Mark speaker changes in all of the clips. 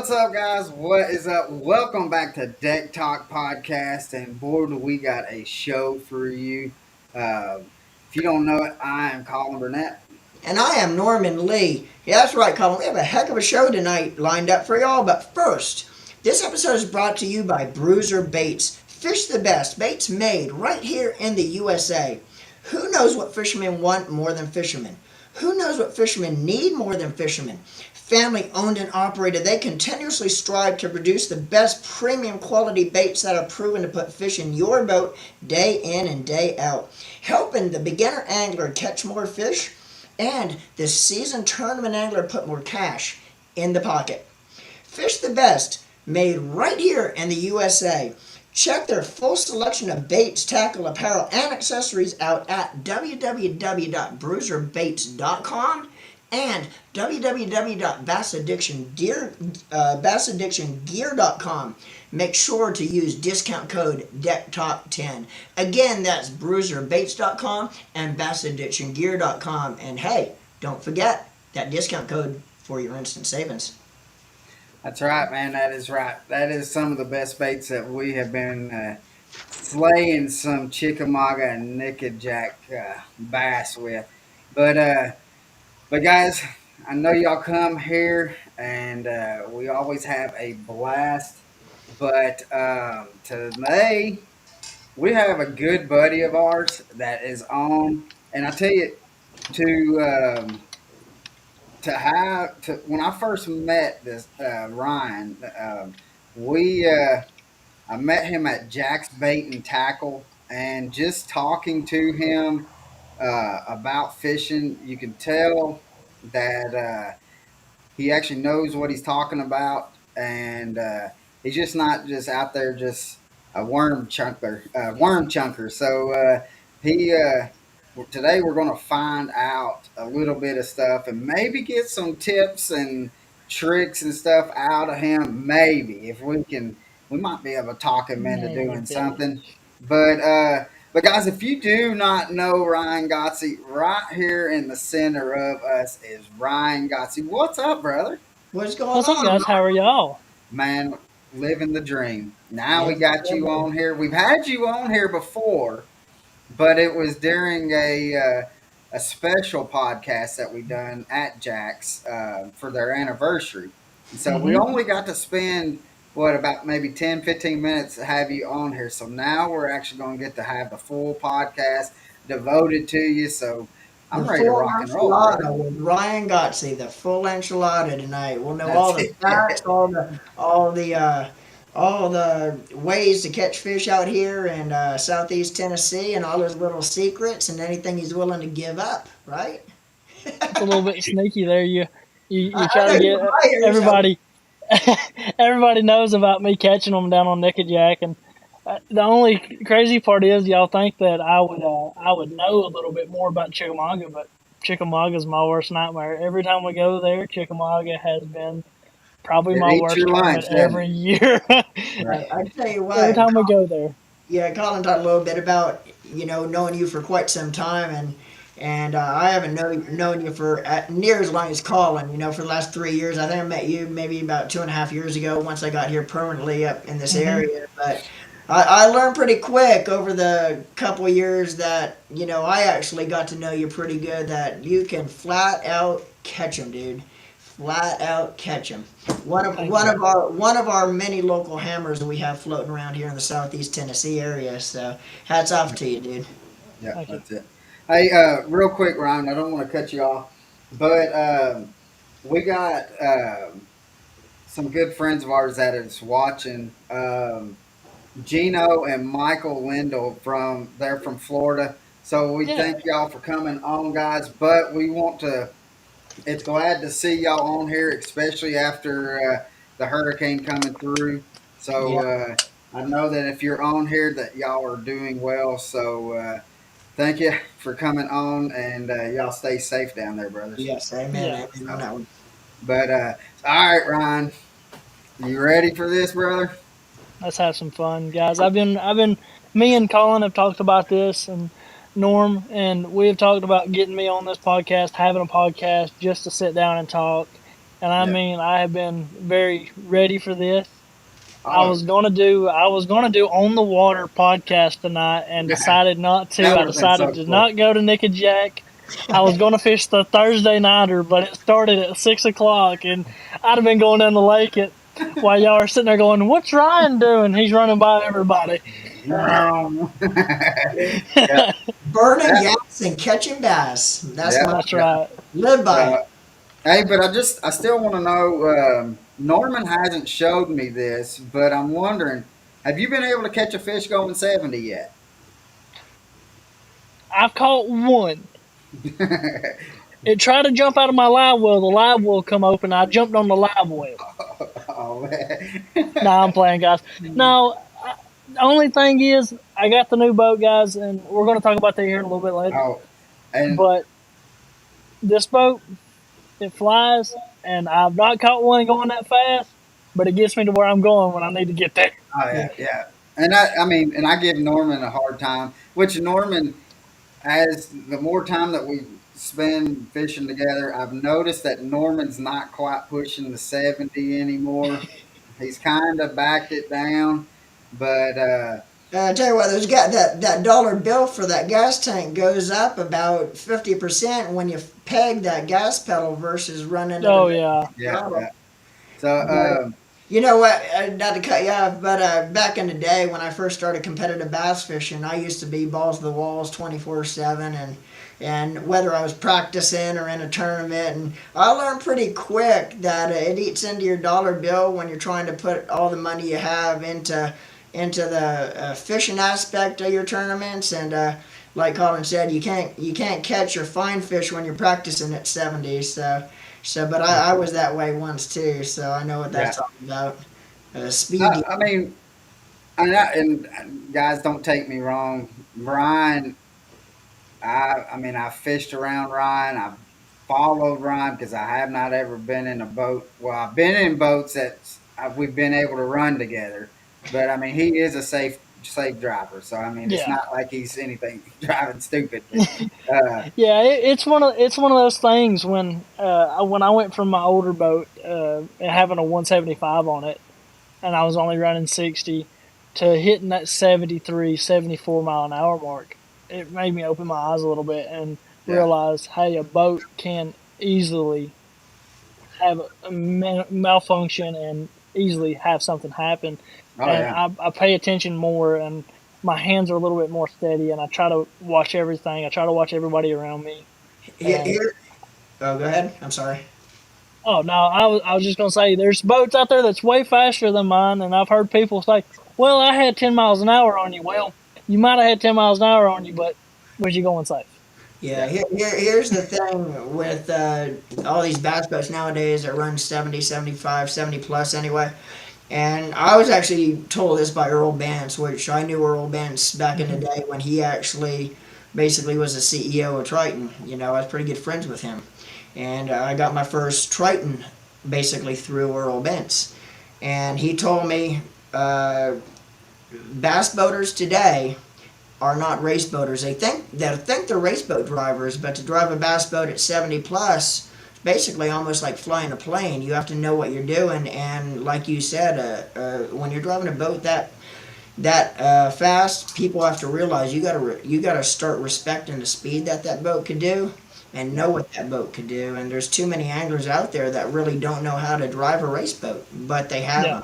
Speaker 1: What's up, guys? What is up? Welcome back to Deck Talk Podcast. And boy, do we got a show for you. If you don't know it, I am Colin Burnett.
Speaker 2: And I am Norman Lee. Yeah, that's right, Colin. We have a heck of a show tonight lined up for y'all. But first, this episode is brought to you by Bruiser Baits. Fish the best. Baits made right here in the USA. Who knows what fishermen want more than fishermen? Who knows what fishermen need more than fishermen? Family owned and operated, they continuously strive to produce the best premium quality baits that are proven to put fish in your boat day in and day out. Helping the beginner angler catch more fish and the seasoned tournament angler put more cash in the pocket. Fish the best, made right here in the USA. Check their full selection of baits, tackle, apparel, and accessories out at www.bruiserbaits.com and www.bassaddictiongear.com. Make sure to use discount code DECKTALK10. Again, that's bruiserbaits.com and bassaddictiongear.com. And hey, don't forget that discount code for your instant savings.
Speaker 1: That's right, man. That is right. That is some of the best baits that we have been slaying some Chickamauga and Nickajack bass with. But guys, I know y'all come here and we always have a blast. But today we have a good buddy of ours that is on, and I tell you to when I first met this Ryan, we I met him at Jack's Bait and Tackle, and just talking to him about fishing, you can tell that he actually knows what he's talking about, and he's just not just out there just a worm chunker. So he today we're going to find out a little bit of stuff and maybe get some tips and tricks and stuff out of him. Maybe if we can, we might be able to talk him into doing something. But guys, if you do not know Ryan Godsey, right here in the center of us is Ryan Godsey. What's up, brother?
Speaker 2: What's going
Speaker 3: What's up,
Speaker 2: on?
Speaker 3: guys? How are y'all?
Speaker 1: Man, living the dream. Now we
Speaker 2: Yes,
Speaker 1: got you
Speaker 2: sir.
Speaker 1: on here. We've had you on here before, but it was during a special podcast that we done at Jack's for their anniversary. And so we
Speaker 3: Mm-hmm.
Speaker 1: only got to spend what about maybe 10, 15 minutes to have you on here. So now we're actually going to get to have the full podcast devoted to you. So
Speaker 2: The
Speaker 1: I'm ready to
Speaker 2: full
Speaker 1: rock and roll,
Speaker 2: enchilada
Speaker 1: brother.
Speaker 2: with Ryan Godsey. The full enchilada tonight. We'll know
Speaker 1: That's
Speaker 2: all the
Speaker 1: it.
Speaker 2: facts, all the ways to catch fish out here in Southeast Tennessee, and all his little secrets, and anything he's willing to give up. Right?
Speaker 3: It's a little bit sneaky there. You
Speaker 2: I
Speaker 3: try
Speaker 2: know
Speaker 3: to
Speaker 2: you're
Speaker 3: get
Speaker 2: right. So
Speaker 3: everybody. Everybody knows about me catching them down on Nickajack, and the only crazy part is y'all think that I would know a little bit more about Chickamauga, but Chickamauga's my worst nightmare. Every time we go there, Chickamauga has been probably
Speaker 1: It
Speaker 3: my
Speaker 1: eats
Speaker 3: worst
Speaker 1: your lunch,
Speaker 3: tournament
Speaker 1: doesn't
Speaker 3: every
Speaker 1: it?
Speaker 3: year.
Speaker 1: Right.
Speaker 2: I tell you
Speaker 3: Every
Speaker 2: what.
Speaker 3: time we go there.
Speaker 2: Yeah, Colin talked a little bit about knowing you for quite some time, and I haven't known you for near as long as Colin. For the last 3 years. I think I met you maybe about 2.5 years ago. Once I got here permanently up in this
Speaker 3: Hmm.
Speaker 2: area, but I learned pretty quick over the couple of years that I actually got to know you pretty good. That you can flat out catch them, dude. Flat out catch them. One of
Speaker 3: Thank
Speaker 2: one
Speaker 3: you.
Speaker 2: of our one of our many local hammers that we have floating around here in the Southeast Tennessee area. So hats off to you, dude.
Speaker 1: Yeah,
Speaker 3: Thank you.
Speaker 1: that's it. Hey, real quick, Ryan, I don't want to cut you off, but we got some good friends of ours that is watching. Gino and Michael Lindell they're from Florida. So we
Speaker 3: Yeah.
Speaker 1: thank y'all for coming on, guys. But we want to. It's glad to see y'all on here, especially after the hurricane coming through. So
Speaker 2: Yeah.
Speaker 1: I know that if you're on here, that y'all are doing well. So thank you for coming on, and y'all stay safe down there, brothers.
Speaker 2: Yes. Amen.
Speaker 3: Yeah.
Speaker 2: Amen on
Speaker 1: So,
Speaker 2: that one.
Speaker 1: but all right, Ryan, you ready for this, brother?
Speaker 3: Let's have some fun, guys. Me and Colin have talked about this, and Norm, and we have talked about getting me on this podcast, having a podcast just to sit down and talk. And I
Speaker 1: Yeah.
Speaker 3: mean, I have been very ready for this.
Speaker 1: Oh,
Speaker 3: I was gonna do on the water podcast tonight and decided not to.
Speaker 1: that
Speaker 3: I
Speaker 1: would have been
Speaker 3: decided
Speaker 1: so
Speaker 3: to
Speaker 1: cool.
Speaker 3: not go to Nick and Jack. I was gonna fish the Thursday nighter, but it started at 6 o'clock, and I'd have been going down the lake at while y'all are sitting there going, "What's Ryan doing?" He's running by everybody.
Speaker 1: Yeah.
Speaker 2: Burning
Speaker 1: Yeah.
Speaker 2: gas and catching bass. That's
Speaker 1: Yeah.
Speaker 2: my
Speaker 3: That's
Speaker 1: Yeah.
Speaker 3: right.
Speaker 2: live by.
Speaker 1: Uh, hey, but I still want to know. Norman hasn't showed me this, but I'm wondering, have you been able to catch a fish going 70 yet?
Speaker 3: I've caught one. It tried to jump out of my live well. The live well come open. I jumped on the live well.
Speaker 1: Oh man.
Speaker 3: Nah, I'm playing, guys. No, the only thing is, I got the new boat, guys, and we're going to talk about that here in a little bit later.
Speaker 1: Oh, and
Speaker 3: But this boat, it flies, and I've not caught one going that fast, but it gets me to where I'm going when I need to get there.
Speaker 1: oh
Speaker 2: Yeah.
Speaker 1: yeah, yeah. And I mean, and I give Norman a hard time, which Norman, as the more time that we spend fishing together, I've noticed that Norman's not quite pushing the 70 anymore. He's kind of backed it down, but
Speaker 2: I tell you what, there's got that dollar bill for that gas tank goes up about 50% when you peg that gas pedal versus running at a
Speaker 3: Oh, yeah.
Speaker 1: yeah,
Speaker 2: throttle.
Speaker 1: yeah. So,
Speaker 2: But you know what? Not to cut you off, but back in the day when I first started competitive bass fishing, I used to be balls to the walls 24/7, and whether I was practicing or in a tournament, and I learned pretty quick that it eats into your dollar bill when you're trying to put all the money you have into the fishing aspect of your tournaments, and like Colin said, you can't catch or find fish when you're practicing at 70. But I was that way once too, so I know what
Speaker 1: yeah.
Speaker 2: that's talking about. Speed.
Speaker 1: I mean, and guys, don't take me wrong. Ryan, I mean, I fished around Ryan. I've followed Ryan because I have not ever been in a boat. Well, I've been in boats that we've been able to run together. But I mean, he is a safe driver. So I mean, it's
Speaker 3: Yeah.
Speaker 1: not like he's anything driving stupid. But
Speaker 3: Yeah, it's one of those things when I went from my older boat having a 175 on it, and I was only running 60 to hitting that 73, 74 mile an hour mark. It made me open my eyes a little bit and
Speaker 1: yeah,
Speaker 3: realize, hey, a boat can easily have a malfunction and easily have something happen.
Speaker 1: oh
Speaker 3: And
Speaker 1: yeah,
Speaker 3: I pay attention more, and my hands are a little bit more steady, and I try to watch everything. I try to watch everybody around me.
Speaker 2: Here,
Speaker 3: And
Speaker 2: here. Oh, go ahead. I'm sorry.
Speaker 3: oh no, I was just gonna say there's boats out there that's way faster than mine, and I've heard people say, "Well, I had 10 miles an hour on you." Well, you might have had 10 miles an hour on you, but was you going safe?
Speaker 2: Yeah,
Speaker 1: yeah,
Speaker 2: here's the thing with all these bass boats nowadays that run 70, 75, 70 plus anyway. And I was actually told this by Earl Bance, which I knew Earl Bance back in the
Speaker 3: Hmm.
Speaker 2: day when he actually basically was the CEO of Triton. You know, I was pretty good friends with him. And I got my first Triton basically through Earl Bance. And he told me uh, bass boaters today are not race boaters. They think they're race boat drivers, but to drive a bass boat at 70 plus, it's basically almost like flying a plane. You have to know what you're doing, and like you said, when you're driving a boat that fast, people have to realize you gotta start respecting the speed that boat could do, and know
Speaker 1: yeah,
Speaker 2: what that boat could do. And there's too many anglers out there that really don't know how to drive a race boat, but they have
Speaker 3: Yeah,
Speaker 2: them.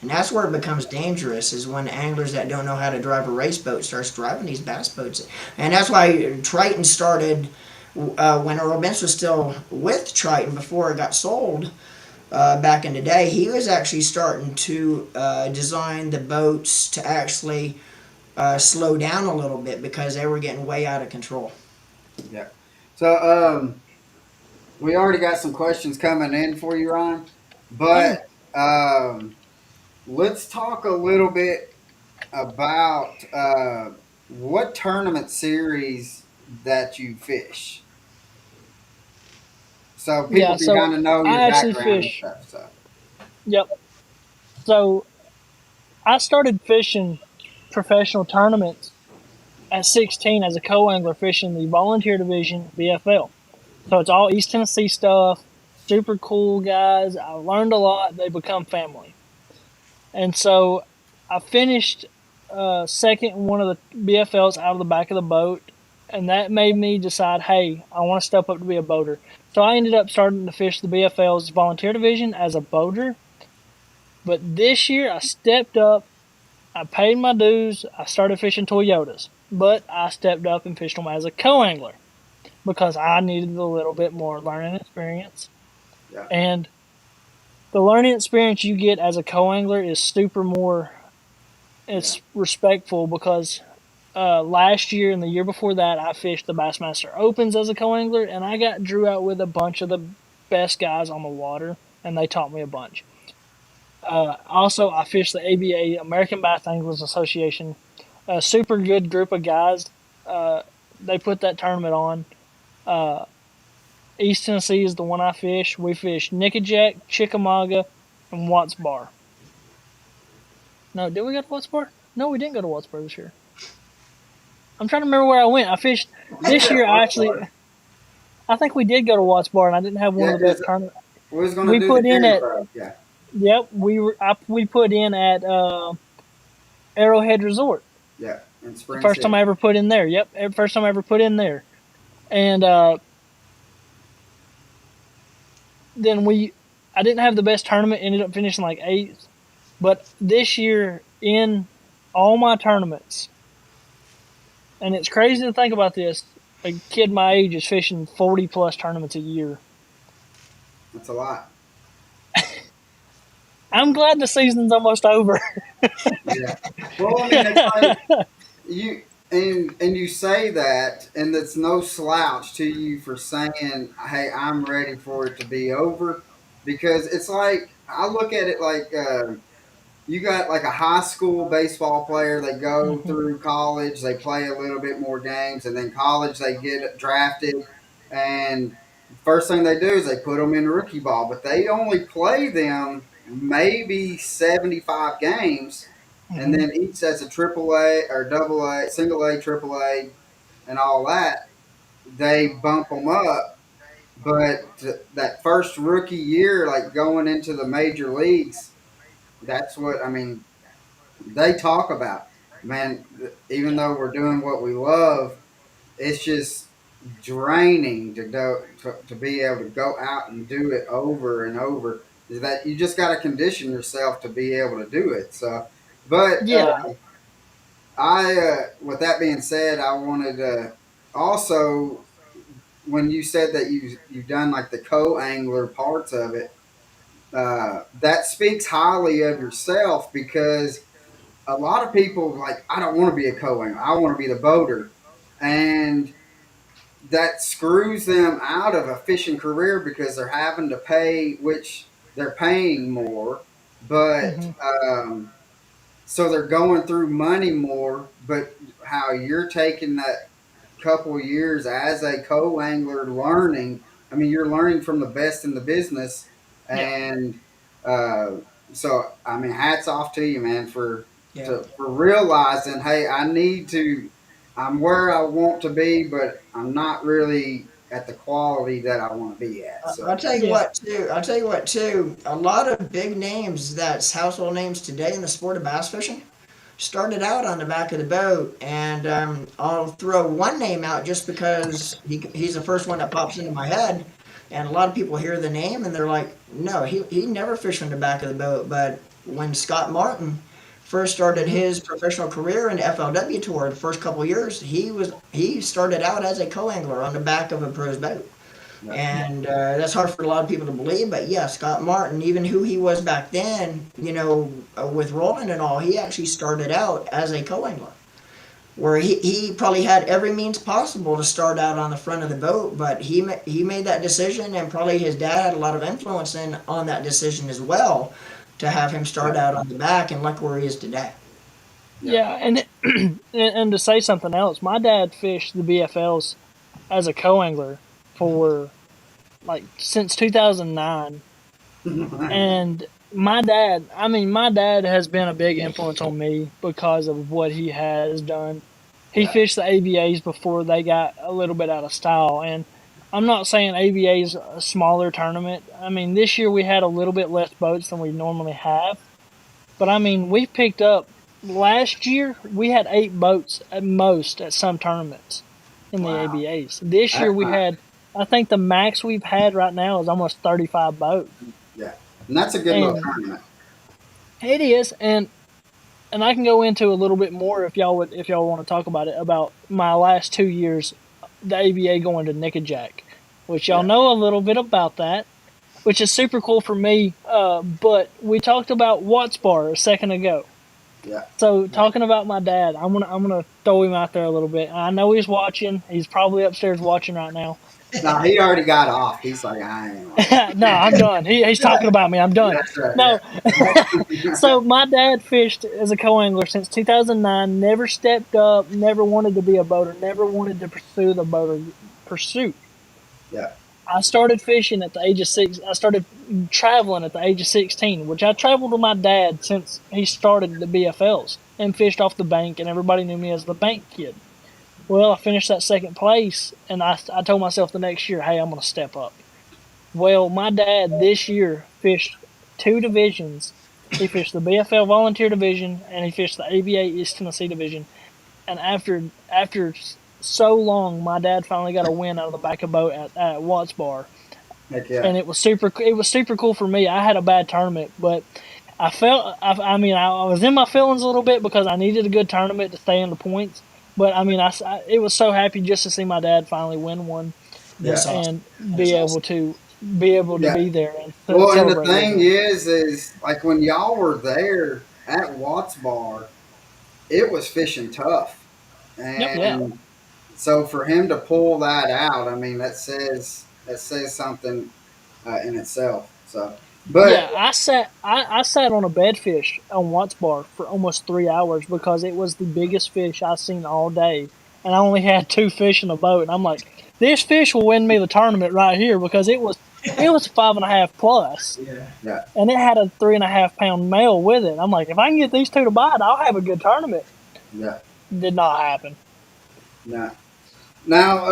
Speaker 2: And that's where it becomes dangerous is when anglers that don't know how to drive a race boat starts driving these bass boats. And that's why Triton started when Earl Benz was still with Triton before it got sold back in the day. He was actually starting to design the boats to actually slow down a little bit because they were getting way out of control.
Speaker 1: yeah. So we already got some questions coming in for you, Ryan.
Speaker 3: oh,
Speaker 1: But um, let's talk a little bit about what tournament series that you fish, so people
Speaker 3: yeah.
Speaker 1: can
Speaker 3: So
Speaker 1: kind of know your
Speaker 3: I actually
Speaker 1: background and
Speaker 3: fish.
Speaker 1: stuff. So
Speaker 3: Yep. So I started fishing professional tournaments at 16 as a co-angler fishing the volunteer division BFL. So it's all East Tennessee stuff. super cool guys. I learned a lot. They become family. And so I finished second in one of the BFLs out of the back of the boat, and that made me decide, hey, I want to step up to be a boater. So I ended up starting to fish the BFL's volunteer division as a boater. But this year I stepped up. I paid my dues. I started fishing Toyotas, but I stepped up and fished them as a co-angler because I needed a little bit more learning experience.
Speaker 1: Yeah.
Speaker 3: And the learning experience you get as a co-angler is super more.
Speaker 1: Yeah.
Speaker 3: It's respectful because last year and the year before that, I fished the Bassmaster Opens as a co-angler, and I got drew out with a bunch of the best guys on the water, and they taught me a bunch. Also, I fished the ABA American Bass Anglers Association, a super good group of guys. Uh, they put that tournament on. Uh, East Tennessee is the one I fish. We fished Nickajack, Chickamauga, and Watts Bar. No, did we go to Watts Bar? No, we didn't go to Watts Bar this year. I'm trying to remember where I went. I fished
Speaker 1: You
Speaker 3: this
Speaker 1: said
Speaker 3: year.
Speaker 1: Watts Bar.
Speaker 3: I think we did go to Watts Bar, and I didn't have one
Speaker 1: Yeah,
Speaker 3: of the
Speaker 1: because
Speaker 3: best tournaments.
Speaker 1: we was going to
Speaker 3: We
Speaker 1: do the
Speaker 3: put in
Speaker 1: Dairy
Speaker 3: at
Speaker 1: Pro. Yeah.
Speaker 3: Yep, we put in at Arrowhead Resort.
Speaker 1: Yeah. In
Speaker 3: The
Speaker 1: Spring
Speaker 3: first time
Speaker 1: City.
Speaker 3: I ever put in there. Yep, first time I ever put in there. And then I didn't have the best tournament. Ended up finishing like eighth. But this year in all my tournaments, and it's crazy to think about this. A kid my age is fishing 40 plus tournaments a year.
Speaker 1: That's a lot.
Speaker 3: I'm glad the season's almost over.
Speaker 1: Yeah. Well, I mean, it's like you and you say that, and it's no slouch to you for saying, "Hey, I'm ready for it to be over," because it's like I look at it like you got like a high school baseball player. They go
Speaker 3: Hmm.
Speaker 1: through college, they play a little bit more games, and then college they get drafted, and first thing they do is they put them in rookie ball, but they only play them maybe 75 games, and
Speaker 3: Hmm.
Speaker 1: then each that's a triple A or double A, single A, triple A, and all that. They bump them up, but that first rookie year, like going into the major leagues, that's what I mean they talk about. Man, even
Speaker 3: Yeah.
Speaker 1: though we're doing what we love, it's just draining to be able to go out and do it over and over. Is that you just got to condition yourself to be able to do it. So, but
Speaker 3: Yeah.
Speaker 1: with that being said, I wanted to also when you said that you've done like the co-angler parts of it, that speaks highly of yourself because a lot of people like I don't want to be a co-angler. I want to be the boater, and that screws them out of a fishing career because they're having to pay, which they're paying more, but
Speaker 3: Hmm.
Speaker 1: so they're going through money more. But how you're taking that couple years as a co-angler learning, I mean, you're learning from the best in the business,
Speaker 3: Yeah.
Speaker 1: and uh, so I mean, hats off to you, man,
Speaker 2: Yeah.
Speaker 1: for realizing, hey, I need to. I'm where I want to be, but I'm not really at the quality that I want to be at.
Speaker 2: I'll
Speaker 1: So
Speaker 2: tell you
Speaker 3: Yeah.
Speaker 2: what too. I'll tell you what too. A lot of big names that's household names today in the sport of bass fishing started out on the back of the boat, and I'll throw one name out just because he's the first one that pops into my head, and a lot of people hear the name and they're like, no, he never fished from the back of the boat. But when Scott Martin first started
Speaker 3: Hmm.
Speaker 2: his professional career in the FLW tour, the first couple years, he started out as a co-angler on the back of a pro's boat.
Speaker 1: yeah,
Speaker 3: Yeah.
Speaker 2: And that's hard for a lot of people to believe, but yeah, Scott Martin, even who he was back then, with Roland and all, he actually started out as a co-angler. Where he probably had every means possible to start out on the front of the boat, but he made that decision, and probably his dad had a lot of influence on that decision as well, to have him
Speaker 1: yeah,
Speaker 2: start out on the back, and look where he is today.
Speaker 1: yeah,
Speaker 3: Yeah. And to say something else, my dad fished the BFLs as a co-angler for like since 2009, and my dad has been a big influence on me because of what he has done. He
Speaker 1: yeah,
Speaker 3: fished the ABAs before they got a little bit out of style, and I'm not saying ABA is a smaller tournament. I mean, this year we had a little bit less boats than we normally have. But I mean, we picked up last year. We had 8 boats at most at some tournaments in the
Speaker 1: Wow,
Speaker 3: ABAs. This year
Speaker 1: that's
Speaker 3: we
Speaker 1: not
Speaker 3: had. I think the max we've had right now is almost 35 boats,
Speaker 1: yeah, and that's a good little
Speaker 3: and
Speaker 1: tournament.
Speaker 3: it is. And I can go into a little bit more if y'all want to talk about it about my last 2 years, the ABA going to Nickajack, which y'all
Speaker 1: Yeah,
Speaker 3: know a little bit about that, which is super cool for me. But we talked about Watts Bar a second ago.
Speaker 1: yeah.
Speaker 3: So talking about my dad, I'm gonna throw him out there a little bit. I know he's watching. He's probably upstairs watching right now.
Speaker 1: No, he already got off. He's like, I ain't watching.
Speaker 3: No, I'm done. He's talking about me. I'm done.
Speaker 1: That's right.
Speaker 3: No.
Speaker 1: Yeah.
Speaker 3: So my dad fished as a co-angler since 2009. Never stepped up. Never wanted to be a boater. Never wanted to pursue the boater pursuit.
Speaker 1: Yeah.
Speaker 3: I started fishing at the age of 6. I started traveling at the age of 16, which I traveled with my dad since he started the BFLs and fished off the bank, and everybody knew me as the bank kid. Well, I finished that second place, and I told myself the next year, hey, I'm going to step up. Well, my dad this year fished 2 divisions. He fished the BFL Volunteer Division, and he fished the ABA East Tennessee Division. And after so long, my dad finally got a win out of the back of boat at Watts Bar,
Speaker 1: Heck yeah.
Speaker 3: and it was super. It was super cool for me. I had a bad tournament, but I felt. I mean, I was in my feelings a little bit because I needed a good tournament to stay in the points. But I mean, it was so happy just to see my dad finally win one
Speaker 1: Yeah.
Speaker 2: That's awesome.
Speaker 3: and
Speaker 2: That's awesome.
Speaker 3: be able to
Speaker 1: Yeah.
Speaker 3: be there and
Speaker 1: Well, and the
Speaker 3: celebrate with
Speaker 1: thing
Speaker 3: him.
Speaker 1: is like when y'all were there at Watts Bar, it was fishing tough,
Speaker 3: Yep. Yeah.
Speaker 1: and so for him to pull that out, I mean, that says something in itself. So, but
Speaker 3: Yeah, I sat on a bedfish on Watts Bar for almost 3 hours because it was the biggest fish I seen all day, and I only had 2 fish in the boat. And I'm like, this fish will win me the tournament right here because it was 5.5 plus,
Speaker 2: Yeah.
Speaker 1: yeah,
Speaker 3: and it had a 3.5 pound male with it. I'm like, if I can get these two to bite, I'll have a good tournament.
Speaker 1: yeah,
Speaker 3: Did not happen.
Speaker 1: no. Now,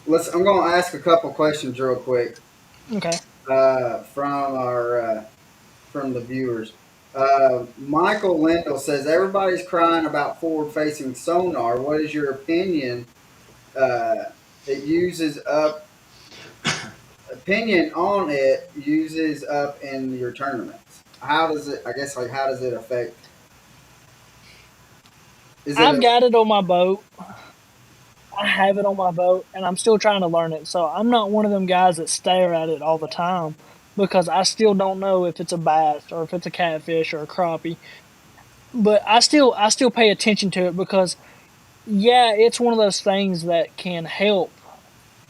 Speaker 1: let's. I'm going to ask a couple questions real quick
Speaker 3: Okay.
Speaker 1: from our from the viewers. Michael Lindell says everybody's crying about forward-facing sonar. What is your opinion? It uses up opinion on it uses up in your tournaments. How does it? I guess like how does it affect? Is it
Speaker 3: I've
Speaker 1: a,
Speaker 3: got it on my boat. I have it on my boat, and I'm still trying to learn it. So I'm not one of them guys that stare at it all the time because I still don't know if it's a bass or if it's a catfish or a crappie. But I still pay attention to it because yeah, it's one of those things that can help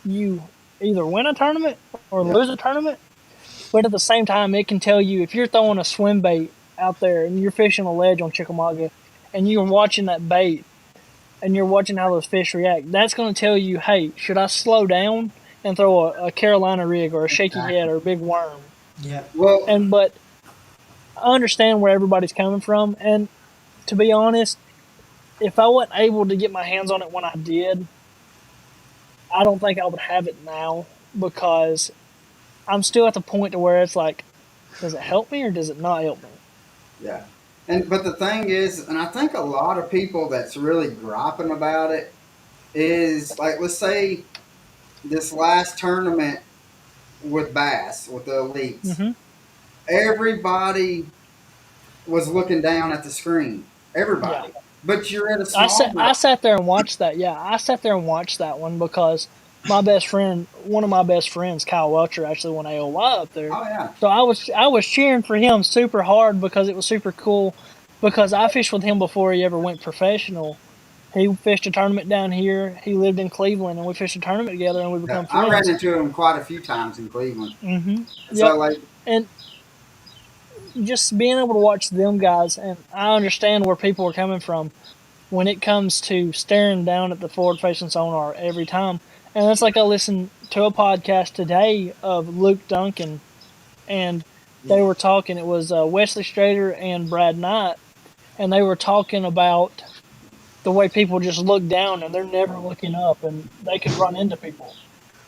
Speaker 3: you either win a tournament or
Speaker 1: yeah,
Speaker 3: lose a tournament. But at the same time, it can tell you if you're throwing a swim bait out there and you're fishing a ledge on Chickamauga and you're watching that bait and you're watching how those fish react, that's going to tell you, hey, should I slow down and throw a Carolina rig or a shaky head
Speaker 1: exactly.
Speaker 3: or a big worm?
Speaker 2: Yeah.
Speaker 1: Well,
Speaker 3: But I understand where everybody's coming from, and to be honest, if I wasn't able to get my hands on it when I did, I don't think I would have it now because I'm still at the point to where it's like, does it help me or does it not help me?
Speaker 1: yeah, and but the thing is, and I think a lot of people that's really griping about it is like, let's say this last tournament with bass with the elites,
Speaker 3: Hmm.
Speaker 1: everybody was looking down at the screen.
Speaker 3: Yeah.
Speaker 1: Everybody, but you're at a
Speaker 3: I
Speaker 1: small
Speaker 3: sat I
Speaker 1: boat.
Speaker 3: sat there and watched that. Yeah, I sat there and watched that one because one of my best friends, Kyle Welcher, actually won AOY up there.
Speaker 1: Oh yeah,
Speaker 3: So I was cheering for him super hard because it was super cool. Because I fished with him before he ever went professional. He fished a tournament down here. He lived in Cleveland, and we fished a tournament together, and we
Speaker 1: yeah.
Speaker 3: become
Speaker 1: I ran
Speaker 3: friends.
Speaker 1: into him quite a few times in Cleveland. So
Speaker 3: Yep.
Speaker 1: like,
Speaker 3: And just being able to watch them guys, and I understand where people are coming from when it comes to staring down at the forward facing sonar every time. And it's like I listened to a podcast today of Luke Duncan, and they were talking. It was Wesley Strader and Brad Knight, and they were talking about the way people just look down and they're never looking up, and they could run into people.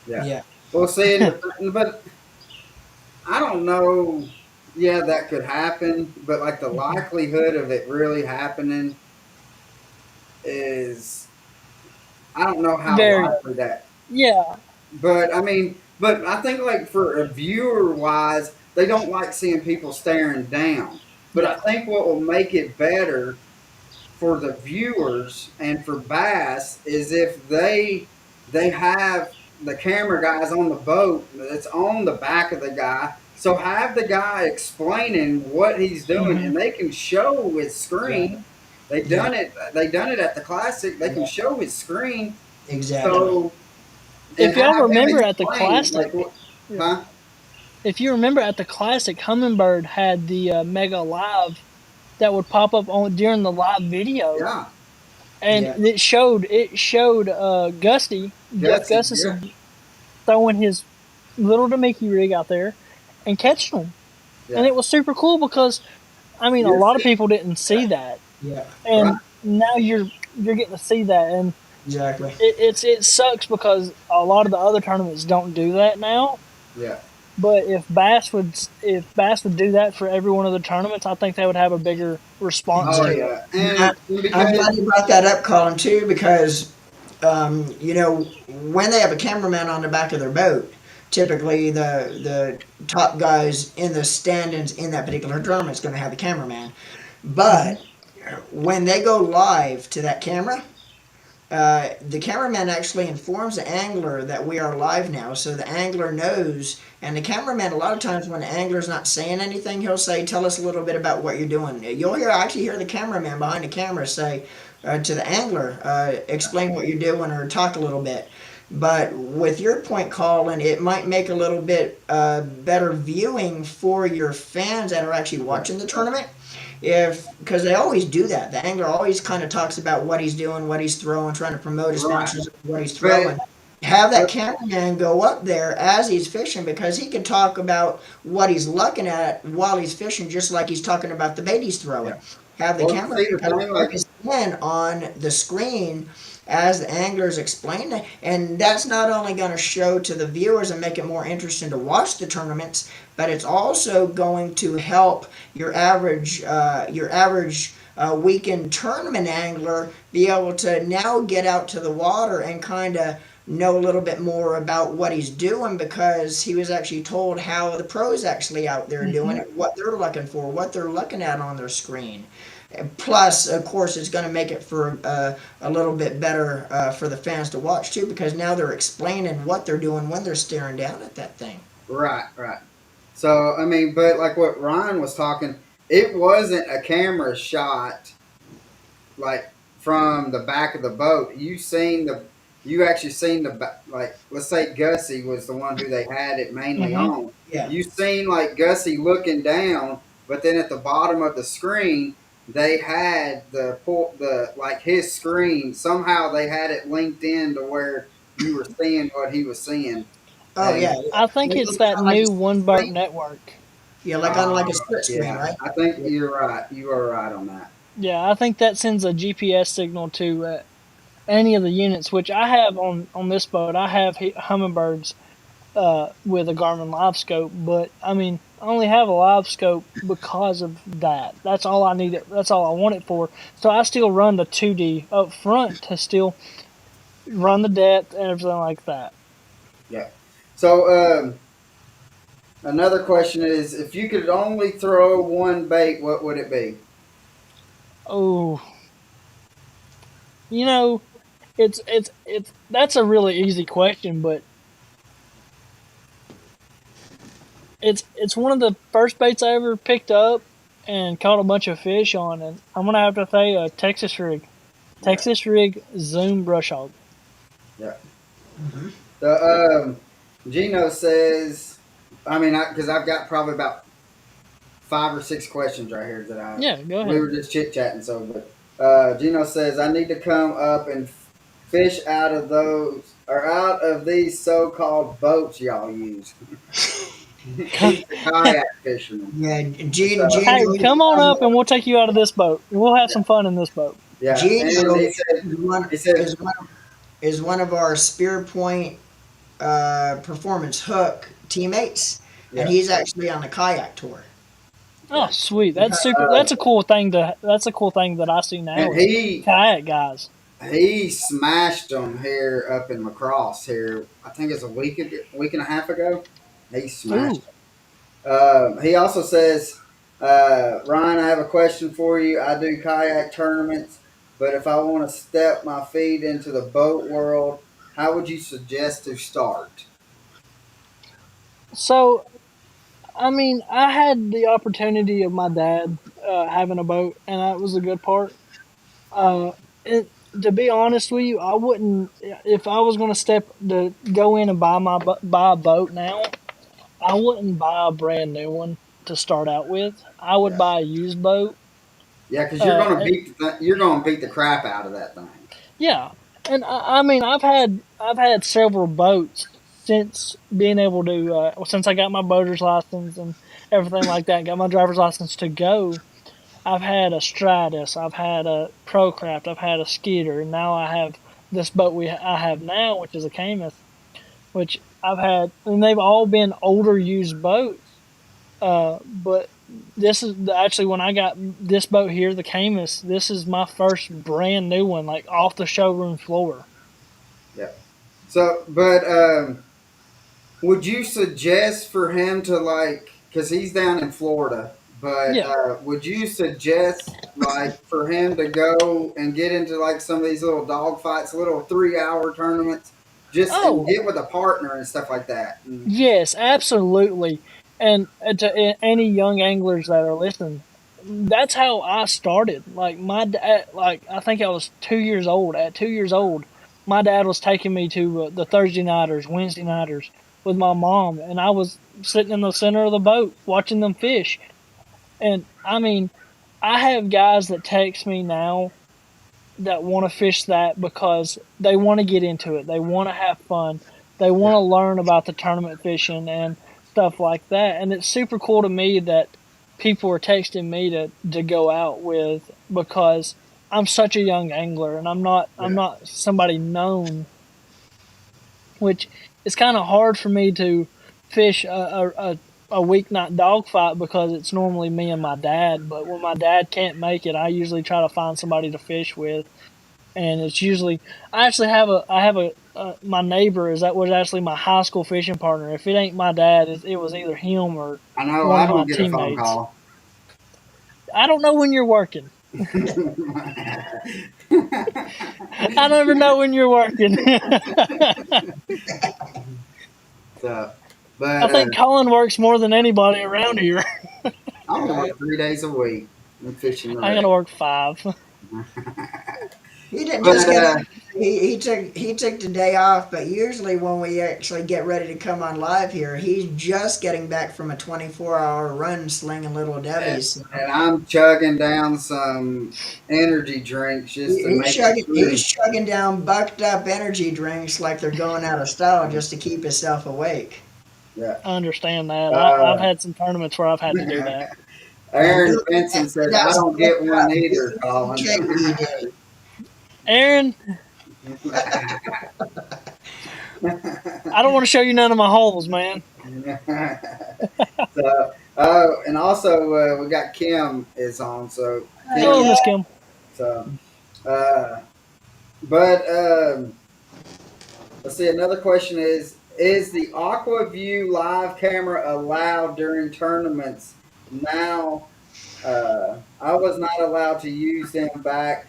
Speaker 1: Yeah.
Speaker 2: Yeah.
Speaker 1: Well, see, but I don't know. Yeah, that could happen, but like the likelihood of it really happening is I don't know how
Speaker 3: Very,
Speaker 1: likely that.
Speaker 3: yeah.
Speaker 1: But I mean, but I think like for a viewer wise, they don't like seeing people staring down. But I
Speaker 2: Yeah.
Speaker 1: think what will make it better for the viewers and for bass is if they have the camera guys on the boat that's on the back of the guy. So have the guy explaining what he's doing,
Speaker 3: Hmm.
Speaker 1: and they can show his
Speaker 2: Yeah.
Speaker 1: screen. They
Speaker 2: Yeah.
Speaker 1: done it. They done it at the classic. They can
Speaker 2: Yeah.
Speaker 1: show his screen.
Speaker 2: Exactly.
Speaker 1: So and
Speaker 3: If y'all
Speaker 1: have him
Speaker 3: remember at the
Speaker 1: explain like
Speaker 3: classic,
Speaker 1: what,
Speaker 3: yeah.
Speaker 1: huh?
Speaker 3: If you remember at the classic, Humminbird had the Mega Live that would pop up on during the live video,
Speaker 1: Yeah,
Speaker 3: and
Speaker 2: Yeah.
Speaker 3: it showed Jeff
Speaker 1: Gussie. Yeah,
Speaker 3: Gustafson throwing his little Demiki rig out there and catching them, and
Speaker 1: yeah.
Speaker 3: it was super cool because I mean a
Speaker 1: You're
Speaker 3: lot of
Speaker 1: seeing
Speaker 3: people didn't see
Speaker 1: that,
Speaker 3: that,
Speaker 2: Yeah.
Speaker 1: right?
Speaker 3: and now you're getting to see that, and
Speaker 2: Exactly.
Speaker 3: it sucks because a lot of the other tournaments don't do that now.
Speaker 1: Yeah.
Speaker 3: But if Bass would do that for every one of the tournaments, I think they would have a bigger response
Speaker 1: Oh
Speaker 3: to
Speaker 2: Exactly.
Speaker 3: it.
Speaker 1: yeah,
Speaker 2: And
Speaker 1: and
Speaker 2: I'm
Speaker 1: because
Speaker 2: glad you brought that up, Colin, too, because when they have a cameraman on the back of their boat, typically the top guys in the stand-ins in that particular tournament is going to have a cameraman.
Speaker 3: Hmm.
Speaker 2: But when they go live to that camera, the cameraman actually informs the angler that we are live now, so the angler knows. And the cameraman, a lot of times when the angler's not saying anything, he'll say, "Tell us a little bit about what you're doing." You'll actually hear the cameraman behind the camera say to the angler, "Explain what you're doing," or talk a little bit. But with your point, Colin, it might make a little bit better viewing for your fans that are actually
Speaker 1: yeah,
Speaker 2: watching the tournament, if because they always do that. The angler always kind of talks about what he's doing, what he's throwing, trying to promote his
Speaker 1: right.
Speaker 2: sponsors, what he's
Speaker 1: But
Speaker 2: throwing. Have that
Speaker 1: but
Speaker 2: cameraman go up there as he's fishing because he can talk about what he's looking at while he's fishing, just like he's talking about the bait he's throwing.
Speaker 1: yeah.
Speaker 2: Have the
Speaker 1: Well,
Speaker 2: cameraman
Speaker 1: see the
Speaker 2: kind of
Speaker 1: thing, like
Speaker 2: focus in on the screen as the angler's explaining, and that's not only going to show to the viewers and make it more interesting to watch the tournaments, but it's also going to help your average weekend tournament angler be able to now get out to the water and kind of know a little bit more about what he's doing because he was actually told how the pros actually out there doing
Speaker 3: Hmm.
Speaker 2: it, what they're looking for, what they're looking at on their screen. Plus, of course, it's going to make it for a little bit better for the fans to watch too, because now they're explaining what they're doing when they're staring down at that thing.
Speaker 1: right, right. So I mean, but like what Ryan was talking, it wasn't a camera shot like from the back of the boat. You actually seen like let's say Gussie was the one who they had it mainly
Speaker 3: Hmm.
Speaker 1: on.
Speaker 2: Yeah,
Speaker 1: You seen like Gussie looking down, but then at the bottom of the screen they had the like his screen. Somehow they had it linked in to where you were seeing what he was seeing.
Speaker 2: oh
Speaker 1: And
Speaker 2: yeah, yeah.
Speaker 3: I think
Speaker 2: Like,
Speaker 3: it's
Speaker 2: kind
Speaker 3: that
Speaker 2: of like a
Speaker 3: new One
Speaker 2: split
Speaker 3: Boat
Speaker 2: screen.
Speaker 3: Network.
Speaker 2: Yeah, like on
Speaker 1: uh,
Speaker 2: like a split screen,
Speaker 1: yeah,
Speaker 2: right?
Speaker 1: I think
Speaker 2: Yeah.
Speaker 1: you're right. You are right on that.
Speaker 3: Yeah, I think that sends a GPS signal to any of the units, which I have on this boat. I have Humminbirds with a Garmin Live Scope, but I mean, I only have a Live Scope because of that. That's all I need it. That's all I want it for. So I still run the 2D up front to still run the depth and everything like that.
Speaker 1: Yeah. So another question is, if you could only throw one bait, what would it be?
Speaker 3: Oh, you know, it's that's a really easy question, but it's one of the first baits I ever picked up and caught a bunch of fish on, and I'm gonna have to say a
Speaker 1: Yeah,
Speaker 3: Texas rig Zoom brush hog.
Speaker 1: yeah.
Speaker 2: Hmm.
Speaker 1: The Gino says, I mean, because I've got probably about 5 or 6 questions right here that I
Speaker 3: Yeah, go
Speaker 1: we
Speaker 3: ahead.
Speaker 1: were just chit chatting. So, but Gino says I need to come up and fish out of those or out of these so-called boats y'all use. He's a kayak fisherman.
Speaker 2: Yeah,
Speaker 1: So
Speaker 2: Gene
Speaker 3: Hey,
Speaker 2: needs to
Speaker 3: come on
Speaker 2: come.
Speaker 3: up and we'll take you out of this boat. We'll have some fun in this boat.
Speaker 1: Yeah, and
Speaker 2: Gino
Speaker 1: he said,
Speaker 2: is one of our Spear Point Performance Hook teammates, and
Speaker 1: yeah,
Speaker 2: he's actually on the kayak tour.
Speaker 3: Oh,
Speaker 1: yeah,
Speaker 3: sweet. That's super. That's a cool thing to. That's a cool thing that I see now
Speaker 1: and
Speaker 3: is kayak guys.
Speaker 1: he smashed them here up in Lacrosse here. I think it's a week and a half ago. He
Speaker 3: Ooh.
Speaker 1: smashed them. He also says, Ryan, I have a question for you. I do kayak tournaments, but if I want to step my feet into the boat world, how would you suggest to start?
Speaker 3: So I mean, I had the opportunity of my dad having a boat, and that was a good part. Uh, it, to be honest with you, I wouldn't if I was going to step to go in and buy a boat now. I wouldn't buy a brand new one to start out with. I would
Speaker 1: Yeah,
Speaker 3: buy a used boat.
Speaker 1: yeah, because
Speaker 3: Uh,
Speaker 1: you're gonna beat the crap out of that thing.
Speaker 3: yeah, and I mean, I've had several boats since being able to since I got my boater's license and everything like that. Got my driver's license to go. I've had a Stratus, I've had a Procraft, I've had a Skeeter, and now I have this boat I have now, which is a Camus, which I've had, and they've all been older used boats. But this is actually when I got this boat here, the Camus. This is my first brand new one, like off the showroom floor.
Speaker 1: Yeah. So, but would you suggest for him to like, because he's down in Florida, but
Speaker 3: Yeah.
Speaker 1: would you suggest like for him to go and get into like some of these little dog fights, little 3 hour tournaments, just and
Speaker 3: Oh,
Speaker 1: get with a partner and stuff like that? And,
Speaker 3: yes, absolutely. And any young anglers that are listening, that's how I started. Like my dad, like I think I was 2 years old. At 2 years old, my dad was taking me to the Thursday nighters, Wednesday nighters with my mom, and I was sitting in the center of the boat watching them fish. And I mean, I have guys that text me now that want to fish that because they want to get into it. They want to have fun. They
Speaker 1: yeah,
Speaker 3: want to learn about the tournament fishing and stuff like that. And it's super cool to me that people are texting me to go out with because I'm such a young angler and I'm
Speaker 1: yeah,
Speaker 3: not somebody known, which is kind of hard for me to fish a weeknight dogfight because it's normally me and my dad. But when my dad can't make it, I usually try to find somebody to fish with, and it's usually I have a my neighbor is that was actually my high school fishing partner. If it ain't my dad, it was either him or
Speaker 1: I know
Speaker 3: one
Speaker 1: I
Speaker 3: of my
Speaker 1: don't get a phone
Speaker 3: teammates.
Speaker 1: call.
Speaker 3: I don't know when you're working. I never know when you're working.
Speaker 1: So,
Speaker 3: I
Speaker 1: but
Speaker 3: think Colin works more than anybody around here.
Speaker 1: I'm gonna
Speaker 2: Right?
Speaker 1: work 3 days a week and fishing the
Speaker 3: I gotta
Speaker 1: rest.
Speaker 3: work five.
Speaker 2: He didn't
Speaker 1: But
Speaker 2: just get off. He took the day off, but usually when we actually get ready to come on live here, he's just getting back from a 24-hour run slinging little
Speaker 1: and,
Speaker 2: devies. So
Speaker 1: and I'm chugging down some energy drinks just to make it
Speaker 2: he's
Speaker 1: through.
Speaker 2: chugging down bucked up energy drinks like they're going out of style just to keep himself awake.
Speaker 1: Yeah.
Speaker 3: I understand that. I've
Speaker 1: Uh,
Speaker 3: had some tournaments where I've had to do that.
Speaker 2: And
Speaker 1: Aaron Benson says, I
Speaker 2: that's
Speaker 1: don't get one either, Colin.
Speaker 2: integrity day.
Speaker 3: Aaron, I don't want to show you none of my holes, man.
Speaker 1: So, and also we got Kim is on. So,
Speaker 3: Hello,
Speaker 1: Kim,
Speaker 3: Miss Kim.
Speaker 1: so, uh, but let's see. Another question is the AquaView live camera allowed during tournaments? Now, I was not allowed to use them back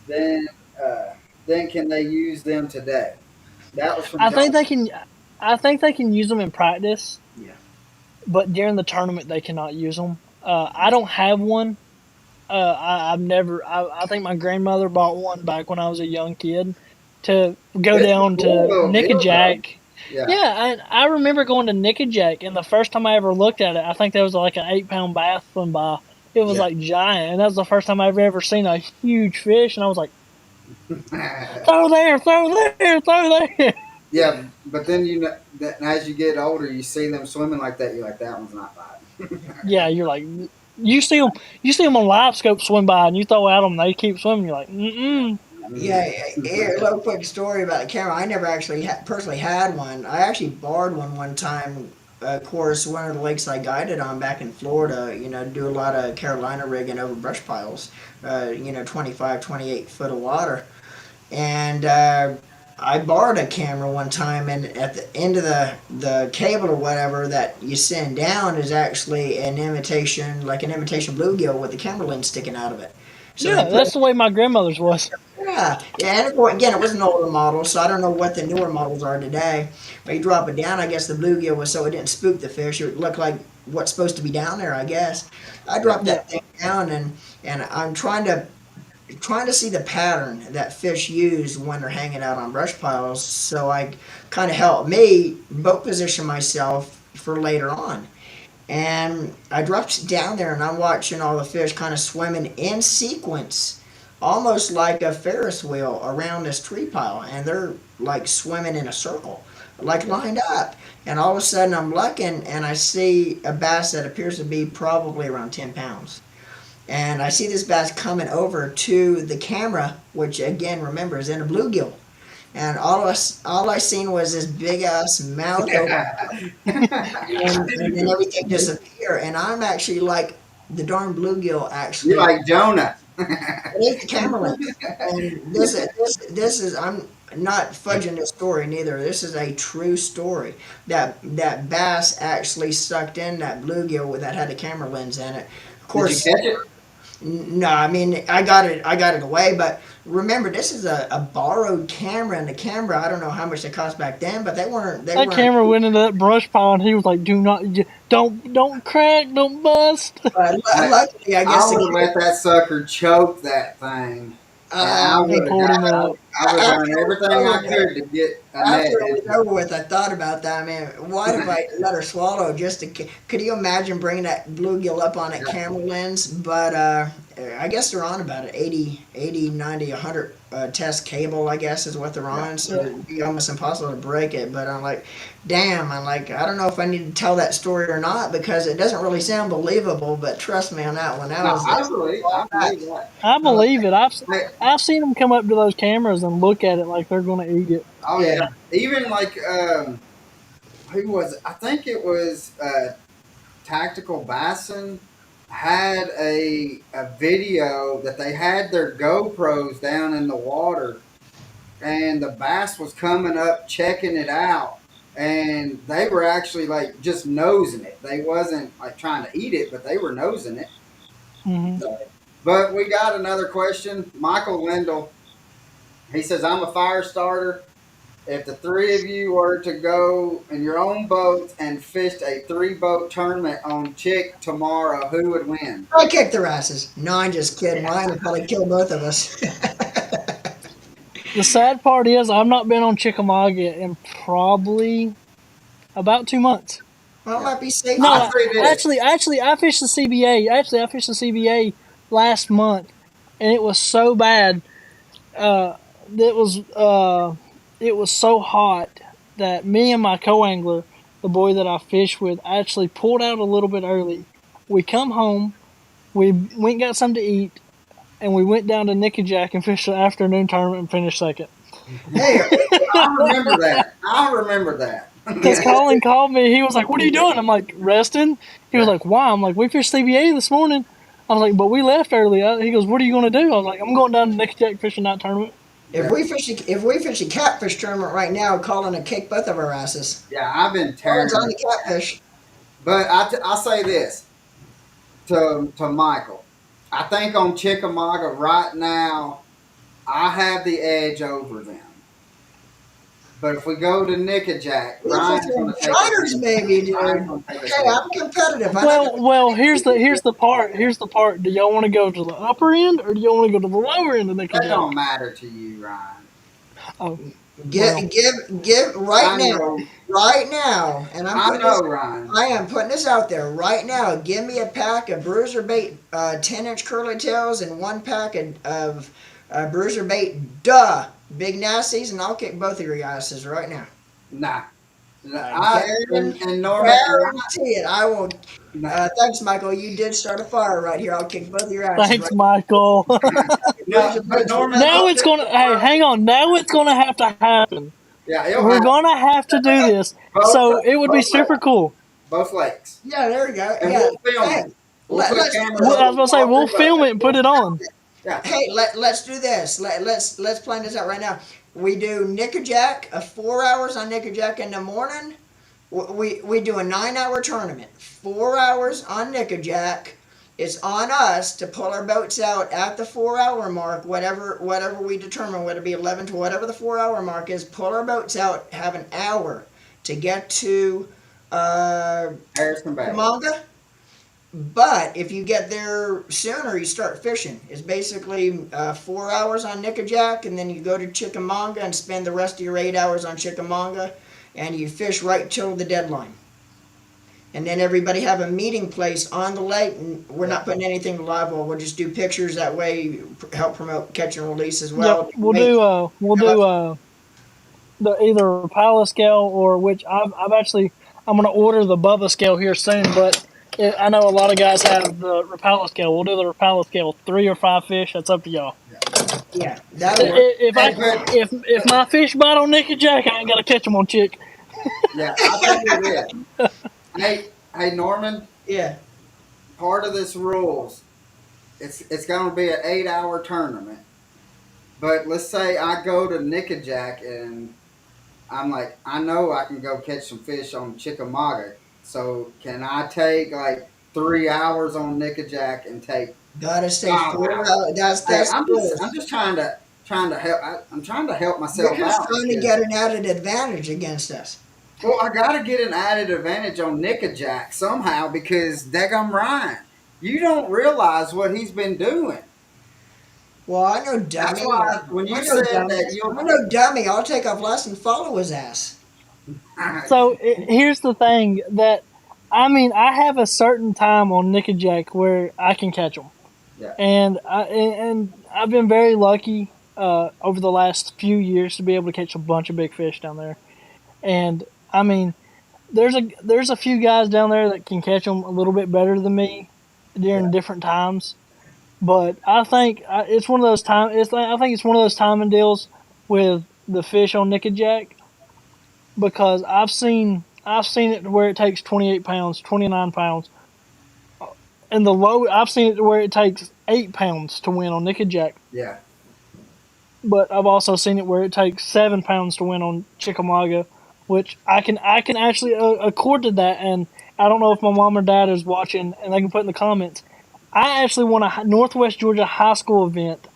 Speaker 1: then. Uh, then can they use them today? That was from
Speaker 3: I think
Speaker 1: John.
Speaker 3: they can. I think they can use them in practice,
Speaker 2: Yeah.
Speaker 3: but during the tournament they cannot use them. I don't have one. I've never. I think my grandmother bought one back when I was a young kid to go
Speaker 1: It's a
Speaker 3: down
Speaker 1: cool
Speaker 3: to
Speaker 1: little deal, though.
Speaker 3: Nickajack.
Speaker 1: Yeah,
Speaker 3: Yeah, I remember going to Nickajack, and the first time I ever looked at it, I think there was like an 8 pound bass swim by. It was
Speaker 1: yeah.
Speaker 3: like giant, and that was the first time I've ever seen a huge fish, and I was like, "Throw there, throw there, throw there!"
Speaker 1: Yeah, but then you know that as you get older, you see them swimming like that. You're like, that one's not biting.
Speaker 3: Yeah, you're like, you see them on live scope swim by, and you throw at them, they keep swimming. You're like,
Speaker 2: Yeah, here, a little quick story about the camera. I never actually personally had one. I actually borrowed one time. Of course, one of the lakes I guided on back in Florida, do a lot of Carolina rigging over brush piles, 25, 28 foot of water. And I borrowed a camera one time, and at the end of the cable or whatever that you send down is actually like an imitation bluegill with the camera lens sticking out of it. So they
Speaker 3: yeah,
Speaker 2: put
Speaker 3: that's the way my grandmother's was.
Speaker 2: yeah, and again, it was an older model, so I don't know what the newer models are today. But you drop it down, I guess the bluegill was so it didn't spook the fish. It looked like what's supposed to be down there, I guess. I dropped
Speaker 3: Yeah,
Speaker 2: that thing down, and I'm trying to see the pattern that fish use when they're hanging out on brush piles, so I kind of helped me boat position myself for later on. And I dropped down there and I'm watching all the fish kind of swimming in sequence, almost like a Ferris wheel around this tree pile. And they're like swimming in a circle, like lined up. And all of a sudden I'm looking and I see a bass that appears to be probably around 10 pounds. And I see this bass coming over to the camera, which again, remember, is in a bluegill. And all I seen was this big ass mouth open and then everything disappear. And I'm actually like the darn bluegill
Speaker 1: You
Speaker 2: actually
Speaker 1: like Jonah.
Speaker 2: ate the camera lens. And this is I'm not fudging this story neither. This is a true story. That bass actually sucked in that bluegill that had a camera lens in it. Of
Speaker 1: Did you
Speaker 2: course,
Speaker 1: catch it?
Speaker 2: no, I mean I got it away, but remember this is a borrowed camera, and the camera I don't know how much they cost back then, but they
Speaker 3: that
Speaker 2: weren't.
Speaker 3: camera went into that brush pile, and he was like, "Do not, don't crack, don't bust."
Speaker 1: I,
Speaker 2: Luckily, I
Speaker 1: I
Speaker 2: guess
Speaker 1: would have
Speaker 2: the
Speaker 1: let that sucker choke that thing, and I
Speaker 3: He
Speaker 1: would have
Speaker 3: pulled
Speaker 1: got.
Speaker 3: him up.
Speaker 1: I would have
Speaker 2: after
Speaker 1: done
Speaker 2: it was
Speaker 1: everything I
Speaker 2: over with,
Speaker 1: could to get a
Speaker 2: after
Speaker 1: net
Speaker 2: it
Speaker 1: in.
Speaker 2: was over with, I thought about that. I mean, what if I let her swallow just to? Could you imagine bringing that bluegill up on a camera lens? But I guess they're on about it 80, 90, 100 test cable. I guess is what they're
Speaker 1: Yeah.
Speaker 2: on. So
Speaker 3: Yeah,
Speaker 2: it'd be almost impossible to break it. But I'm like, damn. I'm like, I don't know if I need to tell that story or not because it doesn't really sound believable. But trust me on that one. That
Speaker 1: No,
Speaker 2: was that's
Speaker 1: I
Speaker 2: all back.
Speaker 1: believe that.
Speaker 3: I
Speaker 2: I was
Speaker 3: believe it.
Speaker 1: Hey,
Speaker 3: I've seen them come up to those cameras and look at it like they're gonna eat it.
Speaker 1: oh
Speaker 2: yeah.
Speaker 1: yeah, even like who was it? I think it was Tactical Bassin had a video that they had their GoPros down in the water, and the bass was coming up checking it out, and they were actually like just nosing it. They wasn't like trying to eat it, but they were nosing it.
Speaker 3: Hmm.
Speaker 1: But we got another question. Michael Wendell, he says, I'm a fire starter. If the three of you were to go in your own boats and fished a three-boat tournament on Chick tomorrow, who would win?
Speaker 2: I kicked their asses. No, I'm just kidding. Ryan would probably kill both of us.
Speaker 3: The sad part is I've not been on Chickamauga in probably about 2 months.
Speaker 2: Well, it
Speaker 1: Yeah.
Speaker 2: might be safe
Speaker 3: No,
Speaker 2: for
Speaker 1: I'll
Speaker 2: you.
Speaker 1: say this.
Speaker 3: I fished the CBA. Actually, I fished the CBA last month, and it was so bad. Uh, it was it was so hot that me and my co-angler, the boy that I fished with, actually pulled out a little bit early. We come home, we went and got something to eat, and we went down to Nickajack and fished the afternoon tournament and finished second.
Speaker 2: Hey,
Speaker 1: I remember that. I remember that.
Speaker 3: Because Colin called me, he was like, "What are you doing?" I'm like, "Resting." He was
Speaker 1: Yeah.
Speaker 3: like, "Why?" I'm like, "We fished CBA this morning." I was like, "But we left early." He goes, "What are you going to do?" I was like, "I'm going down to Nickajack fishing night tournament."
Speaker 1: Yeah.
Speaker 2: if we fish a catfish tournament right now, Colin would kick both of our asses.
Speaker 1: Yeah, I've been
Speaker 2: Colin's
Speaker 1: tearing
Speaker 2: on
Speaker 1: it.
Speaker 2: the catfish.
Speaker 1: But I say this to Michael. I think on Chickamauga right now, I have the edge over them. But if we go to Nickajack,
Speaker 2: We fish
Speaker 1: Ryan's going
Speaker 2: in
Speaker 1: to take us
Speaker 2: charters,
Speaker 1: in.
Speaker 2: maybe,
Speaker 1: Ryan's
Speaker 2: dude.
Speaker 1: going to take us
Speaker 2: Hey,
Speaker 1: in.
Speaker 2: I'm competitive. I never.
Speaker 3: Well, here's the part. Here's the part. Do y'all want to go to the upper end or do y'all want to go to the lower end of
Speaker 1: That
Speaker 3: Nickajack?
Speaker 1: don't matter to you, Ryan.
Speaker 3: Oh, well,
Speaker 2: Give
Speaker 1: I know.
Speaker 2: right now, and
Speaker 1: I know, Ryan.
Speaker 2: I am putting this out there right now. Give me a pack of bruiser bait, 10-inch curly tails, and one pack of bruiser bait, big nasties, and I'll kick both of your asses right now.
Speaker 1: Nah.
Speaker 2: I
Speaker 1: and Norman,
Speaker 2: guarantee it. I will.
Speaker 1: and
Speaker 2: Thanks, Michael. You did start a fire right here. I'll kick both of your asses
Speaker 3: Thanks,
Speaker 2: right.
Speaker 3: Michael.
Speaker 2: Bruiser
Speaker 1: but
Speaker 2: Bates will
Speaker 1: Norman,
Speaker 3: Now
Speaker 1: I'll
Speaker 3: it's
Speaker 1: tell you
Speaker 3: gonna. Hey,
Speaker 1: what,
Speaker 3: hang on. Now it's gonna have to happen.
Speaker 1: yeah, it'll
Speaker 3: We're
Speaker 1: happen.
Speaker 3: gonna have to do this.
Speaker 1: Both,
Speaker 3: So it would be
Speaker 1: both
Speaker 3: super
Speaker 1: lakes,
Speaker 3: cool.
Speaker 1: both lakes,
Speaker 2: Yeah, there we go.
Speaker 1: and
Speaker 2: Yeah.
Speaker 1: we'll film
Speaker 2: Hey,
Speaker 1: it. We'll put
Speaker 2: let's do
Speaker 1: cameras
Speaker 2: this.
Speaker 3: I was
Speaker 1: on
Speaker 3: gonna say
Speaker 1: all
Speaker 3: we'll
Speaker 1: three
Speaker 3: film
Speaker 1: lakes.
Speaker 3: it and put it on.
Speaker 1: Yeah,
Speaker 2: Hey, let's do this. Let's plan this out right now. We do Nickajack, 4 hours on Nickajack in the morning. We do a 9 hour tournament. 4 hours on Nickajack. It's on us to pull our boats out at the 4 hour mark, whatever we determine, whether it be 11 to whatever the 4 hour mark is. Pull our boats out, have an hour to get to
Speaker 1: Harrison Bay.
Speaker 2: Chickamauga. But if you get there sooner, you start fishing. It's basically 4 hours on Nickajack, and then you go to Chickamauga and spend the rest of your 8 hours on Chickamauga, and you fish right till the deadline. And then everybody have a meeting place on the lake, and we're not putting anything live. We'll just do pictures that way, help promote catch and release as
Speaker 3: Yep,
Speaker 2: well.
Speaker 3: we'll do the either Rapala scale or which I've actually I'm gonna order the Bubba scale here soon, but I know a lot of guys have the Rapala scale. We'll do the Rapala scale, 3 or 5 fish. That's up to y'all.
Speaker 2: Yeah, that'll work.
Speaker 1: Hey, but
Speaker 3: If my fish bite on Nick and Jack, I ain't gotta catch them on Chick.
Speaker 1: yeah, I'll tell you this. Hey, Norman.
Speaker 2: Yeah,
Speaker 1: Part of this rules, it's going to be an 8 hour tournament. But let's say I go to Nickajack and I'm like, I know I can go catch some fish on Chickamauga. So can I take like 3 hours on Nickajack and take
Speaker 2: gotta stay 4 hours.
Speaker 1: 5 hours? Hey,
Speaker 2: That's the rule.
Speaker 1: I'm just trying to help. I'm trying to help
Speaker 2: You're
Speaker 1: myself
Speaker 2: just
Speaker 1: out
Speaker 2: trying to
Speaker 1: because
Speaker 2: get an added advantage against us.
Speaker 1: well, I got to get an added advantage on Nickajack somehow because daggum Ryan, you don't realize what he's been doing.
Speaker 2: Well, I know
Speaker 1: That's
Speaker 2: dummy.
Speaker 1: why when
Speaker 2: I
Speaker 1: you
Speaker 2: know
Speaker 1: said
Speaker 2: dummy.
Speaker 1: that you'll
Speaker 2: I know dummy. I'll take off less and follow his ass.
Speaker 3: So here's the thing that I have a certain time on Nick and Jack where I can catch them,
Speaker 1: yeah,
Speaker 3: and I've been very lucky over the last few years to be able to catch a bunch of big fish down there. And I mean, there's a few guys down there that can catch them a little bit better than me during
Speaker 1: yeah,
Speaker 3: different times. But I think it's one of those time. I think it's one of those timing deals with the fish on Nick and Jack because I've seen it where it takes 28 pounds, 29 pounds, and the low I've seen it where it takes 8 pounds to win on Nick and Jack.
Speaker 1: yeah,
Speaker 3: But I've also seen it where it takes 7 pounds to win on Chickamauga, which I can actually accord to that. And I don't know if my mom or dad is watching, and they can put in the comments. I actually won a Northwest Georgia high school event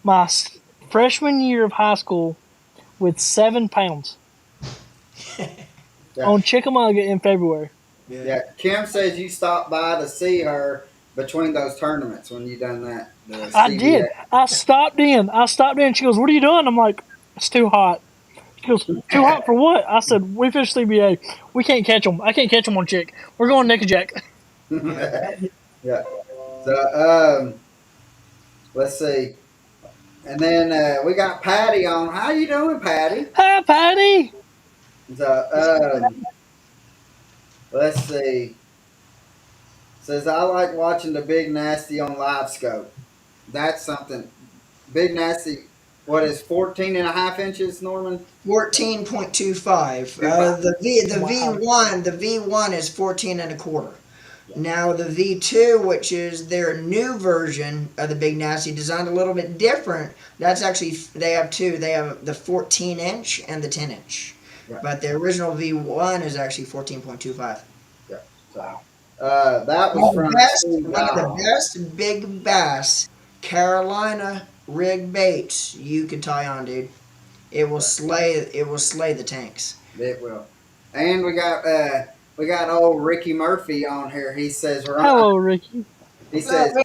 Speaker 3: my freshman year of high school with 7 pounds
Speaker 1: yeah.
Speaker 3: on Chickamauga in February.
Speaker 1: Yeah. Kim says you stopped by to see her between those tournaments when you done that. The
Speaker 3: I
Speaker 1: CBA.
Speaker 3: did. I stopped in. She goes, "What are you doing?" I'm like, "It's too hot." She goes, "Too hot for what?" I said, "We fish CBA. We can't catch them. I can't catch them on Chick. We're going Nick and Jack."
Speaker 1: Yeah. So let's see, and then we got Patty on. How you doing, Patty?
Speaker 3: Hi, Patty.
Speaker 1: So let's see. Says I like watching the Big Nasty on live scope. That's something. Big Nasty. What is 14 and a half inches, Norman?
Speaker 2: 14.25.
Speaker 1: Two five.
Speaker 2: The
Speaker 3: Wow.
Speaker 2: V1 is 14 and a quarter. Now the V2, which is their new version of the Big Nasty, designed a little bit different. That's actually they have two. They have the 14 inch and the 10 inch.
Speaker 1: Yeah.
Speaker 2: But the original V1 is actually 14.25.
Speaker 1: Yeah. So that was from Steve
Speaker 2: One of the
Speaker 1: Dial.
Speaker 2: best big bass Carolina rig baits you could tie on, dude. It will slay. It will slay the tanks.
Speaker 1: It will. And we got old Ricky Murphy on here. He says
Speaker 3: Hello, Ricky.
Speaker 1: he says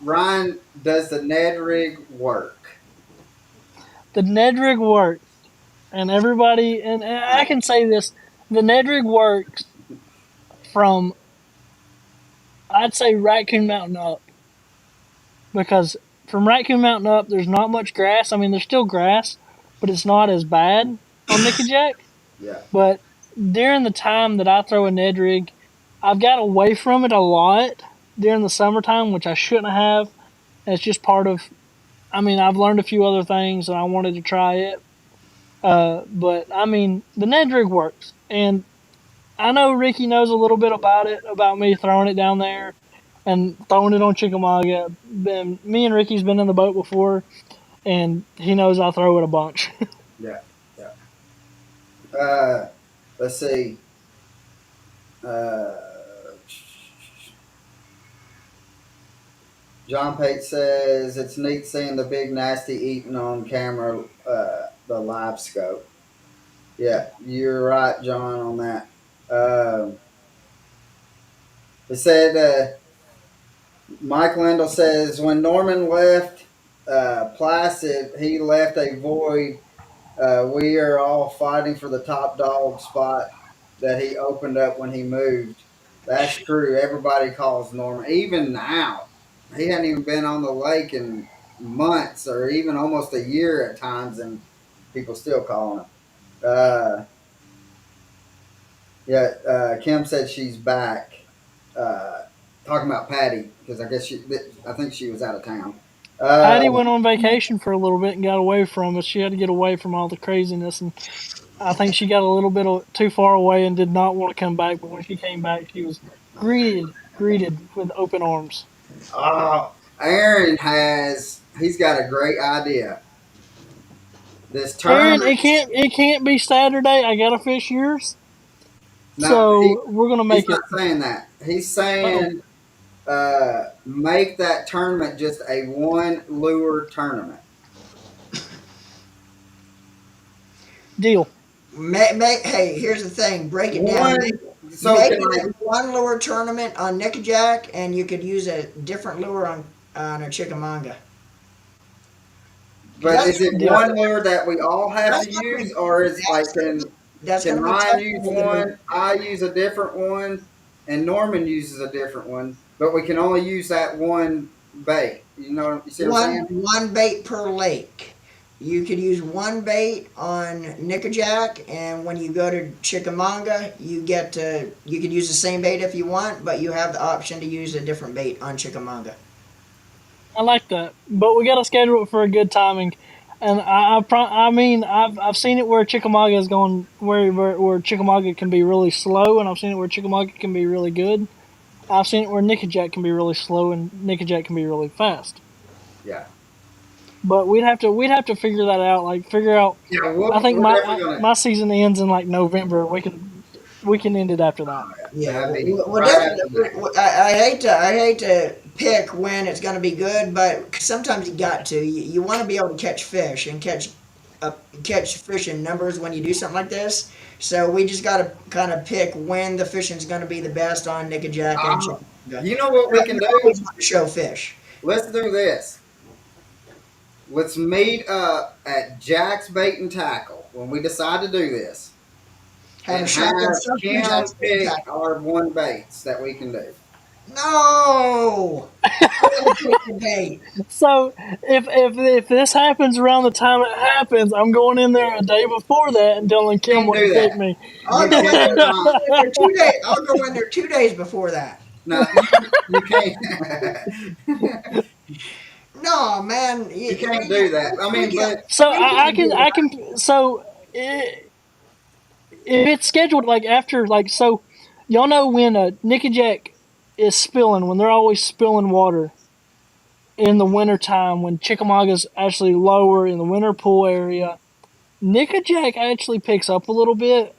Speaker 1: Ryan, does the Ned rig work?
Speaker 3: The Ned rig works, and everybody, and I can say this: the Ned rig works from I'd say Raccoon Mountain up, because from Raccoon Mountain up, there's not much grass. I mean, there's still grass, but it's not as bad on Nicky Jack.
Speaker 1: Yeah.
Speaker 3: But during the time that I throw a Ned rig, I've got away from it a lot during the summertime, which I shouldn't have. It's just part of. I mean, I've learned a few other things, and I wanted to try it. But I mean, the Ned rig works, and I know Ricky knows a little bit about it, about me throwing it down there and throwing it on Chickamauga. Me and Ricky's been in the boat before, and he knows I throw it a bunch.
Speaker 1: Yeah, yeah. Uh, let's see. Uh, John Pate says it's neat seeing the big nasty eating on camera, the live scope. Yeah, you're right, John, on that. It said Mike Lindell says when Norman left Placid, he left a void. We are all fighting for the top dog spot that he opened up when he moved. That's true. Everybody calls Norman. Even now, he hadn't even been on the lake in months or even almost a year at times, and people still calling him. Uh, yeah, Kim said she's back. Uh, Talking about Patty because I think she was out of town. Uh,
Speaker 3: Patty went on vacation for a little bit and got away from us. She had to get away from all the craziness, and I think she got a little bit too far away and did not want to come back. But when she came back, she was greeted with open arms.
Speaker 1: Aaron he's got a great idea. This
Speaker 3: Aaron,
Speaker 1: tournament.
Speaker 3: it can't be Saturday. I gotta fish yours,
Speaker 1: No,
Speaker 3: so we're gonna
Speaker 1: he's
Speaker 3: make it.
Speaker 1: not saying that. He's
Speaker 3: Oh,
Speaker 1: saying make that tournament just a one lure tournament.
Speaker 3: deal.
Speaker 2: Hey, here's the thing. Break it down.
Speaker 1: One. So
Speaker 2: Make
Speaker 1: can
Speaker 2: it
Speaker 1: I?
Speaker 2: a one lure tournament on Nickajack, and you could use a different lure on a Chickamauga. 'Cause
Speaker 1: But
Speaker 2: that's
Speaker 1: is it
Speaker 3: Deal.
Speaker 1: one lure that we all have to
Speaker 2: that's gonna
Speaker 1: use,
Speaker 2: be
Speaker 1: or is
Speaker 2: that's
Speaker 1: like
Speaker 2: gonna be that's
Speaker 1: can
Speaker 2: gonna be
Speaker 1: Ryan use
Speaker 2: tough.
Speaker 1: one? I use a different one, and Norman uses a different one. But we can only use that one bait. You see what I'm saying?
Speaker 2: One bait per lake. You could use one bait on Nickajack, and when you go to Chickamauga, you could use the same bait if you want, but you have the option to use a different bait on Chickamauga.
Speaker 3: I like that, but we gotta schedule it for a good timing. And I mean, I've seen it where Chickamauga is going where Chickamauga can be really slow, and I've seen it where Chickamauga can be really good. I've seen it where Nickajack can be really slow and Nickajack can be really fast.
Speaker 1: Yeah.
Speaker 3: But we'd have to figure that out. Like figure out.
Speaker 1: Yeah.
Speaker 3: I think
Speaker 1: We're definitely gonna.
Speaker 3: my season ends in like November. We can end it after that.
Speaker 2: Yeah,
Speaker 1: That'd be
Speaker 2: well,
Speaker 1: right after
Speaker 2: definitely.
Speaker 1: that.
Speaker 2: I hate to pick when it's going to be good, but sometimes you got to. You want to be able to catch fish and catch fish in numbers when you do something like this. So we just got to kind of pick when the fishing's going to be the best on Nickajack and
Speaker 1: Uh,
Speaker 2: Chickamauga.
Speaker 1: you know what we can
Speaker 2: You
Speaker 1: do?
Speaker 2: always want to show fish.
Speaker 1: Let's do this. Let's meet up at Jack's Bait and Tackle when we decide to do this,
Speaker 2: Have a
Speaker 1: and
Speaker 2: shotgun
Speaker 1: have
Speaker 2: sucker and
Speaker 1: Kim
Speaker 2: Jack's bait
Speaker 1: pick
Speaker 2: tackle.
Speaker 1: our one baits that we can do.
Speaker 2: No, I want to pick the bait.
Speaker 3: So if this happens around the time it happens, I'm going in there a day before that and telling
Speaker 1: You
Speaker 3: Kim
Speaker 1: can't
Speaker 3: what to
Speaker 1: do
Speaker 3: pick
Speaker 1: that.
Speaker 3: me.
Speaker 2: I'll
Speaker 1: You
Speaker 2: go in there.
Speaker 1: cannot.
Speaker 2: I'll go in there 2 days. I'll go in there 2 days before that.
Speaker 1: No, you can't.
Speaker 2: No, man.
Speaker 1: You can't do that. I mean, but
Speaker 3: So
Speaker 2: We can't do
Speaker 3: I
Speaker 2: that.
Speaker 3: can so if it's scheduled like after like so, y'all know when Nickajack is spilling when they're always spilling water in the winter time when Chickamauga's actually lower in the winter pool area. Nickajack actually picks up a little bit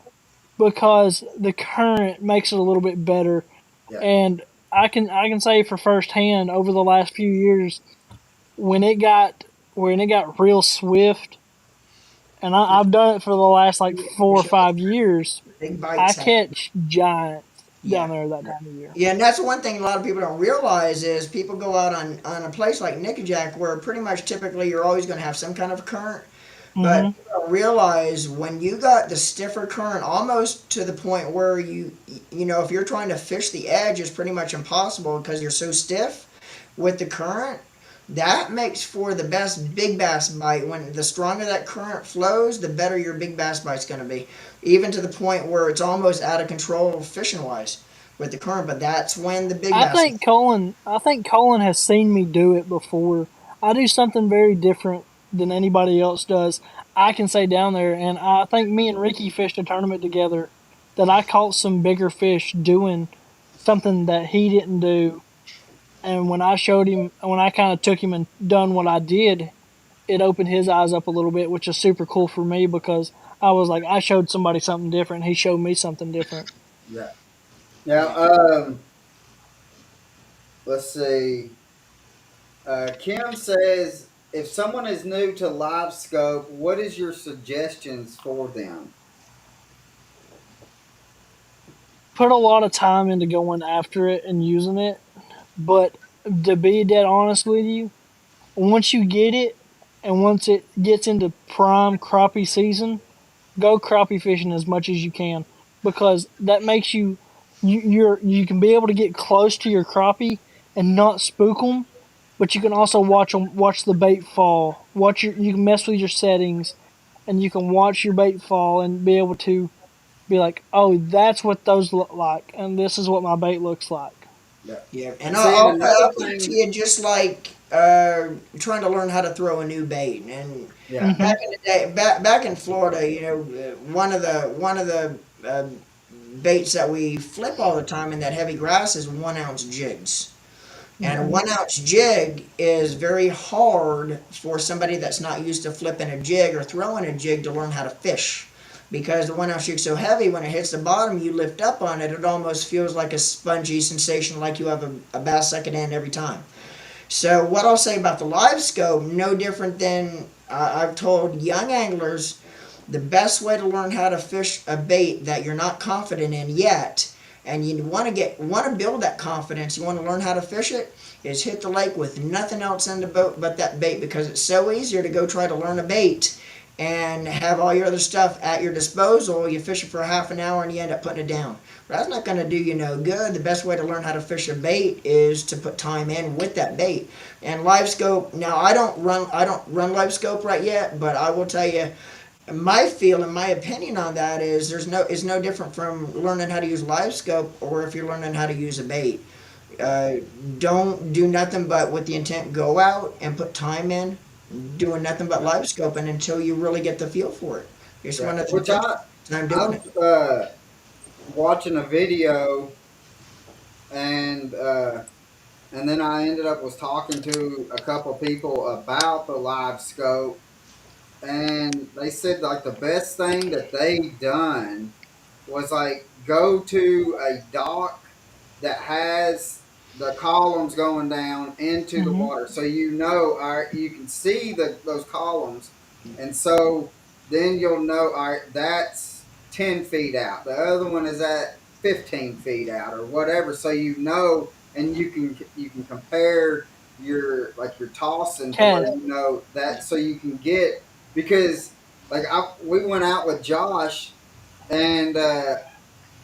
Speaker 3: because the current makes it a little bit better.
Speaker 1: yeah.
Speaker 3: And I can say for firsthand over the last few years when it got real swift, and I've done it for the last like 4 or 5 years.
Speaker 2: Big
Speaker 3: I
Speaker 2: bites happen.
Speaker 3: catch giants
Speaker 2: Yeah.
Speaker 3: down there that time of year.
Speaker 2: Yeah, and that's one thing a lot of people don't realize is people go out on a place like Nickajack where pretty much typically you're always going to have some kind of current. But
Speaker 3: Hmm.
Speaker 2: you don't realize when you got the stiffer current almost to the point where you know, if you're trying to fish the edge, it's pretty much impossible because you're so stiff with the current. That makes for the best big bass bite. When the stronger that current flows, the better your big bass bite's going to be. Even to the point where it's almost out of control fishing wise with the current. But that's when the big bass.
Speaker 3: I think Colin has seen me do it before. I do something very different than anybody else does. I can say down there, and I think me and Ricky fished a tournament together that I caught some bigger fish doing something that he didn't do. And when I showed him, when I kind of took him and done what I did, it opened his eyes up a little bit, which is super cool for me because I was like, I showed somebody something different. He showed me something different.
Speaker 1: Yeah. Now, let's see. Kim says, if someone is new to live scope, what is your suggestions for them?
Speaker 3: Put a lot of time into going after it and using it. But to be dead honest with you, once you get it and once it gets into prime crappie season, go crappie fishing as much as you can because that makes you can be able to get close to your crappie and not spook them, but you can also watch the bait fall. You can mess with your settings and you can watch your bait fall and be able to be like, oh, that's what those look like, and this is what my bait looks like.
Speaker 1: Yeah.
Speaker 2: Yeah, and
Speaker 1: And seeing
Speaker 2: I'll
Speaker 1: another
Speaker 2: put it to
Speaker 1: thing,
Speaker 2: you just like trying to learn how to throw a new bait. And
Speaker 1: yeah,
Speaker 3: Hmm.
Speaker 2: back in the day, back in Florida, one of the baits that we flip all the time in that heavy grass is 1 ounce jigs. And a
Speaker 3: Hmm.
Speaker 2: 1 ounce jig is very hard for somebody that's not used to flipping a jig or throwing a jig to learn how to fish. Because the 1 ounce jig's so heavy, when it hits the bottom, you lift up on it, it almost feels like a spongy sensation, like you have a bass sucking in every time. So, what I'll say about the live scope, no different than I've told young anglers, the best way to learn how to fish a bait that you're not confident in yet, and you want to build that confidence, you want to learn how to fish it, is hit the lake with nothing else in the boat but that bait, because it's so easier to go try to learn a bait and have all your other stuff at your disposal. You fish it for half an hour and you end up putting it down. That's not going to do you no good. The best way to learn how to fish a bait is to put time in with that bait. And live scope. Now I don't run live scope right yet, but I will tell you my feel and my opinion on that is is no different from learning how to use live scope or if you're learning how to use a bait. Uh, don't do nothing but with the intent go out and put time in doing nothing but
Speaker 1: yeah,
Speaker 2: live scoping until you really get the feel for it. You just
Speaker 1: yeah.
Speaker 2: want to
Speaker 1: Which
Speaker 2: take time
Speaker 1: I
Speaker 2: doing it.
Speaker 1: was watching a video and and then I ended up was talking to a couple people about the live scope, and they said like the best thing that they done was like go to a dock that has the columns going down into the
Speaker 3: Hmm.
Speaker 1: water, so you know, all right, you can see those columns, and so then you'll know, all right, that's 10 feet out. The other one is at 15 feet out or whatever, so you know, and you can compare your tossing to where
Speaker 3: Cast.
Speaker 1: you know that, so you can get, because like we went out with Josh and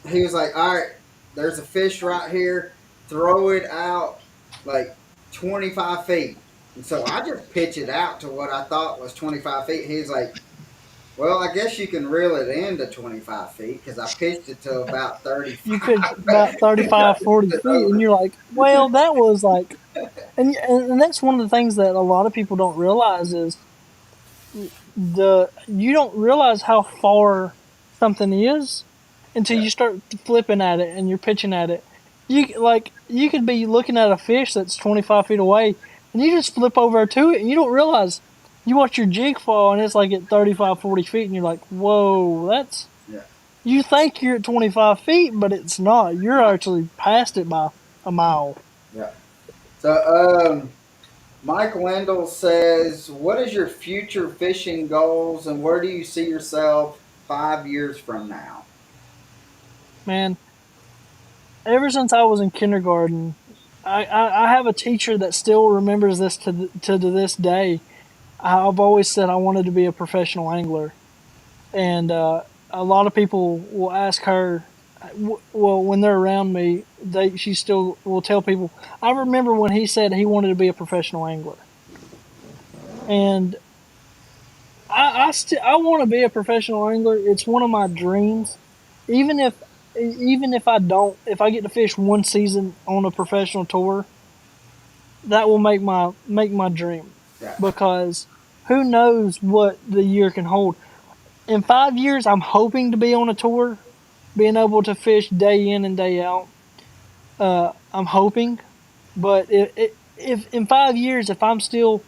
Speaker 1: he was like, "All right, there's a fish right here. Throw it out like 25 feet." And so I just pitch it out to what I thought was 25 feet. He's like, "Well, I guess you can reel it into 25 feet because I pitched it to about
Speaker 3: You
Speaker 1: 35."
Speaker 3: pitch about 35, 40 feet, and you're like, well, that was like, and that's one of the things that a lot of people don't realize is the you don't realize how far something is until
Speaker 1: Yeah,
Speaker 3: you start flipping at it and you're pitching at it. You could be looking at a fish that's 25 feet away, and you just flip over to it, and you don't realize you watch your jig fall, and it's like at 35, 40 feet, and you're like, whoa, that's
Speaker 1: yeah,
Speaker 3: you think you're at 25 feet, but it's not. You're actually past it by a mile.
Speaker 1: yeah. So, Mike Wendell says, "What is your future fishing goals, and where do you see yourself 5 years from now?"
Speaker 3: Man, ever since I was in kindergarten, I have a teacher that still remembers this to this day. I've always said I wanted to be a professional angler, and a lot of people will ask her. Well, when they're around me, she still will tell people. I remember when he said he wanted to be a professional angler, and I want to be a professional angler. It's one of my dreams. Even if even if I don't, if I get to fish one season on a professional tour, that will make my dream,
Speaker 1: Yeah.
Speaker 3: because who knows what the year can hold. In 5 years, I'm hoping to be on a tour, being able to fish day in and day out. I'm hoping, but if in 5 years, if I'm still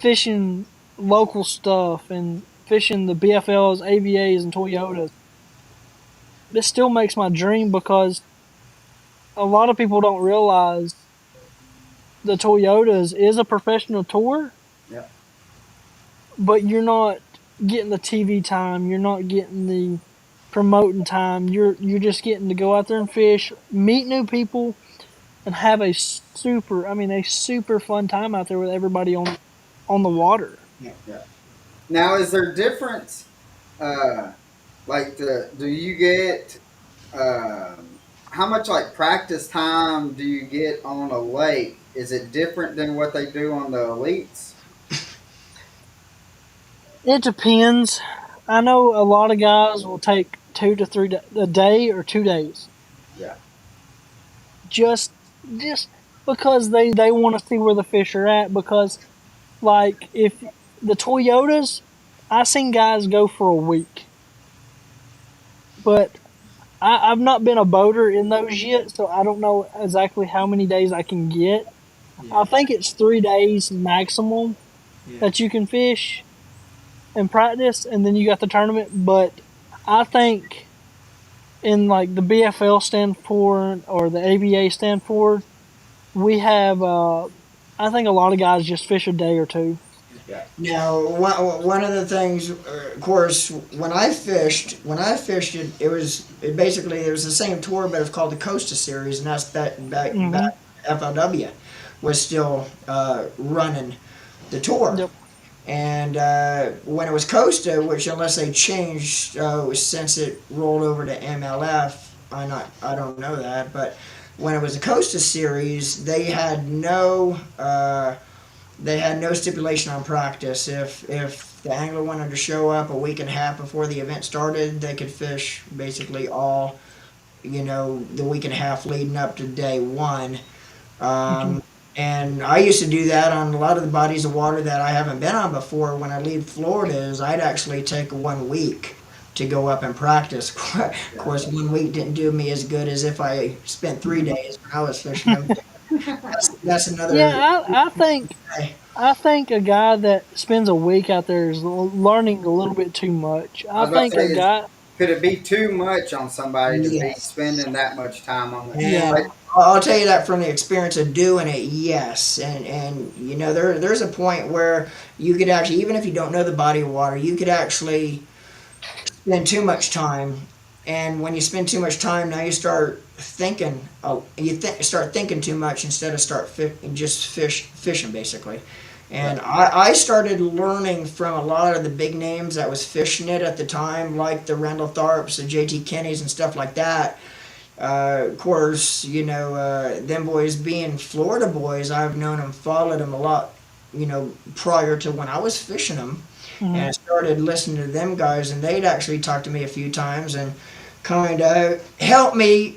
Speaker 3: fishing local stuff and fishing the BFLs, AVAs, and Toyotas, this still makes my dream, because a lot of people don't realize the Toyotas is a professional tour,
Speaker 1: Yeah.
Speaker 3: but you're not getting the TV time, you're not getting the promoting time. You're just getting to go out there and fish, meet new people, and have a super fun time out there with everybody on the water.
Speaker 1: Yeah. Now, is there difference? Uh, like do you get how much like practice time do you get on a lake? Is it different than what they do on the elites?
Speaker 3: It depends. I know a lot of guys will take a day or 2 days,
Speaker 1: Yeah.
Speaker 3: just just because they want to see where the fish are at. Because like if the Toyotas, I seen guys go for a week, but I've not been a boater in those yet, so I don't know exactly how many days I can get. I
Speaker 2: Yeah,
Speaker 3: think it's 3 days maximum
Speaker 2: yeah.
Speaker 3: that you can fish and practice, and then you got the tournament. But I think in like the BFL Stanford or the ABA Stanford, we have. I think a lot of guys just fish a day or two.
Speaker 1: Yeah.
Speaker 2: Now, one of the things, of course, when I fished it, it was the same tour, but it was called the Costa Series, and that's back
Speaker 3: Hmm.
Speaker 2: FLW was still running the tour.
Speaker 3: Yep.
Speaker 2: And when it was Costa, which unless they changed since it rolled over to MLF, I don't know that, but when it was the Costa Series, they had no stipulation on practice. If the angler wanted to show up a week and a half before the event started, they could fish basically all, the week and a half leading up to day one.
Speaker 3: Hmm.
Speaker 2: Um, and I used to do that on a lot of the bodies of water that I haven't been on before. When I leave Florida, is I'd actually take 1 week to go up and practice. Of
Speaker 1: Yeah.
Speaker 2: course, 1 week didn't do me as good as if I spent 3 days when I was fishing them. That's
Speaker 3: Yeah,
Speaker 2: another.
Speaker 3: I think a guy that spends a week out there is learning a little bit too much.
Speaker 1: I
Speaker 3: I
Speaker 1: was about to
Speaker 3: think
Speaker 1: say,
Speaker 3: a guy,
Speaker 1: could it be too much on somebody to be
Speaker 2: Yes.
Speaker 1: spending that much time on it?
Speaker 2: And
Speaker 3: yeah,
Speaker 1: Like,
Speaker 2: I'll tell you that from the experience of doing it, yes. And there's a point where you could actually, even if you don't know the body of water, you could actually spend too much time. And when you spend too much time, now you start thinking. Start thinking too much instead of just fishing basically.
Speaker 1: right.
Speaker 2: And I started learning from a lot of the big names that was fishing it at the time, like the Randall Tharps, the JT Kennys, and stuff like that. Of course, them boys being Florida boys, I've known them, followed them a lot, prior to when I was fishing them. And
Speaker 3: hmm,
Speaker 2: I started listening to them guys, and they'd actually talk to me a few times and kind of help me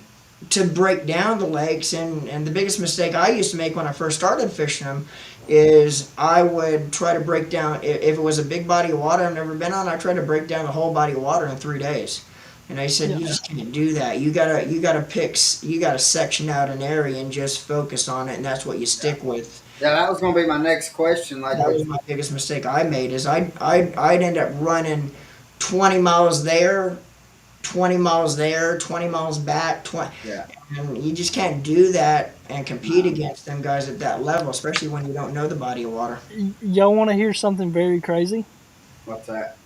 Speaker 2: to break down the lakes. And the biggest mistake I used to make when I first started fishing them is I would try to break down, if it was a big body of water I've never been on, I tried to break down the whole body of water in 3 days. And I said,
Speaker 3: yeah,
Speaker 2: you just can't do that. You gotta section out an area and just focus on it, and that's what you stick with.
Speaker 1: Yeah, that was going to be my next question. Like
Speaker 2: That
Speaker 1: with
Speaker 2: was my biggest mistake I made. Is I'd end up running 20 miles there, 20 miles there, 20 miles back, 20,
Speaker 1: yeah,
Speaker 2: and you just can't do that and compete against them guys at that level, especially when you don't know the body of water.
Speaker 3: y'all want to hear something very crazy?
Speaker 1: what's that?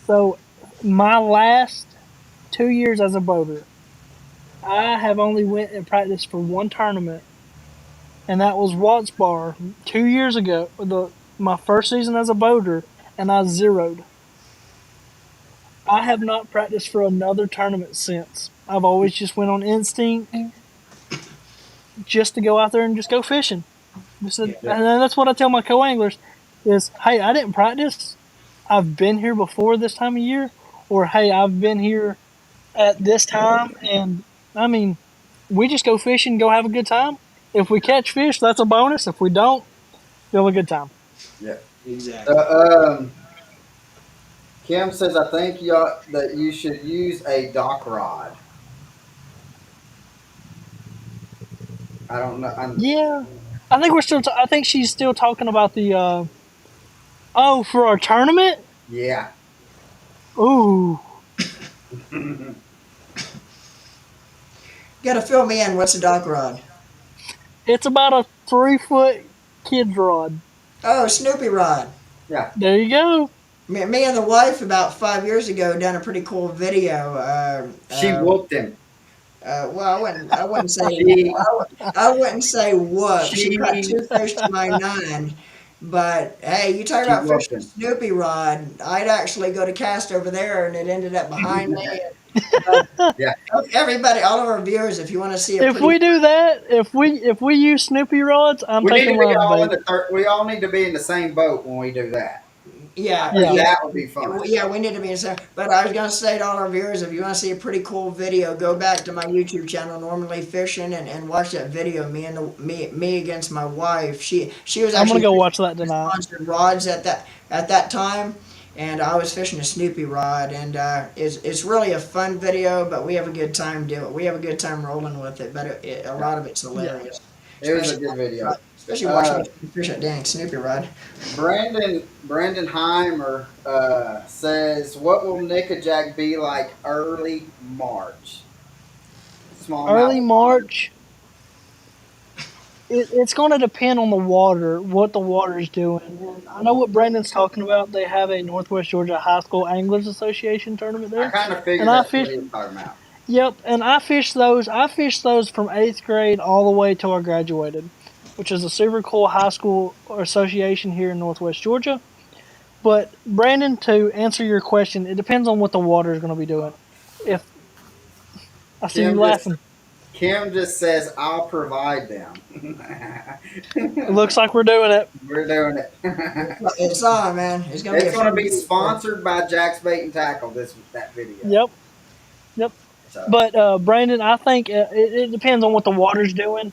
Speaker 3: So, my last 2 years as a boater, I have only went and practiced for one tournament, and that was Watts Bar 2 years ago. My first season as a boater, and I zeroed. I have not practiced for another tournament since. I've always just went on instinct, just to go out there and just go fishing.
Speaker 2: Yeah.
Speaker 3: And that's what I tell my co-anglers. is, hey, I didn't practice. I've been here before this time of year, or hey, I've been here at this time, and I mean, we just go fishing, go have a good time. If we catch fish, that's a bonus. If we don't, still a good time.
Speaker 1: Yeah.
Speaker 2: Exactly.
Speaker 1: Uh, Kim says, I think that you should use a dock rod. I don't know.
Speaker 3: Yeah, I think we're still. I think she's still talking about the. Oh, for our tournament.
Speaker 1: Yeah.
Speaker 3: Ooh,
Speaker 2: Gotta fill me in. What's a dock rod?
Speaker 3: it's about a 3 foot kid's rod.
Speaker 2: Oh, Snoopy rod.
Speaker 1: Yeah.
Speaker 3: There you go.
Speaker 2: Me and the wife about 5 years ago done a pretty cool video.
Speaker 1: She whooped him.
Speaker 2: Well, I wouldn't say
Speaker 1: She
Speaker 2: I wouldn't say whoop. She caught
Speaker 1: she
Speaker 2: 2 fish to my 9. But hey, you talk
Speaker 1: she
Speaker 2: about
Speaker 1: whooped
Speaker 2: fishing a
Speaker 1: him.
Speaker 2: Snoopy rod. I'd actually go to cast over there, and it ended up behind me. But
Speaker 1: Yeah.
Speaker 2: everybody, all of our viewers, if you want to see a
Speaker 3: If
Speaker 2: pretty
Speaker 3: we do that, if we use Snoopy rods, I'm
Speaker 1: We need
Speaker 3: taking
Speaker 1: to be
Speaker 3: live
Speaker 1: all in
Speaker 3: bait.
Speaker 1: the we all need to be in the same boat when we do that. I
Speaker 2: Yeah,
Speaker 1: think
Speaker 3: Yeah,
Speaker 2: yeah,
Speaker 1: that would be fun.
Speaker 2: yeah. We need to be in some. But I was gonna say to all our viewers, if you want to see a pretty cool video, go back to my YouTube channel, Normally Fishing, and watch that video. Me against my wife. She was
Speaker 3: I'm gonna
Speaker 2: actually
Speaker 3: go
Speaker 2: fishing
Speaker 3: watch that tonight.
Speaker 2: sponsored rods at that time, and I was fishing a Snoopy rod, and it's really a fun video. But we have a good time doing it. We have a good time rolling with it. But a
Speaker 1: Yeah.
Speaker 2: lot of it's
Speaker 3: Yeah.
Speaker 2: hilarious,
Speaker 1: It was a
Speaker 2: especially
Speaker 1: good video.
Speaker 2: especially watching
Speaker 1: Uh,
Speaker 2: me fish that dang Snoopy rod.
Speaker 1: Brandon Heimer says, "What will Nickajack be like early March?
Speaker 3: Early
Speaker 1: Smallmouth pond."
Speaker 3: March. It's going to depend on the water, what the water is doing. And I know what Brandon's talking about. They have a Northwest Georgia High School Anglers Association tournament
Speaker 1: I
Speaker 3: there,
Speaker 1: kind of
Speaker 3: and
Speaker 1: figured
Speaker 3: I
Speaker 1: that's what
Speaker 3: fish.
Speaker 1: he was talking about.
Speaker 3: Yep, and I fished those. I fished those from 8th grade all the way till I graduated, which is a super cool high school association here in Northwest Georgia. But Brandon, to answer your question, it depends on what the water is going to be doing. If I see you
Speaker 1: Kim just
Speaker 3: laughing,
Speaker 1: Kim just says, "I'll provide them."
Speaker 3: it looks like we're doing it.
Speaker 1: We're doing it.
Speaker 2: It's on, man. It's gonna be a
Speaker 1: It's going to
Speaker 2: fun
Speaker 1: be
Speaker 2: video.
Speaker 1: sponsored by Jack's Bait and Tackle. That video.
Speaker 3: Yep, yep.
Speaker 1: So
Speaker 3: But Brandon, I think it depends on what the water's doing.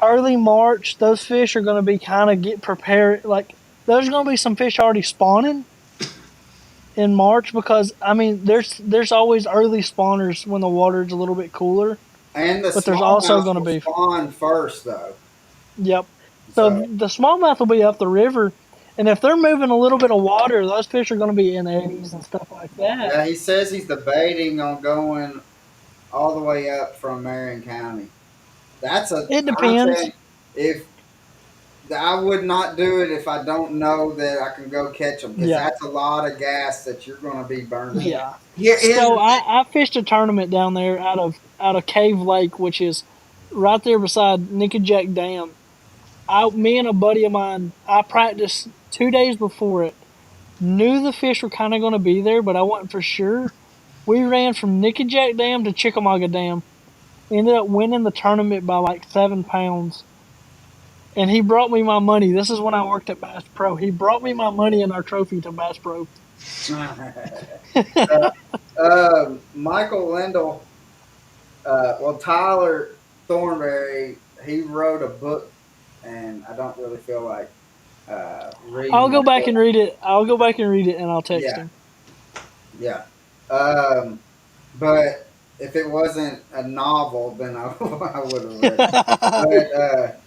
Speaker 3: Early March, those fish are going to be kind of get prepared. Like there's going to be some fish already spawning in March because I mean there's always early spawners when the water's a little bit cooler,
Speaker 1: and the
Speaker 3: but there's also going
Speaker 1: smallmouth
Speaker 3: to
Speaker 1: will
Speaker 3: be
Speaker 1: spawn first though.
Speaker 3: yep. So
Speaker 1: So
Speaker 3: the smallmouth will be up the river, and if they're moving a little bit of water, those fish are going to be in eddies and stuff like that.
Speaker 1: yeah, he says he's debating on going all the way up from Marion County.
Speaker 3: It
Speaker 1: I'm
Speaker 3: depends.
Speaker 1: saying if I would not do it if I don't know that I can go catch them because
Speaker 3: Yeah,
Speaker 1: that's a lot of gas that you're going to be burning.
Speaker 3: yeah.
Speaker 2: Here's
Speaker 3: So
Speaker 2: the thing.
Speaker 3: I fished a tournament down there out of Cave Lake, which is right there beside Nickajack Dam. Me and a buddy of mine, I practiced 2 days before it. Knew the fish were kind of going to be there, but I wasn't for sure. We ran from Nickajack Dam to Chickamauga Dam. Ended up winning the tournament by like 7 pounds. And he brought me my money. This is when I worked at Bass Pro. He brought me my money and our trophy to Bass Pro.
Speaker 1: Michael Lindell, Tyler Thornberry, he wrote a book, and I don't really feel like
Speaker 3: I'll
Speaker 1: reading
Speaker 3: go
Speaker 1: the
Speaker 3: back
Speaker 1: book.
Speaker 3: and read it. I'll go back and read it, and I'll text
Speaker 1: Yeah,
Speaker 3: him.
Speaker 1: yeah. Um, but if it wasn't a novel, then I, I would have read it.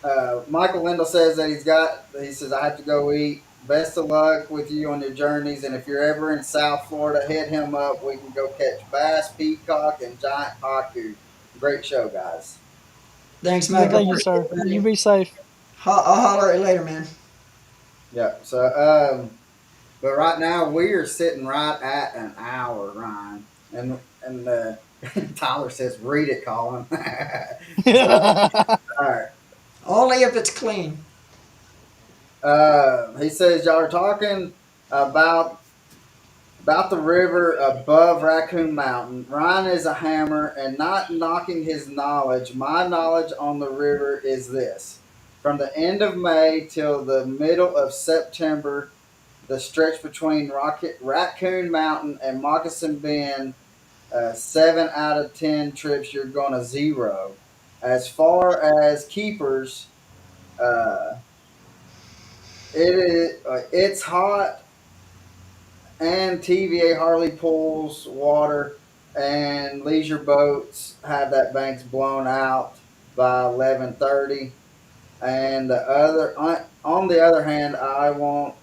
Speaker 1: But Michael Lindell says that he says, I have to go eat. Best of luck with you on your journeys. And if you're ever in South Florida, hit him up. We can go catch bass, peacock, and giant pacu. Great show, guys.
Speaker 2: Thanks,
Speaker 3: Yeah,
Speaker 2: Michael.
Speaker 3: thank you,
Speaker 2: Appreciate
Speaker 3: sir.
Speaker 2: it,
Speaker 3: You
Speaker 2: buddy.
Speaker 3: be safe.
Speaker 2: I'll holler at you later, man.
Speaker 1: Yeah. So, but right now we are sitting right at an hour, Ryan. And Tyler says, read it, Colin. So, all right.
Speaker 2: Only if it's clean.
Speaker 1: He says y'all are talking about the river above Raccoon Mountain. Ryan is a hammer and not knocking his knowledge. My knowledge on the river is this. from the end of May till the middle of September, the stretch between Raccoon Mountain and Moccasin Bend, 7 out of 10 trips you're going to zero. As far as keepers, uh, it's hot, and TVA Harley pools water and leisure boats have that banks blown out by 11:30. And on the other hand, uh, I want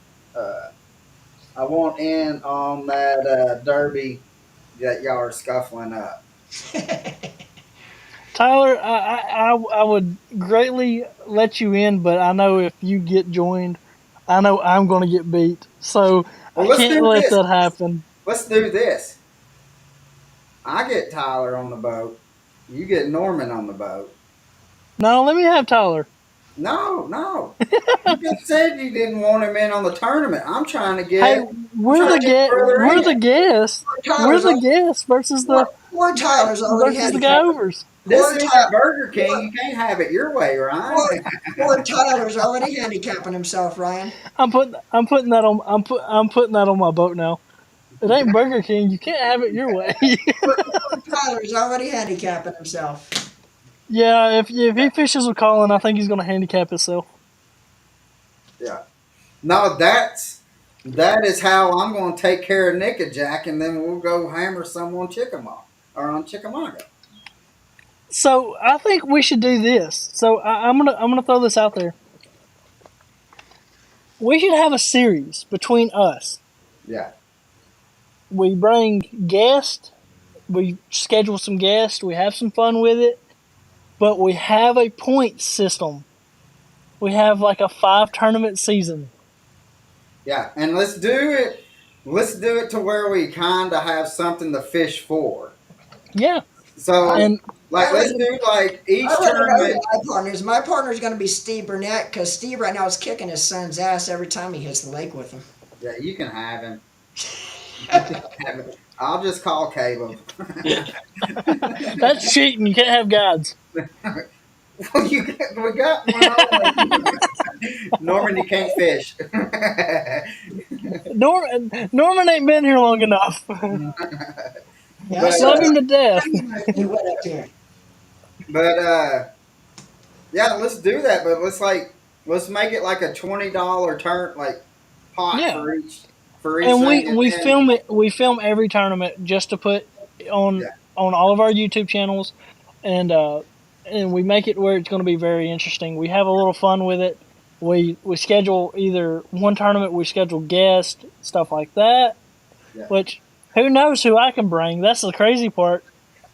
Speaker 1: in on that derby that y'all are scuffling up.
Speaker 3: Tyler, I would greatly let you in, but I know if you get joined, I know I'm going to get beat. So I
Speaker 1: Well, let's
Speaker 3: can't
Speaker 1: do
Speaker 3: let
Speaker 1: this.
Speaker 3: that happen.
Speaker 1: Let's do this. I get Tyler on the boat. You get Norman on the boat.
Speaker 3: No, let me have Tyler.
Speaker 1: No, no. You just said you didn't want him in on the tournament.
Speaker 3: Hey,
Speaker 1: I'm trying to get further
Speaker 3: we're
Speaker 1: in.
Speaker 3: the guests. We're
Speaker 2: Tyler's
Speaker 3: the
Speaker 2: al-
Speaker 3: guests versus
Speaker 2: poor, poor Tyler's already
Speaker 3: the go
Speaker 2: handicapped.
Speaker 3: overs.
Speaker 1: This
Speaker 2: Poor
Speaker 1: ain't
Speaker 2: Tyler.
Speaker 1: that Burger King.
Speaker 2: Poor,
Speaker 1: You can't have it your way, Ryan.
Speaker 2: poor, poor Tyler's already handicapping himself, Ryan.
Speaker 3: I'm putting that on my boat now. It ain't Burger King. You can't have it your way.
Speaker 2: Poor Tyler's already handicapping himself.
Speaker 3: Yeah, if he fishes with Colin, I think he's going to handicap himself.
Speaker 1: Yeah. No, that is how I'm going to take care of Nickajack, and then we'll go hammer some on Chickamauga or on Chickamauga.
Speaker 3: So I think we should do this. So I'm gonna throw this out there. We should have a series between us.
Speaker 1: Yeah.
Speaker 3: We bring guests. We schedule some guests. We have some fun with it, but we have a point system. We have like a 5 tournament season.
Speaker 1: Yeah, and let's do it. Let's do it to where we kind of have something to fish for.
Speaker 3: Yeah,
Speaker 1: So,
Speaker 3: and
Speaker 2: I
Speaker 1: like, let's
Speaker 2: already,
Speaker 1: do like
Speaker 2: I
Speaker 1: each
Speaker 2: already know who
Speaker 1: tournament.
Speaker 2: my partner is. My partner is going to be Steve Burnett because Steve right now is kicking his son's ass every time he hits the lake with him.
Speaker 1: Yeah, you can have him. You can have him. I'll just call Caleb.
Speaker 3: that's cheating. You can't have guides.
Speaker 1: Well, we got one on. Norman, you can't fish.
Speaker 3: Norman ain't been here long enough.
Speaker 2: Yeah, I
Speaker 1: but
Speaker 2: still
Speaker 3: Love
Speaker 2: got
Speaker 3: him to
Speaker 2: to
Speaker 3: death.
Speaker 2: get my feet wet up here.
Speaker 1: but yeah, let's do that. But let's make it like a $20 turn like pot
Speaker 3: Yeah,
Speaker 1: for each
Speaker 3: and
Speaker 1: thing, and
Speaker 3: we
Speaker 1: then
Speaker 3: film it. We film every tournament just to put on
Speaker 1: yeah,
Speaker 3: on all of our YouTube channels, and we make it where it's going to be very interesting. We have a little fun with it. We schedule either one tournament. We schedule guests, stuff like that.
Speaker 1: yeah.
Speaker 3: Which who knows who I can bring? That's the crazy part.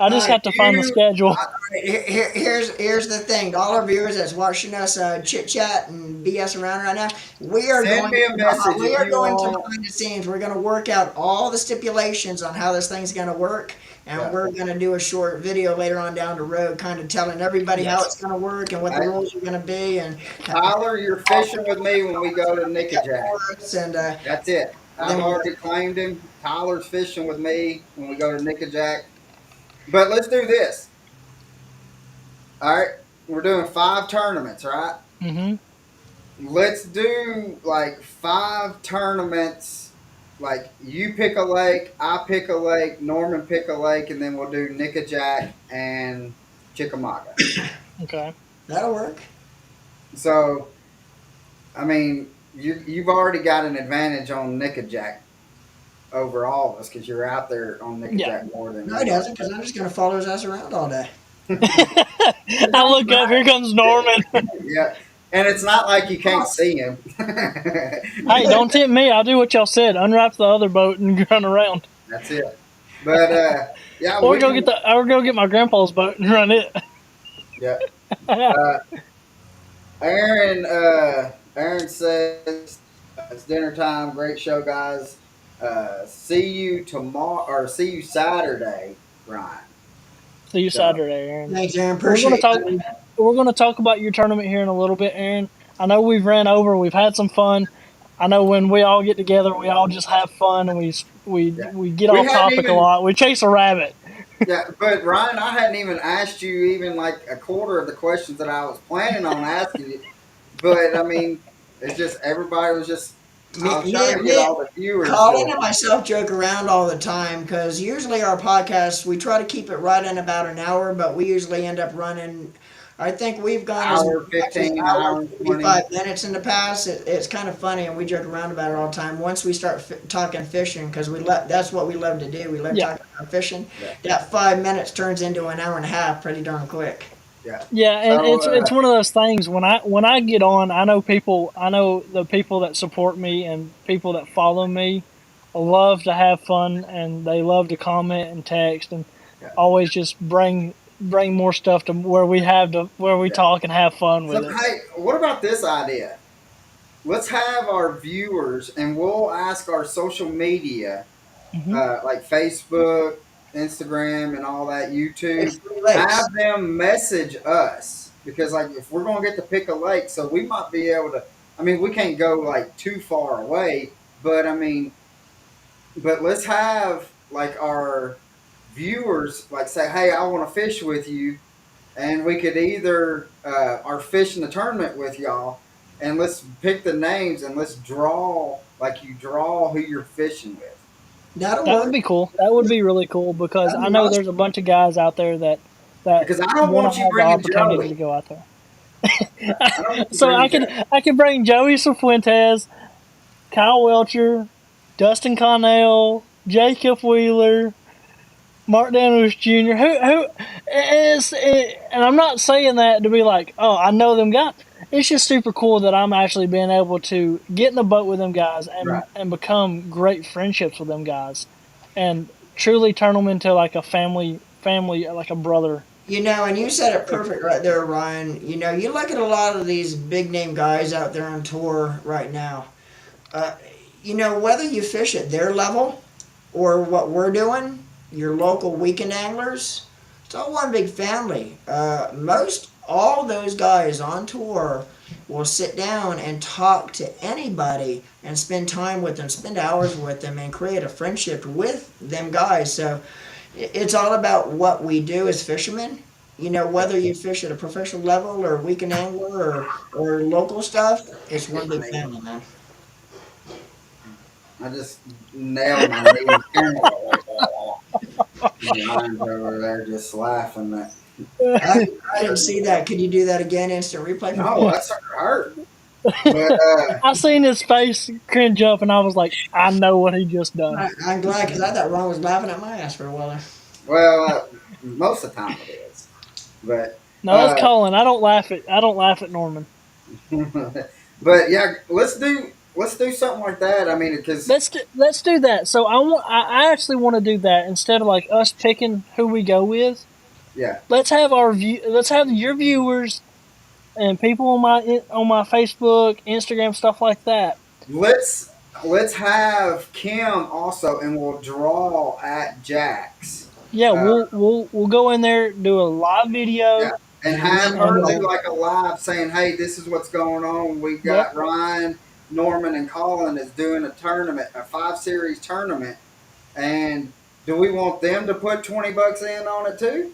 Speaker 3: I just have to find the
Speaker 1: You,
Speaker 3: schedule.
Speaker 2: Here's the thing. All our viewers that's watching us chit chat and BS around right now,
Speaker 1: send me a message
Speaker 2: we
Speaker 1: if
Speaker 2: are
Speaker 1: you
Speaker 2: going to
Speaker 1: want.
Speaker 2: behind the scenes. We're going to work out all the stipulations on how this thing's going to work, and
Speaker 1: Yeah.
Speaker 2: we're going to do a short video later on down the road, kind of telling everybody how
Speaker 3: Yes.
Speaker 2: it's going to work and what the
Speaker 1: Hey,
Speaker 2: rules are going to be, and
Speaker 1: Tyler, you're fishing with me when we go to Nickajack.
Speaker 2: and
Speaker 1: That's it. I've
Speaker 2: then we'll
Speaker 1: already claimed him. Tyler's fishing with me when we go to Nickajack. But let's do this. All right, we're doing 5 tournaments, right?
Speaker 3: Hmm.
Speaker 1: Let's do like 5 tournaments. Like you pick a lake, I pick a lake, Norman pick a lake, and then we'll do Nickajack and Chickamauga.
Speaker 3: Okay.
Speaker 2: that'll work.
Speaker 1: So, I mean, you've already got an advantage on Nickajack over all of us because you're out there on
Speaker 3: Yeah.
Speaker 1: Nickajack more than
Speaker 2: No, he
Speaker 1: we are.
Speaker 2: doesn't, because I'm just going to follow his ass around all day.
Speaker 1: It
Speaker 3: I
Speaker 1: don't
Speaker 3: look up. Here comes Norman.
Speaker 1: Yeah, and it's not like you can't see him.
Speaker 3: Hey, don't tempt me. I'll do what y'all said. Unwrap the other boat and run around,
Speaker 1: That's it. But yeah,
Speaker 3: or
Speaker 1: we can.
Speaker 3: go get my grandpa's boat and run it.
Speaker 1: Yeah. Uh, Aaron says it's dinner time. Great show, guys. See you tomorrow or see you Saturday, Ryan.
Speaker 3: See you
Speaker 1: So
Speaker 3: Saturday, Aaron.
Speaker 2: Thanks, Aaron.
Speaker 3: We're gonna
Speaker 2: Appreciate
Speaker 3: talk.
Speaker 2: you.
Speaker 3: We're gonna talk about your tournament here in a little bit, Aaron. I know we've ran over. We've had some fun. I know when we all get together, we all just have fun and
Speaker 1: yeah,
Speaker 3: we get
Speaker 1: we
Speaker 3: off
Speaker 1: hadn't
Speaker 3: topic a
Speaker 1: even.
Speaker 3: lot. We chase a rabbit.
Speaker 1: Yeah, but Ryan, I hadn't even asked you even like a quarter of the questions that I was planning on asking you. but I mean, it's just everybody was just. I
Speaker 2: Me,
Speaker 1: was trying
Speaker 2: me,
Speaker 1: to get
Speaker 2: me,
Speaker 1: all the viewers
Speaker 2: Colin
Speaker 1: to.
Speaker 2: and myself joke around all the time because usually our podcast we try to keep it right in about an hour, but we usually end up running. I think we've gone as
Speaker 1: Hour
Speaker 2: much as
Speaker 1: 15,
Speaker 2: hour
Speaker 1: hour
Speaker 2: and
Speaker 1: 20.
Speaker 2: 45 minutes in the past. It's kind of funny, and we joke around about it all the time. Once we start talking fishing, because that's what we love to do. We love
Speaker 3: Yeah,
Speaker 2: talking about fishing.
Speaker 1: Yeah,
Speaker 2: That 5 minutes turns into an hour and a half pretty darn quick.
Speaker 1: yeah.
Speaker 3: yeah, and
Speaker 1: So,
Speaker 3: it's one of those things when I get on, I know the people that support me and people that follow me love to have fun and they love to comment and text and
Speaker 1: yeah,
Speaker 3: always just bring more stuff to where we
Speaker 1: yeah.
Speaker 3: talk and have fun
Speaker 1: So,
Speaker 3: with it.
Speaker 1: hey, what about this idea? Let's have our viewers, and we'll ask our social media,
Speaker 3: Hmm.
Speaker 1: like Facebook, Instagram, and all that,
Speaker 2: Hey,
Speaker 1: YouTube,
Speaker 2: Free
Speaker 1: have
Speaker 2: Lakes.
Speaker 1: them message us because, like, if we're gonna get to pick a lake, so we might be able to. I mean, we can't go like too far away, but I mean, but let's have like our viewers like say, "Hey, I want to fish with you," and we could either are fishing the tournament with y'all, and let's pick the names and let's draw like you draw who you're fishing with.
Speaker 2: That'll
Speaker 3: That would
Speaker 2: work.
Speaker 3: be cool. That would be really cool because
Speaker 2: That'd
Speaker 3: I
Speaker 2: be
Speaker 3: know
Speaker 2: awesome.
Speaker 3: there's a bunch of guys out there that
Speaker 1: Because I don't
Speaker 3: want to
Speaker 1: want you
Speaker 3: have the
Speaker 1: bringing
Speaker 3: opportunity
Speaker 1: Joey.
Speaker 3: to go out there.
Speaker 1: I don't want you
Speaker 3: So
Speaker 1: bringing Joey.
Speaker 3: I could bring Joey Cifuentes, Kyle Welcher, Dustin Connell, Jacob Wheeler, Mark Daniels Jr. And I'm not saying that to be like, oh, I know them guys. It's just super cool that I'm actually being able to get in the boat with them guys
Speaker 1: Right.
Speaker 3: and become great friendships with them guys, and truly turn them into like a family like a brother.
Speaker 2: And you said it perfect right there, Ryan. You look at a lot of these big name guys out there on tour right now. Uh, whether you fish at their level or what we're doing, your local weekend anglers, it's all one big family. Most all those guys on tour will sit down and talk to anybody and spend time with them, spend hours with them, and create a friendship with them guys. So it's all about what we do as fishermen.
Speaker 1: Yeah.
Speaker 2: Whether you fish at a professional level or weekend angler or local stuff, it's one
Speaker 1: Hit my
Speaker 2: big
Speaker 1: knee.
Speaker 2: family, man.
Speaker 1: I just nailed my knee. Camera. Ryan's over there just laughing. At,
Speaker 2: I, I didn't see that. Could you do that again? Instant replay for me?
Speaker 1: no, that's hurt. But
Speaker 3: I seen his face cringe up, and I was like, I know what he just done.
Speaker 2: I'm glad because I thought Ron was laughing at my ass for a while there.
Speaker 1: well, most of the time it is. But
Speaker 3: No, that's
Speaker 1: uh,
Speaker 3: Colin. I don't laugh at Norman.
Speaker 1: but yeah, let's do something like that. I mean, because
Speaker 3: Let's do that. So I actually want to do that instead of like us picking who we go with.
Speaker 1: yeah,
Speaker 3: Let's have your viewers and people on my Facebook, Instagram, stuff like that.
Speaker 1: let's let's have Kim also, and we'll draw at Jack's.
Speaker 3: Yeah,
Speaker 1: Uh,
Speaker 3: we'll go in there, do a live
Speaker 1: yeah,
Speaker 3: video,
Speaker 1: and
Speaker 2: And
Speaker 1: have
Speaker 2: remember,
Speaker 1: her
Speaker 3: and
Speaker 1: do like a live saying, "Hey, this is what's going on. We
Speaker 3: yep,
Speaker 1: got Ryan, Norman, and Colin is doing a tournament, a 5 series tournament, and do we want them to put $20 in on it too?"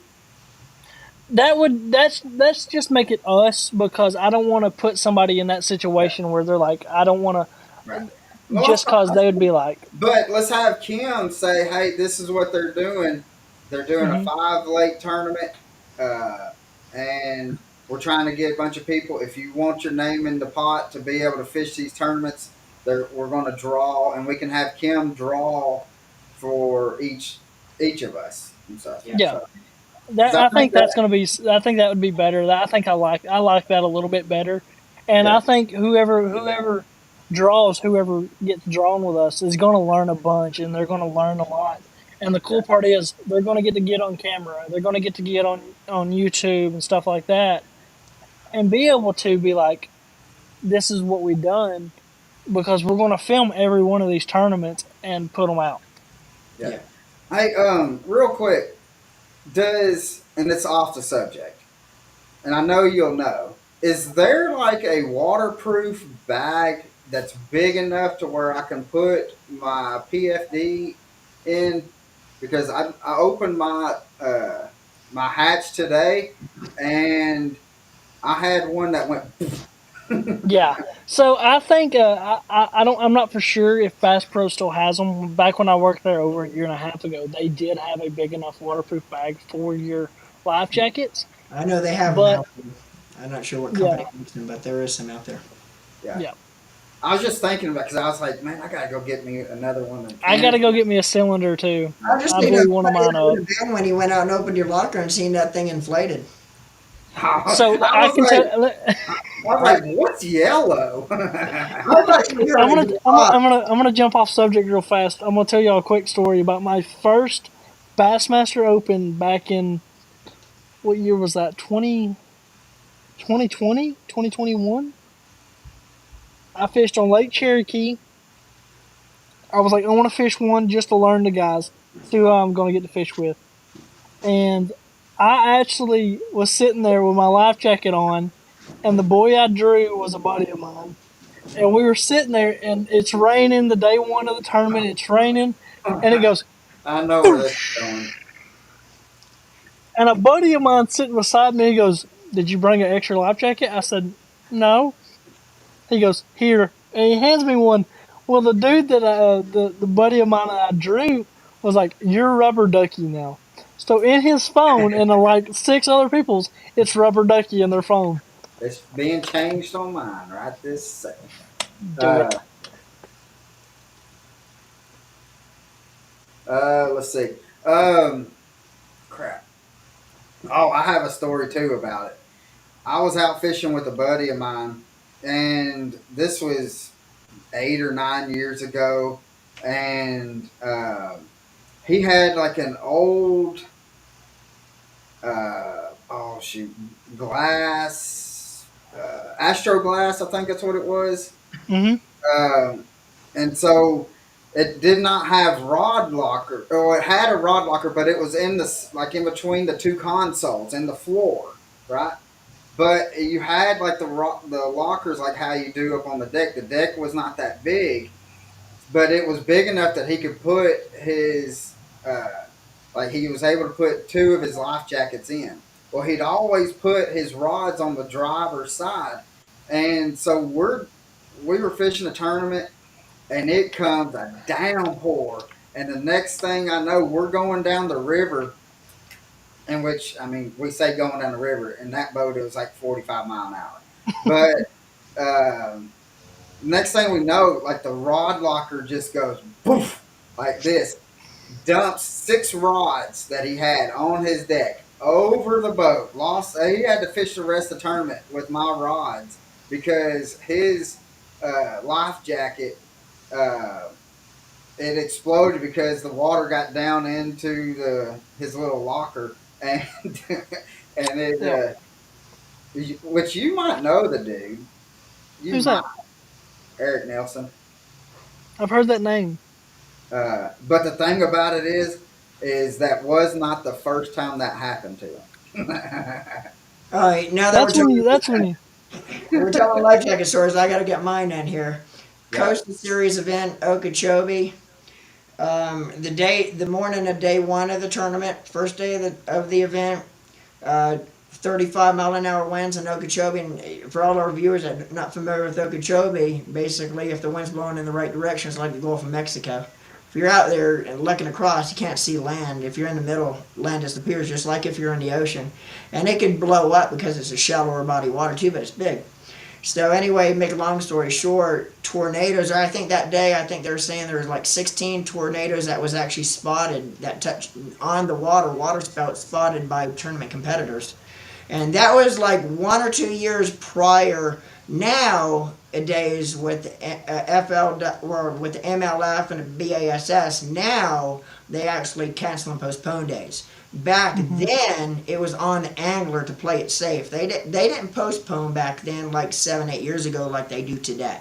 Speaker 3: that's just make it us because I don't want to put somebody in that
Speaker 1: Yeah,
Speaker 3: situation where they're like I don't want
Speaker 1: right.
Speaker 3: to
Speaker 1: Well,
Speaker 3: just cause they would be like,
Speaker 1: but let's have Kim say, "Hey, this is what they're doing. They're doing a
Speaker 3: mm-hmm,
Speaker 1: 5 lake tournament, uh, and we're trying to get a bunch of people. If you want your name in the pot to be able to fish these tournaments, we're going to draw, and we can have Kim draw for each of us and stuff.
Speaker 2: yeah.
Speaker 3: yeah.
Speaker 1: So,
Speaker 3: That
Speaker 1: 'cause I
Speaker 3: I
Speaker 1: think
Speaker 3: think
Speaker 1: that
Speaker 3: that's gonna be. I think that would be better. I think I like that a little bit better, and
Speaker 1: yeah,
Speaker 3: I think whoever draws whoever gets drawn with us is gonna learn a bunch, and they're gonna learn a lot. And the
Speaker 1: yeah,
Speaker 3: cool part is they're gonna get on camera. They're gonna get on YouTube and stuff like that, and be able to be like, this is what we done because we're gonna film every one of these tournaments and put them out.
Speaker 1: yeah.
Speaker 2: Yeah.
Speaker 1: Hey, real quick, does and it's off the subject. And I know you'll know. Is there like a waterproof bag that's big enough to where I can put my PFD in? Because I opened my hatch today, and I had one that went.
Speaker 3: Yeah. So I think I don't. I'm not for sure if Bass Pro still has them. Back when I worked there over a year and a half ago, they did have a big enough waterproof bag for your life jackets.
Speaker 2: I know they have them
Speaker 3: But
Speaker 2: out there. I'm not sure what
Speaker 3: yeah,
Speaker 2: company makes them, but there is some out there.
Speaker 1: Yeah.
Speaker 3: yeah.
Speaker 1: I was just thinking about because I was like, man, I gotta go get me another one of them
Speaker 3: I got to
Speaker 1: cans.
Speaker 3: go get me a cylinder too.
Speaker 2: I just
Speaker 3: I
Speaker 2: think how
Speaker 3: blew one of
Speaker 2: funny
Speaker 3: mine
Speaker 2: that would
Speaker 3: up.
Speaker 2: have been when you went out and opened your locker and seen that thing inflated.
Speaker 3: So
Speaker 1: I
Speaker 3: I
Speaker 1: was
Speaker 3: can
Speaker 1: like,
Speaker 3: tell.
Speaker 1: I was like, what's yellow?
Speaker 2: I thought you were going to get hot.
Speaker 3: I'm gonna jump off subject real fast. I'm gonna tell y'all a quick story about my first Bassmaster Open back in what year was that? 2020, 2021. I fished on Lake Cherokee. I was like, I want to fish one just to learn the guys, see who I'm gonna get to fish with. And I actually was sitting there with my life jacket on, and the boy I drew was a buddy of mine. And we were sitting there, and it's raining the day one of the tournament. It's raining, and it goes,
Speaker 1: I know where this is
Speaker 3: whoosh.
Speaker 1: going.
Speaker 3: And a buddy of mine sitting beside me, he goes, "Did you bring an extra life jacket?" I said, "No." He goes, "Here," and he hands me one. Well, the dude that the buddy of mine that I drew was like, "You're rubber ducky now." So in his phone and like six other people's, it's rubber ducky in their phone.
Speaker 1: It's being changed on mine right this second.
Speaker 3: Do
Speaker 1: Uh,
Speaker 3: it.
Speaker 1: let's see. Um, crap. Oh, I have a story too about it. I was out fishing with a buddy of mine, and this was 8 or 9 years ago, and he had like an old oh shoot glass astro glass, I think that's what it was.
Speaker 3: Hmm.
Speaker 1: um, and so it did not have rod locker, or it had a rod locker, but it was in the like in between the two consoles in the floor, right? But you had like the lockers like how you do up on the deck. The deck was not that big, but it was big enough that he could put his uh, like he was able to put two of his life jackets in. Well, he'd always put his rods on the driver's side, and so we were fishing a tournament, and it comes a downpour, and the next thing I know, we're going down the river. In which, I mean, we say going down the river. In that boat, it was like 45 miles an hour. But next thing we know, like the rod locker just goes poof like this, dumps six rods that he had on his deck over the boat. Lost. He had to fish the rest of the tournament with my rods because his life jacket uh, it exploded because the water got down into the his little locker, and and
Speaker 3: Yeah.
Speaker 1: which you might know the dude. You
Speaker 3: Who's
Speaker 1: might.
Speaker 3: that?
Speaker 1: Eric Nelson.
Speaker 3: I've heard that name.
Speaker 1: But the thing about it is that was not the first time that happened to him.
Speaker 2: All right, now that
Speaker 3: That's when you. That's when you.
Speaker 2: we're telling life jacket stories, I got to get mine in here.
Speaker 1: Yeah.
Speaker 2: Coastal Series event, Okeechobee. The morning of day one of the tournament, first day of the event, uh, 35 mile an hour winds in Okeechobee. And for all our viewers that are not familiar with Okeechobee, basically, if the wind's blowing in the right direction, it's like the Gulf of Mexico. If you're out there and looking across, you can't see land. If you're in the middle, land disappears, just like if you're in the ocean. And it can blow up because it's a shallower body of water, too, but it's big. So anyway, make a long story short, tornadoes. I think that day, I think they were saying there was like 16 tornadoes that was actually spotted that touched on the water spout spotted by tournament competitors, and that was like 1 or 2 years prior. Nowadays with FL or with the MLF and the BASS, now they actually cancel and postpone days. Back
Speaker 3: Hmm.
Speaker 2: then, it was on the angler to play it safe. They didn't postpone back then like 7 8 years ago like they do today.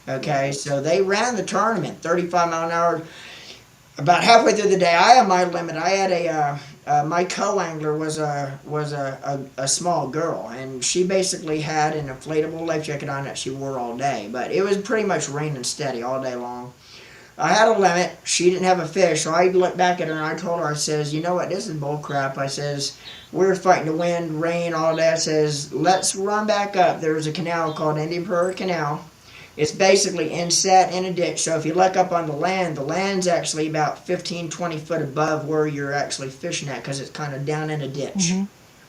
Speaker 1: Yeah.
Speaker 2: Okay, so they ran the tournament 35 mile an hour. About halfway through the day, I had my limit. I had my co-angler was a small girl, and she basically had an inflatable life jacket on that she wore all day. But it was pretty much raining steady all day long. I had a limit. She didn't have a fish, so I looked back at her and I told her, I says, you know what, this is bull crap. I says, we were fighting the wind, rain, all that. I says, let's run back up. There's a canal called Indian Prairie Canal. It's basically inset in a ditch. So if you look up on the land's actually about 15, 20 foot above where you're actually fishing at because it's kind of down in a ditch.
Speaker 3: Hmm.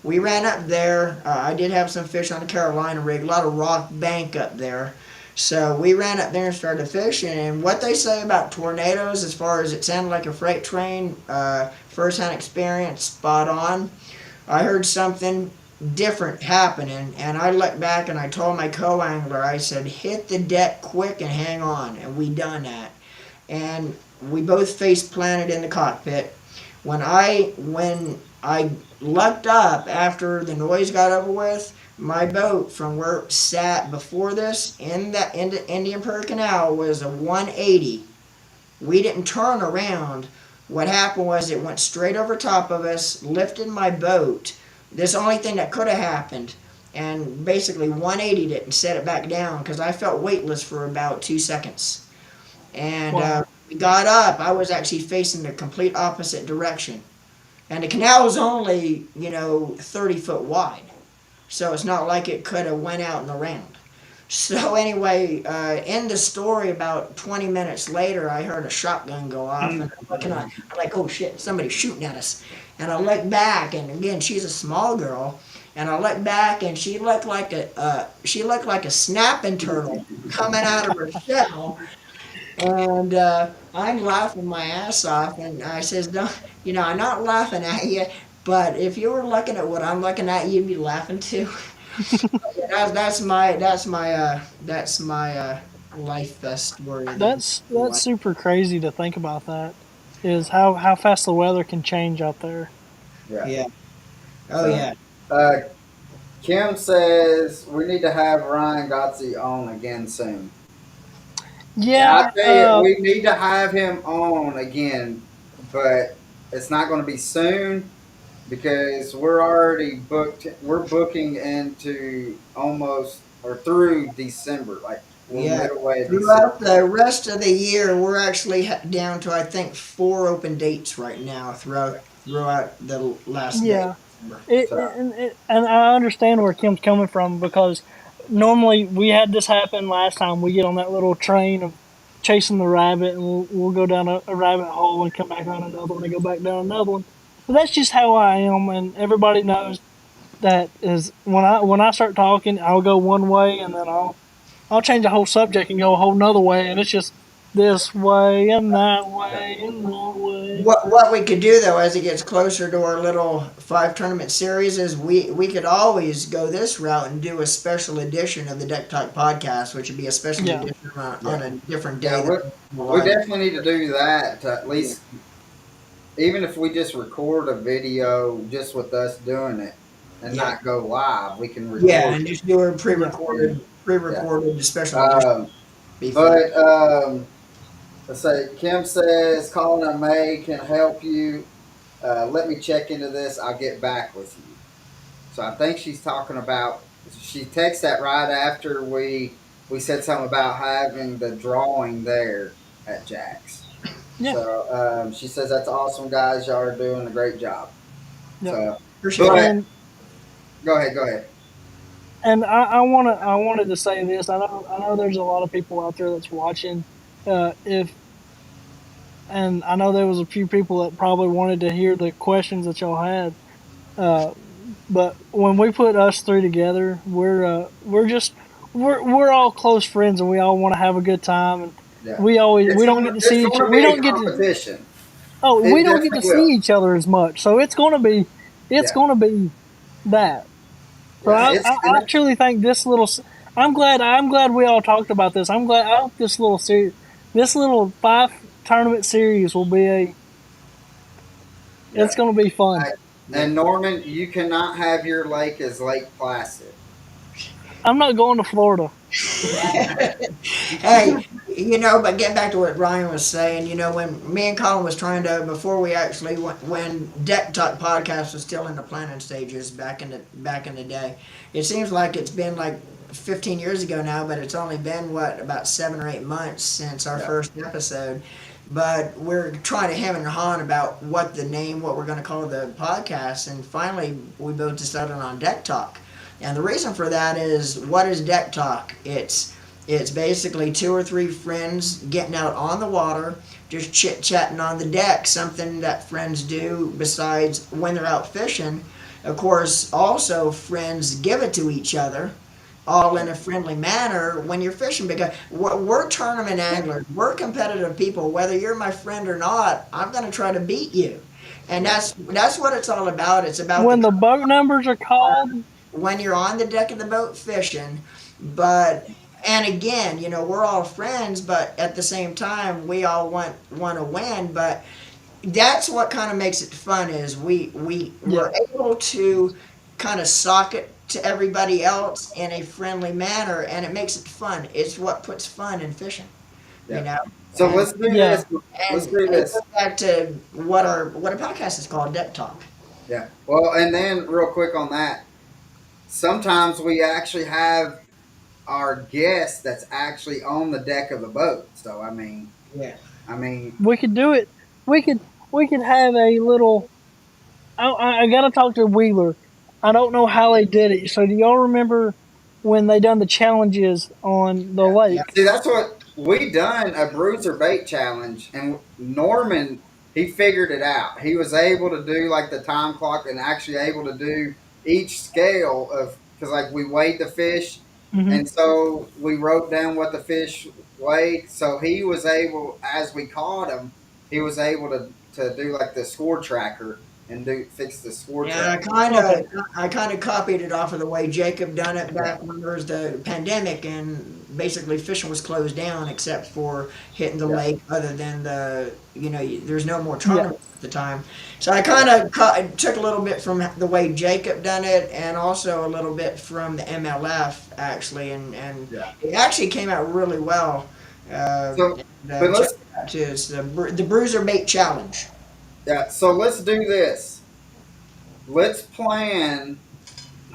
Speaker 2: We ran up there. I did have some fish on the Carolina rig, a lot of rock bank up there. So we ran up there and started fishing. And what they say about tornadoes, as far as it sounded like a freight train, first-hand experience, spot on. I heard something different happening, and I looked back and I told my co-angler, I said, hit the deck quick and hang on, and we done that. And we both face planted in the cockpit. When I lucked up after the noise got over with, my boat from where it sat before this in the Indian Prairie Canal was a 180. We didn't turn around. What happened was it went straight over top of us, lifted my boat. This only thing that could have happened, and basically 180'd it and set it back down because I felt weightless for about 2 seconds. And
Speaker 3: Wow.
Speaker 2: we got up. I was actually facing the complete opposite direction. And the canal was only, 30 foot wide. So it's not like it could have went out and around. So anyway, in the story, about 20 minutes later, I heard a shotgun go off, and I'm like, oh shit, somebody's shooting at us. And I look back, and again, she's a small girl, and I look back, and she looked like a snapping turtle coming out of her shell. And I'm laughing my ass off, and I says, "Don't, I'm not laughing at you, but if you were looking at what I'm looking at, you'd be laughing too." That's my life best story.
Speaker 3: That's super crazy to think about. That is how fast the weather can change out there.
Speaker 1: Yeah.
Speaker 2: Yeah. Oh
Speaker 1: So,
Speaker 2: yeah.
Speaker 1: uh, Kim says we need to have Ryan Godsey on again soon. Yeah, I
Speaker 3: Yeah.
Speaker 1: tell you, we need to have him on again, but it's not going to be soon because we're already booked. We're booking into almost or through December, like we're
Speaker 2: Yeah.
Speaker 1: midway of
Speaker 2: Throughout
Speaker 1: December.
Speaker 2: the rest of the year, we're actually down to I think 4 open dates right now throughout the last day
Speaker 3: Yeah.
Speaker 2: of December.
Speaker 1: So
Speaker 3: And I understand where Kim's coming from because normally we had this happen last time. We get on that little train of chasing the rabbit, and we'll go down a rabbit hole and come back on another one and go back down another one. But that's just how I am, and everybody knows that is when I start talking, I'll go one way, and then I'll change the whole subject and go a whole nother way, and it's just this way and that way and that way.
Speaker 2: What we could do though, as it gets closer to our little 5 tournament series, is we could always go this route and do a special edition of the Deck Talk podcast, which would be a special
Speaker 3: Yeah.
Speaker 2: edition on
Speaker 1: yeah,
Speaker 2: a different
Speaker 1: yeah,
Speaker 2: day.
Speaker 1: we definitely need to do that. To at
Speaker 2: Yeah,
Speaker 1: least, even if we just record a video just with us doing it and
Speaker 2: yeah,
Speaker 1: not go live, we can
Speaker 2: yeah,
Speaker 1: record
Speaker 2: and just do a
Speaker 3: Yeah.
Speaker 1: it. Yeah.
Speaker 2: pre-recorded special edition.
Speaker 1: Um,
Speaker 2: Be fun.
Speaker 1: but let's say Kim says calling a May can help you. Let me check into this. I'll get back with you. So I think she's talking about. She texted that right after we said something about having the drawing there at Jack's.
Speaker 3: Yeah.
Speaker 1: So she says that's awesome, guys. Y'all are doing a great job.
Speaker 3: Yep.
Speaker 1: So,
Speaker 2: Appreciate it.
Speaker 1: but
Speaker 3: And
Speaker 1: go ahead, go ahead.
Speaker 3: I wanted to say this. I know there's a lot of people out there that's watching. If and I know there was a few people that probably wanted to hear the questions that y'all had. Uh, but when we put us three together, we're just we're all close friends, and we all want to have a good time. And
Speaker 1: Yeah,
Speaker 3: we don't get to
Speaker 1: it's
Speaker 3: see each
Speaker 1: going to
Speaker 3: we
Speaker 1: be a
Speaker 3: don't get to
Speaker 1: competition.
Speaker 3: we
Speaker 1: It
Speaker 3: don't get to
Speaker 1: definitely
Speaker 3: see
Speaker 1: will.
Speaker 3: each other as much. So it's
Speaker 1: Yeah,
Speaker 3: gonna be that. So
Speaker 1: yeah. It's
Speaker 3: I truly think this little. I'm glad we all talked about this. I hope this little 5 tournament series will be it's
Speaker 1: yeah.
Speaker 3: going to be fun.
Speaker 1: I,
Speaker 2: Yeah.
Speaker 1: and Norman, you cannot have your lake as Lake Placid.
Speaker 3: I'm not going to Florida.
Speaker 2: Hey, but getting back to what Ryan was saying, when me and Colin was trying to, before we actually went, when Deck Talk podcast was still in the planning stages back in the day, it seems like it's been like 15 years ago now, but it's only been about 7 or 8 months since our
Speaker 1: Yeah.
Speaker 2: first episode. But we're trying to hem and haw about what we're going to call the podcast, and finally we both decided on Deck Talk. And the reason for that is, what is Deck Talk? It's basically two or three friends getting out on the water, just chit chatting on the deck, something that friends do besides when they're out fishing. Of course, also friends give it to each other, all in a friendly manner when you're fishing, because we're tournament anglers. We're competitive people. Whether you're my friend or not, I'm going to try to beat you. And
Speaker 1: Yeah.
Speaker 2: that's what it's all about. It's about
Speaker 3: When the boat numbers are called,
Speaker 2: when you're on the deck of the boat fishing. But and again, we're all friends, but at the same time, we all want to win. But that's what kind of makes it fun, is we're
Speaker 3: yeah,
Speaker 2: able to kind of sock it to everybody else in a friendly manner, and it makes it fun. It's what puts fun in fishing, you
Speaker 1: Yeah.
Speaker 2: know.
Speaker 1: So
Speaker 2: And
Speaker 1: let's do
Speaker 3: yeah.
Speaker 1: this. Let's
Speaker 2: and
Speaker 1: do
Speaker 2: it
Speaker 1: this.
Speaker 2: goes back to what a podcast is called, Deck Talk.
Speaker 1: Yeah. Well, and then real quick on that, sometimes we actually have our guest that's actually on the deck of the boat. So
Speaker 2: Yeah.
Speaker 1: I mean,
Speaker 3: We could do it. We could we could have a little. I gotta talk to Wheeler. I don't know how they did it. So do y'all remember when they done the challenges on the
Speaker 2: Yeah.
Speaker 3: lake?
Speaker 1: see, that's what we done a bruiser bait challenge, and Norman he figured it out. He was able to do like the time clock and actually able to do each scale of because like we weighed the fish,
Speaker 3: Hmm.
Speaker 1: and so we wrote down what the fish weighed. So he was able, as we caught him, he was able to do like the score tracker and do fix the score
Speaker 2: Yeah,
Speaker 1: tracker.
Speaker 3: Okay.
Speaker 2: I kind of copied it off of the way Jacob done it
Speaker 1: Yeah,
Speaker 2: back when there was the pandemic, and basically fishing was closed down except for hitting the
Speaker 1: yeah,
Speaker 2: lake. Other than there's no more
Speaker 3: Yeah.
Speaker 2: tournaments at the time. So I
Speaker 1: yeah,
Speaker 2: kind of took a little bit from the way Jacob done it, and also a little bit from the MLF actually, and
Speaker 1: yeah.
Speaker 2: it actually came out really well.
Speaker 1: So, but
Speaker 2: Check
Speaker 1: let's
Speaker 2: it out too. It's the Bruiser Bait Challenge.
Speaker 1: yeah. So let's do this. Let's plan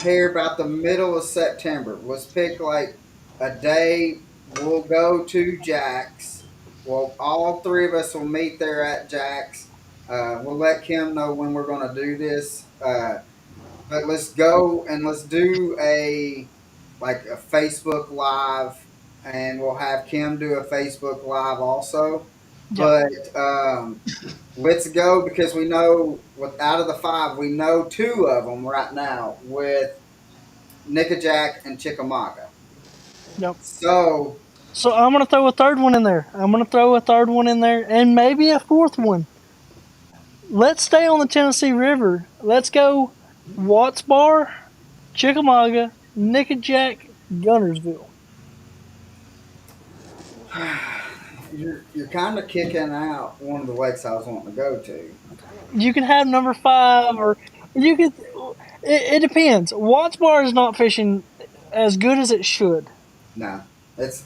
Speaker 1: here about the middle of September. Let's pick like a day. We'll go to Jack's. Well, all three of us will meet there at Jack's. We'll let Kim know when we're going to do this. But let's go and let's do a Facebook live, and we'll have Kim do a Facebook live also.
Speaker 3: Yeah.
Speaker 1: But let's go because we know with out of the five, we know two of them right now with Nickajack and Chickamauga.
Speaker 3: Yep.
Speaker 1: So
Speaker 3: So I'm gonna throw a third one in there. I'm gonna throw a third one in there, and maybe a fourth one. Let's stay on the Tennessee River. Let's go Watts Bar, Chickamauga, Nickajack, Gunnersville.
Speaker 1: you're kind of kicking out one of the lakes I was wanting to go to.
Speaker 3: You can have number five, or you could. It depends. Watts Bar is not fishing as good as it should.
Speaker 1: No, it's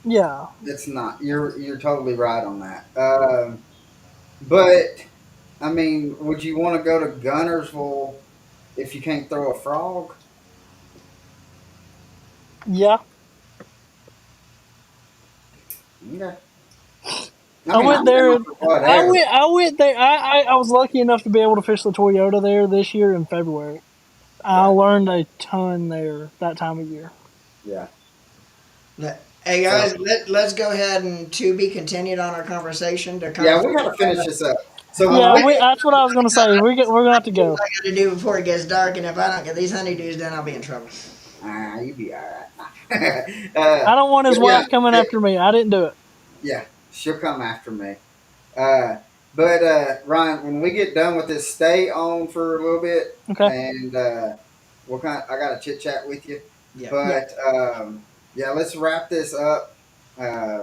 Speaker 3: Yeah.
Speaker 1: it's not. You're totally right on that. But I mean, would you want to go to Gunnersville if you can't throw a frog?
Speaker 3: Yeah.
Speaker 1: Okay. I
Speaker 3: I
Speaker 1: mean,
Speaker 3: went
Speaker 1: I'm
Speaker 3: there.
Speaker 1: down for whatever.
Speaker 3: I went there. I was lucky enough to be able to fish the Toyota there this year in February. I
Speaker 1: Yeah,
Speaker 3: learned a ton there that time of year.
Speaker 1: yeah.
Speaker 2: Hey
Speaker 1: So
Speaker 2: guys, let's go ahead and to be continued on our conversation to kind
Speaker 1: yeah,
Speaker 2: of
Speaker 1: we got to finish this up. So when
Speaker 3: Yeah,
Speaker 1: we get
Speaker 3: that's what I was gonna say. We're gonna have to
Speaker 2: what
Speaker 3: go.
Speaker 2: I got to do before it gets dark, and if I don't get these honeydews done, I'll be in trouble.
Speaker 1: you be all right.
Speaker 3: I don't want his
Speaker 1: but yeah,
Speaker 3: wife coming after me. I didn't do it.
Speaker 1: yeah, she'll come after me. Uh, but Ryan, when we get done with this, stay on for a little bit,
Speaker 3: Okay.
Speaker 1: and I got to chit chat with you.
Speaker 2: Yeah.
Speaker 3: Yeah.
Speaker 1: But yeah, let's wrap this up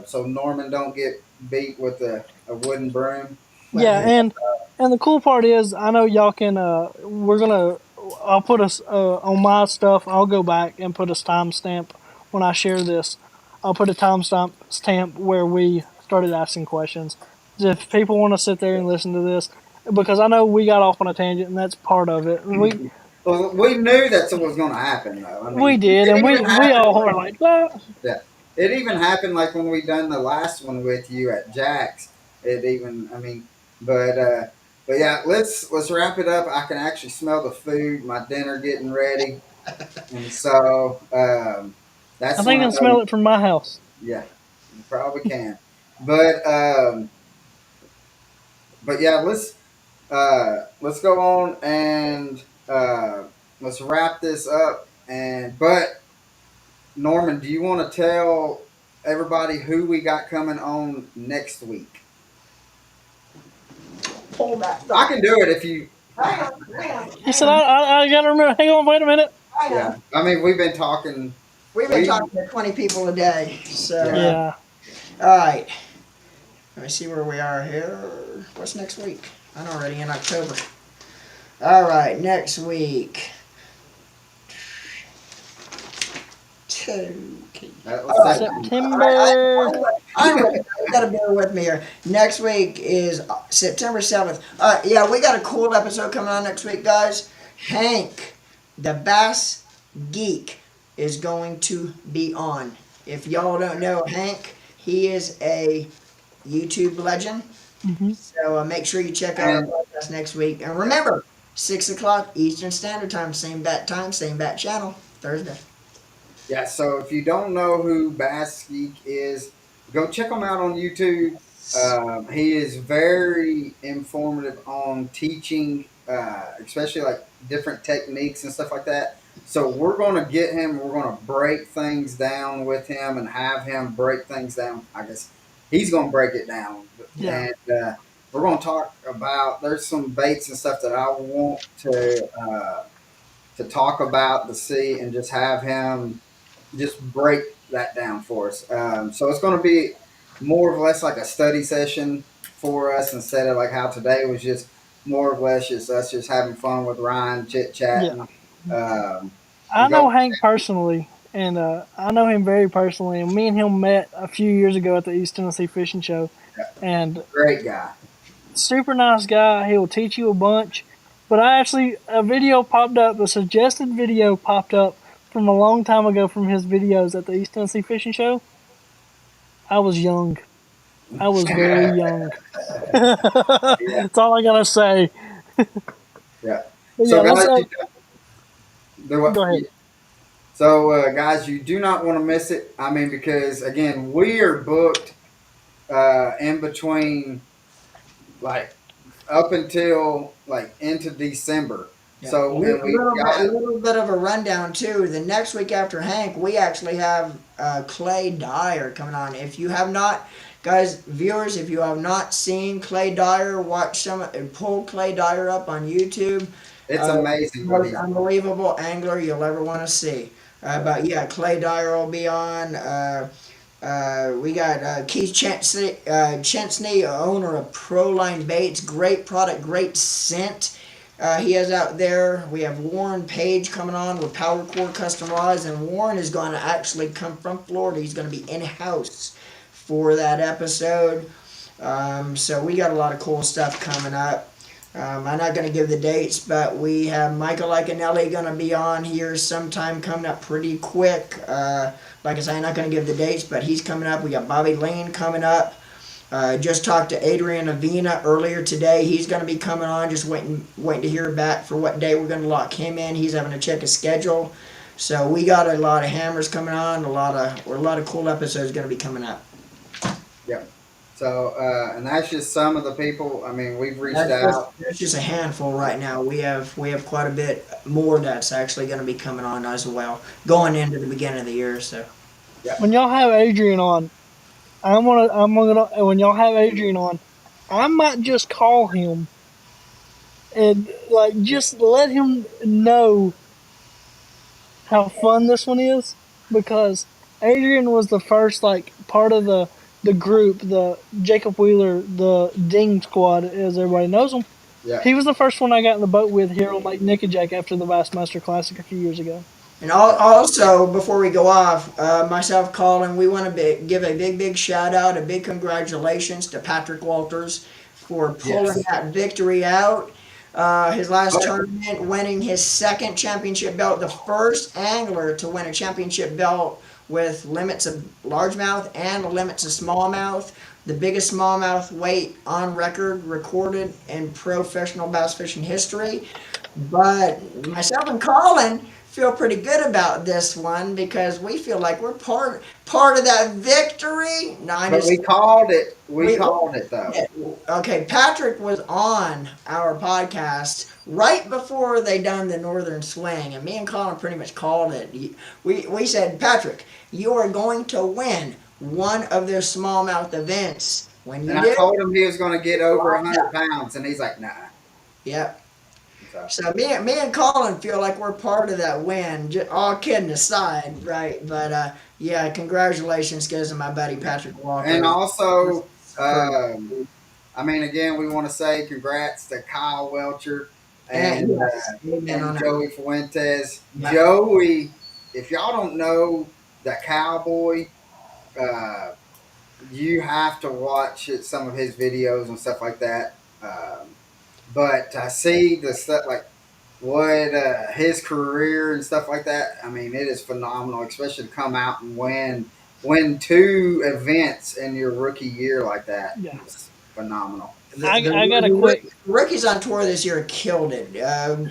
Speaker 1: so Norman don't get beat with a wooden broom.
Speaker 3: Yeah,
Speaker 2: Well,
Speaker 1: And
Speaker 3: and the cool part is I know y'all can. We're gonna. I'll put us on my stuff. I'll go back and put a timestamp when I share this. I'll put a timestamp stamp where we started asking questions. If people want to sit there and listen to this, because I know we got off on a tangent, and that's part of it.
Speaker 1: Well, we knew that's what was going to happen, though. I
Speaker 3: We
Speaker 1: mean,
Speaker 3: did,
Speaker 1: it
Speaker 3: and
Speaker 1: even
Speaker 3: we
Speaker 1: happened.
Speaker 3: all were like, well,
Speaker 1: Yeah, it even happened like when we done the last one with you at Jack's. It even, I mean, but but yeah, let's wrap it up. I can actually smell the food, my dinner getting ready, and so
Speaker 3: I
Speaker 1: that's when
Speaker 3: think I
Speaker 1: I
Speaker 3: can
Speaker 1: know.
Speaker 3: smell it from my house.
Speaker 1: Yeah, you probably can, but yeah, let's go on and let's wrap this up. And but Norman, do you want to tell everybody who we got coming on next week?
Speaker 2: Pull that
Speaker 1: I
Speaker 2: stuff.
Speaker 1: can do it if you.
Speaker 3: He
Speaker 2: Hang
Speaker 3: said,
Speaker 2: on,
Speaker 3: I gotta remember. Hang on, wait a minute.
Speaker 2: hang
Speaker 1: Yeah,
Speaker 2: on.
Speaker 1: I mean we've been talking.
Speaker 2: We've been
Speaker 1: We
Speaker 2: talking to 20 people a day. So,
Speaker 1: yeah.
Speaker 3: Yeah,
Speaker 2: all right. Let me see where we are here. What's next week? I'm already in October. All right, next week. Two.
Speaker 1: That was
Speaker 2: All right.
Speaker 1: September.
Speaker 3: September.
Speaker 2: I'm ready. You gotta bear with me here. Next week is September 7th. All right, yeah, we got a cool episode coming on next week, guys. Hank, the Bass Geek, is going to be on. If y'all don't know Hank, he is a YouTube legend.
Speaker 3: Hmm.
Speaker 2: So make sure you check out our
Speaker 1: And
Speaker 2: podcast next week. And remember, 6 o'clock Eastern Standard Time, same bat time, same bat channel, Thursday.
Speaker 1: yeah, so if you don't know who Bass Geek is, go check him out on YouTube. He is very informative on teaching, especially like different techniques and stuff like that. So we're going to get him. We're going to break things down with him and have him break things down. I guess he's going to break it down,
Speaker 3: Yeah,
Speaker 1: and we're going to talk about. There's some baits and stuff that I want to talk about to see and just have him just break that down for us. So it's going to be more or less like a study session for us instead of like how today was just more or less just us just having fun with Ryan, chit
Speaker 3: yeah.
Speaker 1: chatting, um,
Speaker 3: I
Speaker 1: and go.
Speaker 3: know Hank personally, and I know him very personally. And me and him met a few years ago at the East Tennessee Fishing Show, and
Speaker 1: Great guy.
Speaker 3: super nice guy. He will teach you a bunch. But I actually a video popped up, a suggested video popped up from a long time ago from his videos at the East Tennessee Fishing Show. I was young. I was very young.
Speaker 1: Yeah,
Speaker 3: That's all I gotta say.
Speaker 1: yeah.
Speaker 3: But yeah,
Speaker 1: So
Speaker 3: let's
Speaker 1: guys, you do what?
Speaker 3: go ahead.
Speaker 1: So guys, you do not want to miss it. I mean, because again, we are booked in between like up until like into December.
Speaker 2: Yeah.
Speaker 1: So and we
Speaker 2: A
Speaker 1: got
Speaker 2: little bit of a rundown too. The next week after Hank, we actually have Clay Dyer coming on. If you have not, guys, viewers, if you have not seen Clay Dyer, watch some and pull Clay Dyer up on YouTube.
Speaker 1: it's amazing what
Speaker 2: Most
Speaker 1: he's
Speaker 2: unbelievable angler you'll ever want to see. But yeah, Clay Dyer will be on. We got Keith Chensney, owner of Proline Baits. Great product, great scent. He has out there. We have Warren Page coming on with Power Core Custom Rods, and Warren is going to actually come from Florida. He's going to be in house for that episode. So we got a lot of cool stuff coming up. I'm not going to give the dates, but we have Michael Iconelli going to be on here sometime coming up pretty quick. Like I say, I'm not going to give the dates, but he's coming up. We got Bobby Lane coming up. Just talked to Adrian Avina earlier today. He's going to be coming on. Just waiting to hear back for what day we're going to lock him in. He's having to check his schedule. So we got a lot of hammers coming on. A lot of cool episodes going to be coming up.
Speaker 1: yeah. So and that's just some of the people. I mean, we've reached out.
Speaker 2: That's just a handful right now. We have quite a bit more that's actually going to be coming on as well, going into the beginning of the year. So
Speaker 1: Yeah,
Speaker 3: When y'all have Adrian on, when y'all have Adrian on, I might just call him and like just let him know how fun this one is because Adrian was the first like part of the group, the Jacob Wheeler, the Ding Squad, as everybody knows him.
Speaker 1: yeah.
Speaker 3: He was the first one I got in the boat with here on Lake Nickajack after the Bassmaster Classic a few years ago.
Speaker 2: and also before we go off, myself, Colin, we want to give a big shout out, a big congratulations to Patrick Walters for pulling
Speaker 1: Yes.
Speaker 2: that victory out. His last
Speaker 1: But
Speaker 2: tournament, winning his second championship belt, the first angler to win a championship belt with limits of largemouth and limits of smallmouth. The biggest smallmouth weight on record recorded in professional bass fishing history. But myself and Colin feel pretty good about this one because we feel like we're part of that victory. No, I
Speaker 1: but
Speaker 2: just
Speaker 1: we called it. We
Speaker 2: we
Speaker 1: called it though.
Speaker 2: okay. Patrick was on our podcast right before they done the Northern Swing, and me and Colin pretty much called it. We said, Patrick, you are going to win one of their smallmouth events. When
Speaker 1: And
Speaker 2: you
Speaker 1: I
Speaker 2: do,
Speaker 1: told him he was going to get over 100 pounds, and he's like, "Nah."
Speaker 2: yep.
Speaker 1: So,
Speaker 2: So me and Colin feel like we're part of that win. All kidding aside, right? But yeah, congratulations goes to my buddy Patrick
Speaker 1: and
Speaker 2: Walker.
Speaker 1: also,
Speaker 2: For,
Speaker 1: I mean, again, we want to say congrats to Kyle Welcher
Speaker 2: and
Speaker 1: and
Speaker 2: yes, amen on that.
Speaker 1: Joey Fuentes.
Speaker 2: Yeah.
Speaker 1: Joey, if y'all don't know the Cowboy, uh, you have to watch some of his videos and stuff like that. But I see the stuff like what his career and stuff like that. I mean, it is phenomenal, especially to come out and win two events in your rookie year like that.
Speaker 3: Yeah.
Speaker 1: It's phenomenal.
Speaker 3: I got a quick.
Speaker 2: Rookies on tour this year killed it.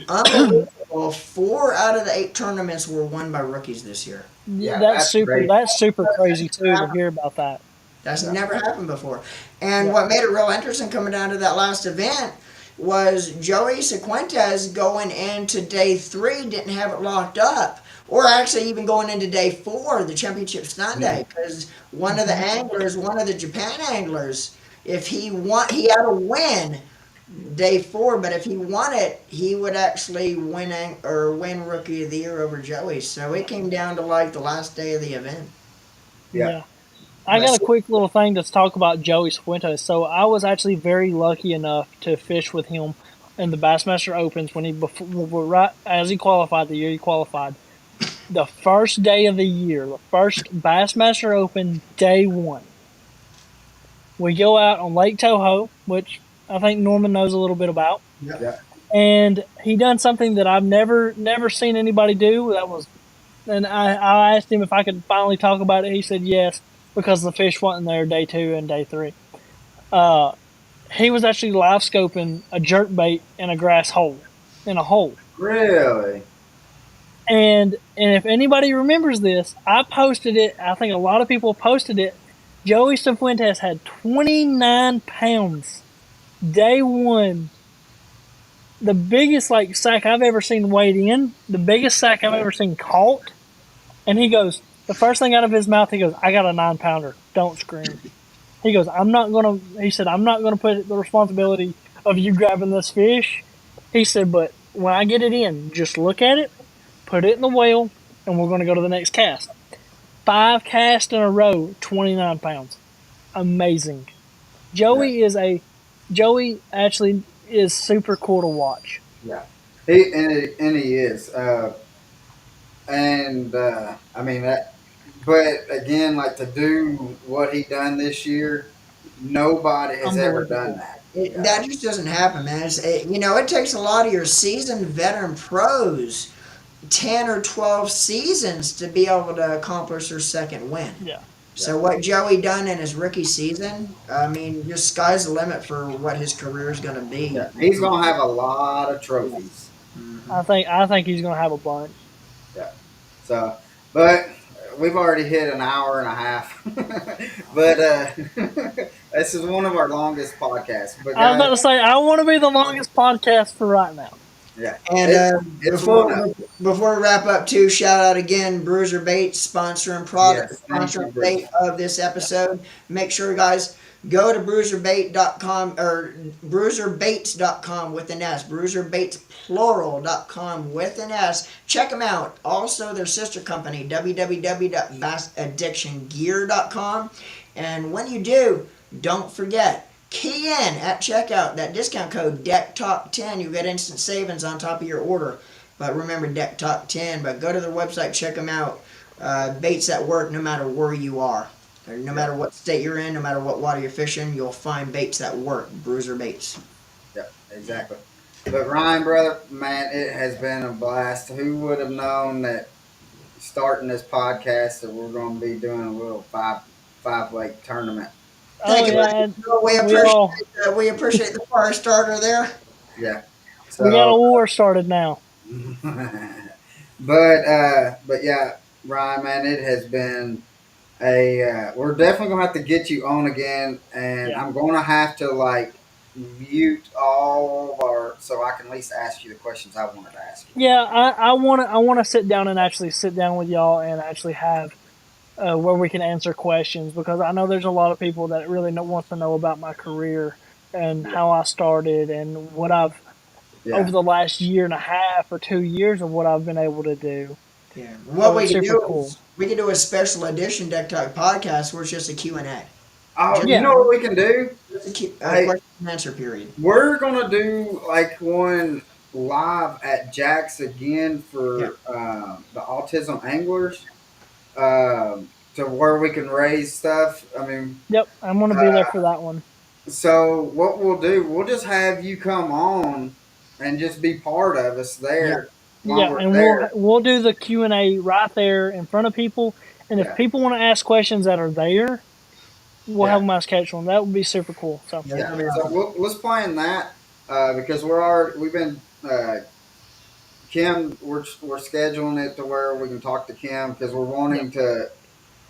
Speaker 2: Unbelievable. 4 out of the 8 tournaments were won by rookies this year.
Speaker 1: Yeah,
Speaker 3: That's
Speaker 1: that's
Speaker 3: super.
Speaker 1: great.
Speaker 3: That's super crazy too to hear about that.
Speaker 2: That's
Speaker 1: Yeah,
Speaker 2: never happened before. And
Speaker 3: Yeah.
Speaker 2: what made it real interesting coming down to that last event was Joey Sequentes going into day 3 didn't have it locked up. Or actually even going into day 4, the championship Sunday, because one of the
Speaker 3: Mhm.
Speaker 2: anglers, one of the Japan anglers, if he had to win day 4, but if he won it, he would actually win Rookie of the Year over Joey. So it came down to like the last day of the event.
Speaker 1: yeah,
Speaker 3: Yeah. I
Speaker 2: But
Speaker 3: got a quick little thing to talk about Joey Fuentes. So I was actually very lucky enough to fish with him in the Bassmaster Opens when right as he qualified the year he qualified. The first day of the year, the first Bassmaster Open day 1. We go out on Lake Toho, which I think Norman knows a little bit about,
Speaker 2: yep.
Speaker 1: yeah.
Speaker 3: and he done something that I've never seen anybody do. That was, and I asked him if I could finally talk about it. He said yes because the fish wasn't there day 2 and day 3. Uh, he was actually live scoping a jerk bait in a grass hole, in a hole.
Speaker 1: Really?
Speaker 3: And if anybody remembers this, I posted it. I think a lot of people posted it. Joey Cifuentes had 29 pounds day 1. The biggest like sack I've ever seen weighed in. The biggest sack I've ever seen caught. And he goes, the first thing out of his mouth, he goes, "I got a 9-pounder. Don't scream." He goes, "I'm not gonna." He said, "I'm not gonna put the responsibility of you grabbing this fish." He said, "But when I get it in, just look at it, put it in the whale, and we're gonna go to the next cast." 5 casts in a row, 29 pounds. Amazing.
Speaker 1: Yeah,
Speaker 3: Joey actually is super cool to watch.
Speaker 1: yeah. He is. And I mean that. But again, like to do what he done this year, nobody has ever done
Speaker 3: Unbelievable.
Speaker 1: that. Yeah,
Speaker 2: That just doesn't happen, man. It takes a lot of your seasoned veteran pros, 10 or 12 seasons to be able to accomplish their second win.
Speaker 3: Yeah.
Speaker 1: yeah,
Speaker 2: So what Joey done in his rookie season, I mean, just sky's the limit for what his career is going to be.
Speaker 1: yeah. He's gonna have a lot of trophies.
Speaker 2: Mhm.
Speaker 3: I think he's gonna have a bunch.
Speaker 1: Yeah. So, but we've already hit an hour and a half. But this is one of our longest podcasts. But
Speaker 3: I was about
Speaker 1: guys,
Speaker 3: to say I want to be the longest podcast for right now.
Speaker 1: yeah,
Speaker 2: And
Speaker 1: it's one of
Speaker 2: before we wrap up, too, shout out again Bruiser Baits
Speaker 1: yes. Thank you,
Speaker 2: sponsor
Speaker 1: Bruce.
Speaker 2: bait of this episode. Make sure, guys, go to bruiserbait.com or bruiserbaits.com with an S, bruiserbaitsplural.com with an S. Check them out. Also, their sister company, www.bassaddictiongear.com. And when you do, don't forget, key in at checkout that discount code DECKTALK10. You get instant savings on top of your order. But remember DECKTALK10. But go to their website, check them out. Baits that work no matter where you are. Or no matter what state you're in, no matter what water you're fishing, you'll find baits that work. Bruiser Baits.
Speaker 1: Yeah, exactly. But Ryan, brother, man, it has been a blast. Who would have known that starting this podcast that we're going to be doing a little five lake tournament?
Speaker 3: Oh
Speaker 2: Thank you,
Speaker 1: But
Speaker 3: yeah,
Speaker 2: buddy. Well, we
Speaker 3: we
Speaker 2: appreciate
Speaker 3: all
Speaker 2: we appreciate the fire starter there.
Speaker 1: yeah,
Speaker 3: we got
Speaker 1: so
Speaker 3: a war started now.
Speaker 1: but yeah, Ryan, man, it has been a. We're definitely gonna have to get you on again, and
Speaker 3: Yeah.
Speaker 1: I'm gonna have to like mute all of our so I can at least ask you the questions I wanted to ask you.
Speaker 3: Yeah, I wanna sit down and actually sit down with y'all and actually have where we can answer questions because I know there's a lot of people that really want to know about my career and
Speaker 1: Yeah,
Speaker 3: how I started and what I've over
Speaker 1: yeah.
Speaker 3: the last year and a half or 2 years of what I've been able to do.
Speaker 2: Yeah.
Speaker 3: So
Speaker 2: What we
Speaker 3: it's
Speaker 2: could
Speaker 3: super
Speaker 2: do
Speaker 3: cool.
Speaker 2: is we could do a special edition Deck Talk podcast where it's just a Q&A.
Speaker 1: Oh,
Speaker 2: Just,
Speaker 1: you know
Speaker 3: Yeah,
Speaker 1: what we can do?
Speaker 2: a
Speaker 1: Hey,
Speaker 2: question and answer period.
Speaker 1: we're gonna do like one live at Jack's again
Speaker 2: Yeah.
Speaker 1: for the autism anglers, to where we can raise stuff. I mean,
Speaker 3: yep, I'm gonna be there
Speaker 1: uh,
Speaker 3: for that one.
Speaker 1: so what we'll do, we'll just have you come on and just be part of us
Speaker 2: Yeah.
Speaker 1: there while
Speaker 3: Yeah,
Speaker 1: we're
Speaker 3: and we'll
Speaker 1: there.
Speaker 3: we'll do the Q&A right there in front of people. And if
Speaker 1: Yeah,
Speaker 3: people want to ask questions that are there, we'll have
Speaker 1: yeah,
Speaker 3: them ask catch one. That would be super cool. So
Speaker 2: Yeah,
Speaker 1: yeah.
Speaker 2: that'll be
Speaker 1: So
Speaker 2: awesome.
Speaker 1: let's plan that because we've been Kim. We're scheduling it to where we can talk to Kim because
Speaker 3: yep,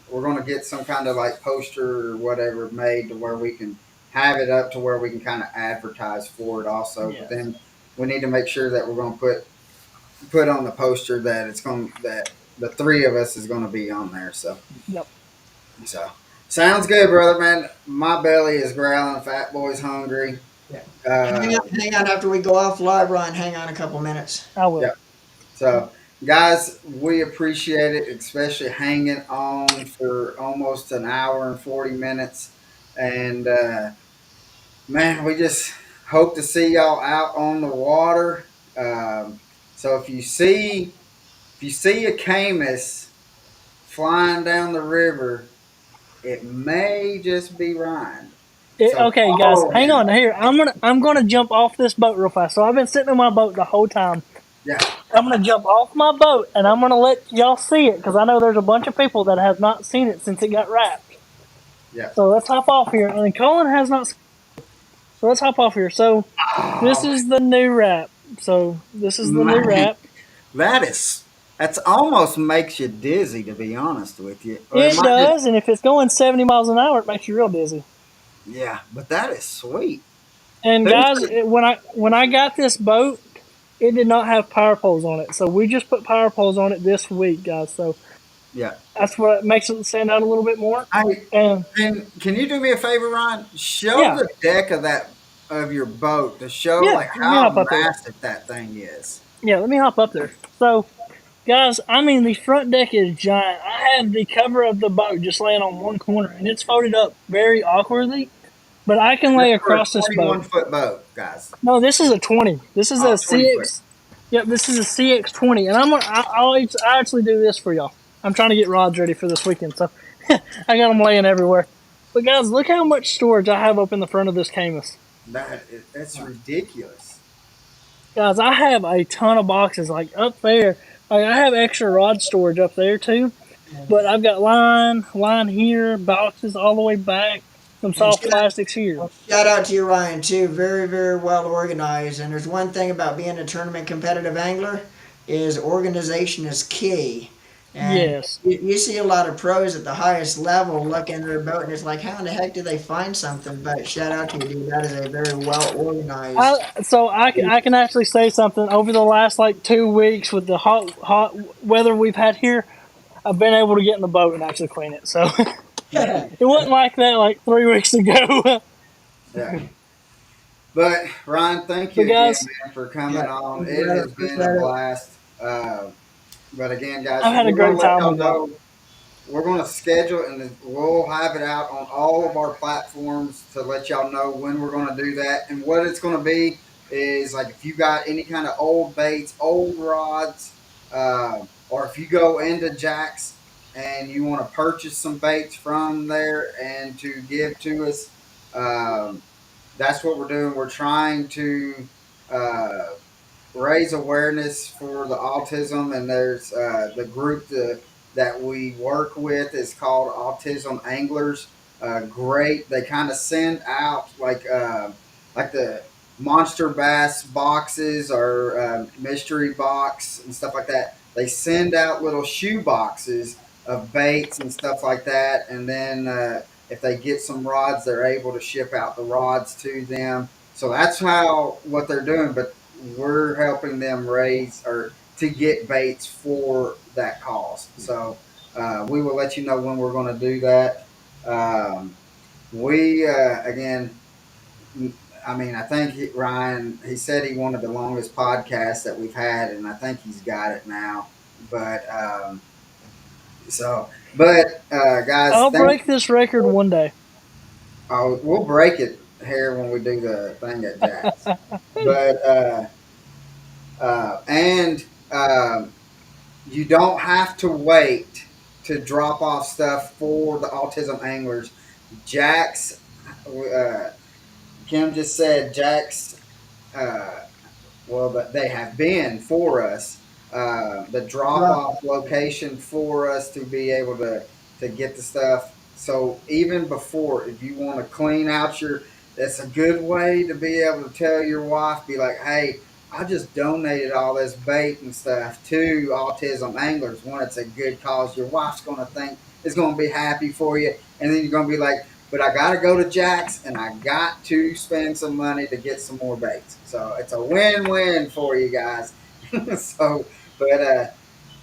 Speaker 1: we're going to get some kind of like poster or whatever made to where we can have it up to where we can kind of advertise for it also. But
Speaker 3: yes,
Speaker 1: then we need to make sure that we're going to put on the poster that it's going that the three of us is going to be on there.
Speaker 3: yep.
Speaker 1: So sounds good, brother, man. My belly is growling. Fat boy's hungry.
Speaker 2: Yeah.
Speaker 1: Uh,
Speaker 2: Hang on after we go off live, Ryan. Hang on a couple minutes.
Speaker 3: I
Speaker 1: yeah.
Speaker 3: will.
Speaker 1: So, guys, we appreciate it, especially hanging on for almost an hour and 40 minutes. And man, we just hope to see y'all out on the water. So if you see a camus flying down the river, it may just be Ryan. So
Speaker 3: Okay, guys,
Speaker 1: follow
Speaker 3: hang
Speaker 1: him.
Speaker 3: on. Here, I'm gonna jump off this boat real fast. So I've been sitting in my boat the whole time.
Speaker 1: Yeah,
Speaker 3: I'm gonna jump off my boat and I'm gonna let y'all see it because I know there's a bunch of people that have not seen it since it got wrapped.
Speaker 1: yeah.
Speaker 3: So let's hop off here. And Colin has not. So let's hop off here. So this
Speaker 1: Oh
Speaker 3: is the new wrap. So this is the new
Speaker 1: man,
Speaker 3: wrap.
Speaker 1: that's almost makes you dizzy to be honest with you, or it
Speaker 3: It
Speaker 1: might just
Speaker 3: does, and if it's going 70 miles an hour, it makes you real dizzy.
Speaker 1: yeah. But that is sweet.
Speaker 3: And
Speaker 1: Who's
Speaker 3: guys, when I got this boat, it did not have power poles on it. So we just put power poles on it this week, guys. So
Speaker 1: yeah.
Speaker 3: that's what makes it stand out a little bit more.
Speaker 1: I
Speaker 3: And
Speaker 1: can you do me a favor, Ryan? Show
Speaker 3: yeah,
Speaker 1: the deck of your boat to show
Speaker 3: yeah,
Speaker 1: like
Speaker 3: let me
Speaker 1: how
Speaker 3: hop up there.
Speaker 1: massive that thing is.
Speaker 3: Yeah, let me hop up there. So, guys, I mean, the front deck is giant. I have the cover of the boat just laying on one corner, and it's folded up very awkwardly, but I can
Speaker 1: That's
Speaker 3: lay
Speaker 1: for a
Speaker 3: across this boat.
Speaker 1: 21-foot boat, guys.
Speaker 3: No, this is a 20. This is
Speaker 1: Oh,
Speaker 3: a
Speaker 1: 20 foot.
Speaker 3: CX. Yep, this is a CX20, and I actually do this for y'all. I'm trying to get rods ready for this weekend, so I got them laying everywhere. But guys, look how much storage I have up in the front of this Camus.
Speaker 1: That's ridiculous.
Speaker 3: Guys, I have a ton of boxes like up there. Like I have extra rod storage up there too, but I've got line here, boxes all the way back, some
Speaker 2: And
Speaker 3: soft plastics here.
Speaker 2: shout out to you, Ryan, too. Very, very well organized. And there's one thing about being a tournament competitive angler is organization is key. And
Speaker 3: Yes.
Speaker 2: you see a lot of pros at the highest level look in their boat, and it's like, how in the heck do they find something? But shout out to you, dude. That is a very well organized.
Speaker 3: I can actually say something. Over the last like 2 weeks with the hot weather we've had here, I've been able to get in the boat and actually clean it. So it wasn't like that like 3 weeks ago.
Speaker 1: Yeah. But Ryan, thank
Speaker 3: But
Speaker 1: you again,
Speaker 3: guys,
Speaker 1: man, for
Speaker 2: Yeah,
Speaker 1: coming on. It
Speaker 2: appreciate
Speaker 1: has been a
Speaker 2: it.
Speaker 1: blast. But again, guys,
Speaker 3: I've had a
Speaker 1: we're gonna
Speaker 3: great
Speaker 1: let
Speaker 3: time
Speaker 1: y'all
Speaker 3: with y'all.
Speaker 1: know. We're going to schedule it and we'll have it out on all of our platforms to let y'all know when we're going to do that. And what it's going to be is like if you got any kind of old baits, old rods, or if you go into Jack's and you want to purchase some baits from there and to give to us, that's what we're doing. We're trying to raise awareness for the autism, and there's the group that we work with is called Autism Anglers. Great. They kind of send out like the monster bass boxes or mystery box and stuff like that. They send out little shoe boxes of baits and stuff like that, and then if they get some rods, they're able to ship out the rods to them. So that's how what they're doing, but we're helping them raise or to get baits for that cause. So we will let you know when we're going to do that. We again, I mean, I think Ryan, he said he wanted the longest podcast that we've had, and I think he's got it now. But guys,
Speaker 3: I'll break this record one day.
Speaker 1: we'll break it here when we do the thing at Jack's. But and you don't have to wait to drop off stuff for the autism anglers. Jack's, uh, Kim just said Jack's. Uh, well, that they have been for us, the drop
Speaker 2: Drop.
Speaker 1: off location for us to be able to get the stuff. So even before, if you want to clean out your, that's a good way to be able to tell your wife, be like, hey, I just donated all this bait and stuff to autism anglers. One, it's a good cause. Your wife's going to think is going to be happy for you, and then you're going to be like, but I got to go to Jack's and I got to spend some money to get some more baits. So it's a win-win for you guys. So, but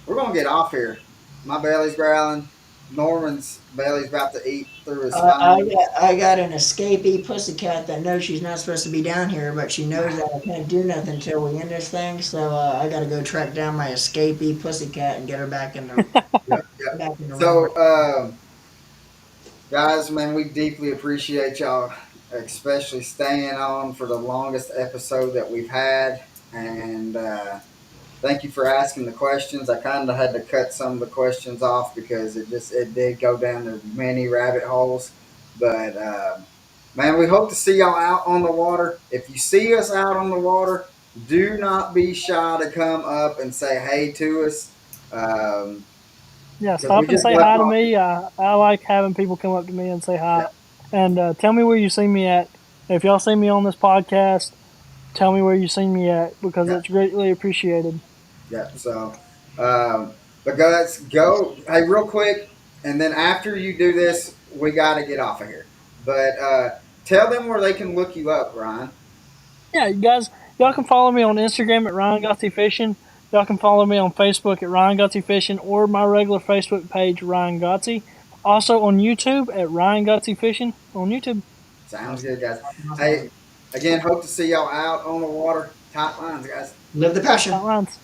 Speaker 1: we're gonna get off here. My belly's growling. Norman's belly's about to eat through his spine.
Speaker 2: I got an escapee pussycat that knows she's not supposed to be down here, but she knows that I can't do nothing until we end this thing. So I got to go track down my escapee pussycat and get her
Speaker 1: Yep, yep.
Speaker 2: back in the ring.
Speaker 1: So, guys, man, we deeply appreciate y'all, especially staying on for the longest episode that we've had, and thank you for asking the questions. I kind of had to cut some of the questions off because it did go down to many rabbit holes. But man, we hope to see y'all out on the water. If you see us out on the water, do not be shy to come up and say hey to us. Um,
Speaker 3: Yeah,
Speaker 1: because we
Speaker 3: stop and
Speaker 1: just
Speaker 3: say
Speaker 1: left
Speaker 3: hi to
Speaker 1: off.
Speaker 3: me. I like having people come up to me and say
Speaker 1: Yeah,
Speaker 3: hi. And tell me where you see me at. If y'all see me on this podcast, tell me where you see me at because
Speaker 1: yeah,
Speaker 3: it's greatly appreciated.
Speaker 1: yeah. So, but guys, go hey real quick, and then after you do this, we got to get off of here. But tell them where they can look you up, Ryan.
Speaker 3: Yeah, you guys, y'all can follow me on Instagram at Ryan Godsey Fishing. Y'all can follow me on Facebook at Ryan Godsey Fishing or my regular Facebook page, Ryan Godsey. Also on YouTube at Ryan Godsey Fishing on YouTube.
Speaker 1: Sounds
Speaker 2: Awesome.
Speaker 1: good, guys.
Speaker 2: Awesome.
Speaker 1: Hey, again, hope to see y'all out on the water. Tight lines, guys.
Speaker 2: Live the passion.
Speaker 3: Outlines.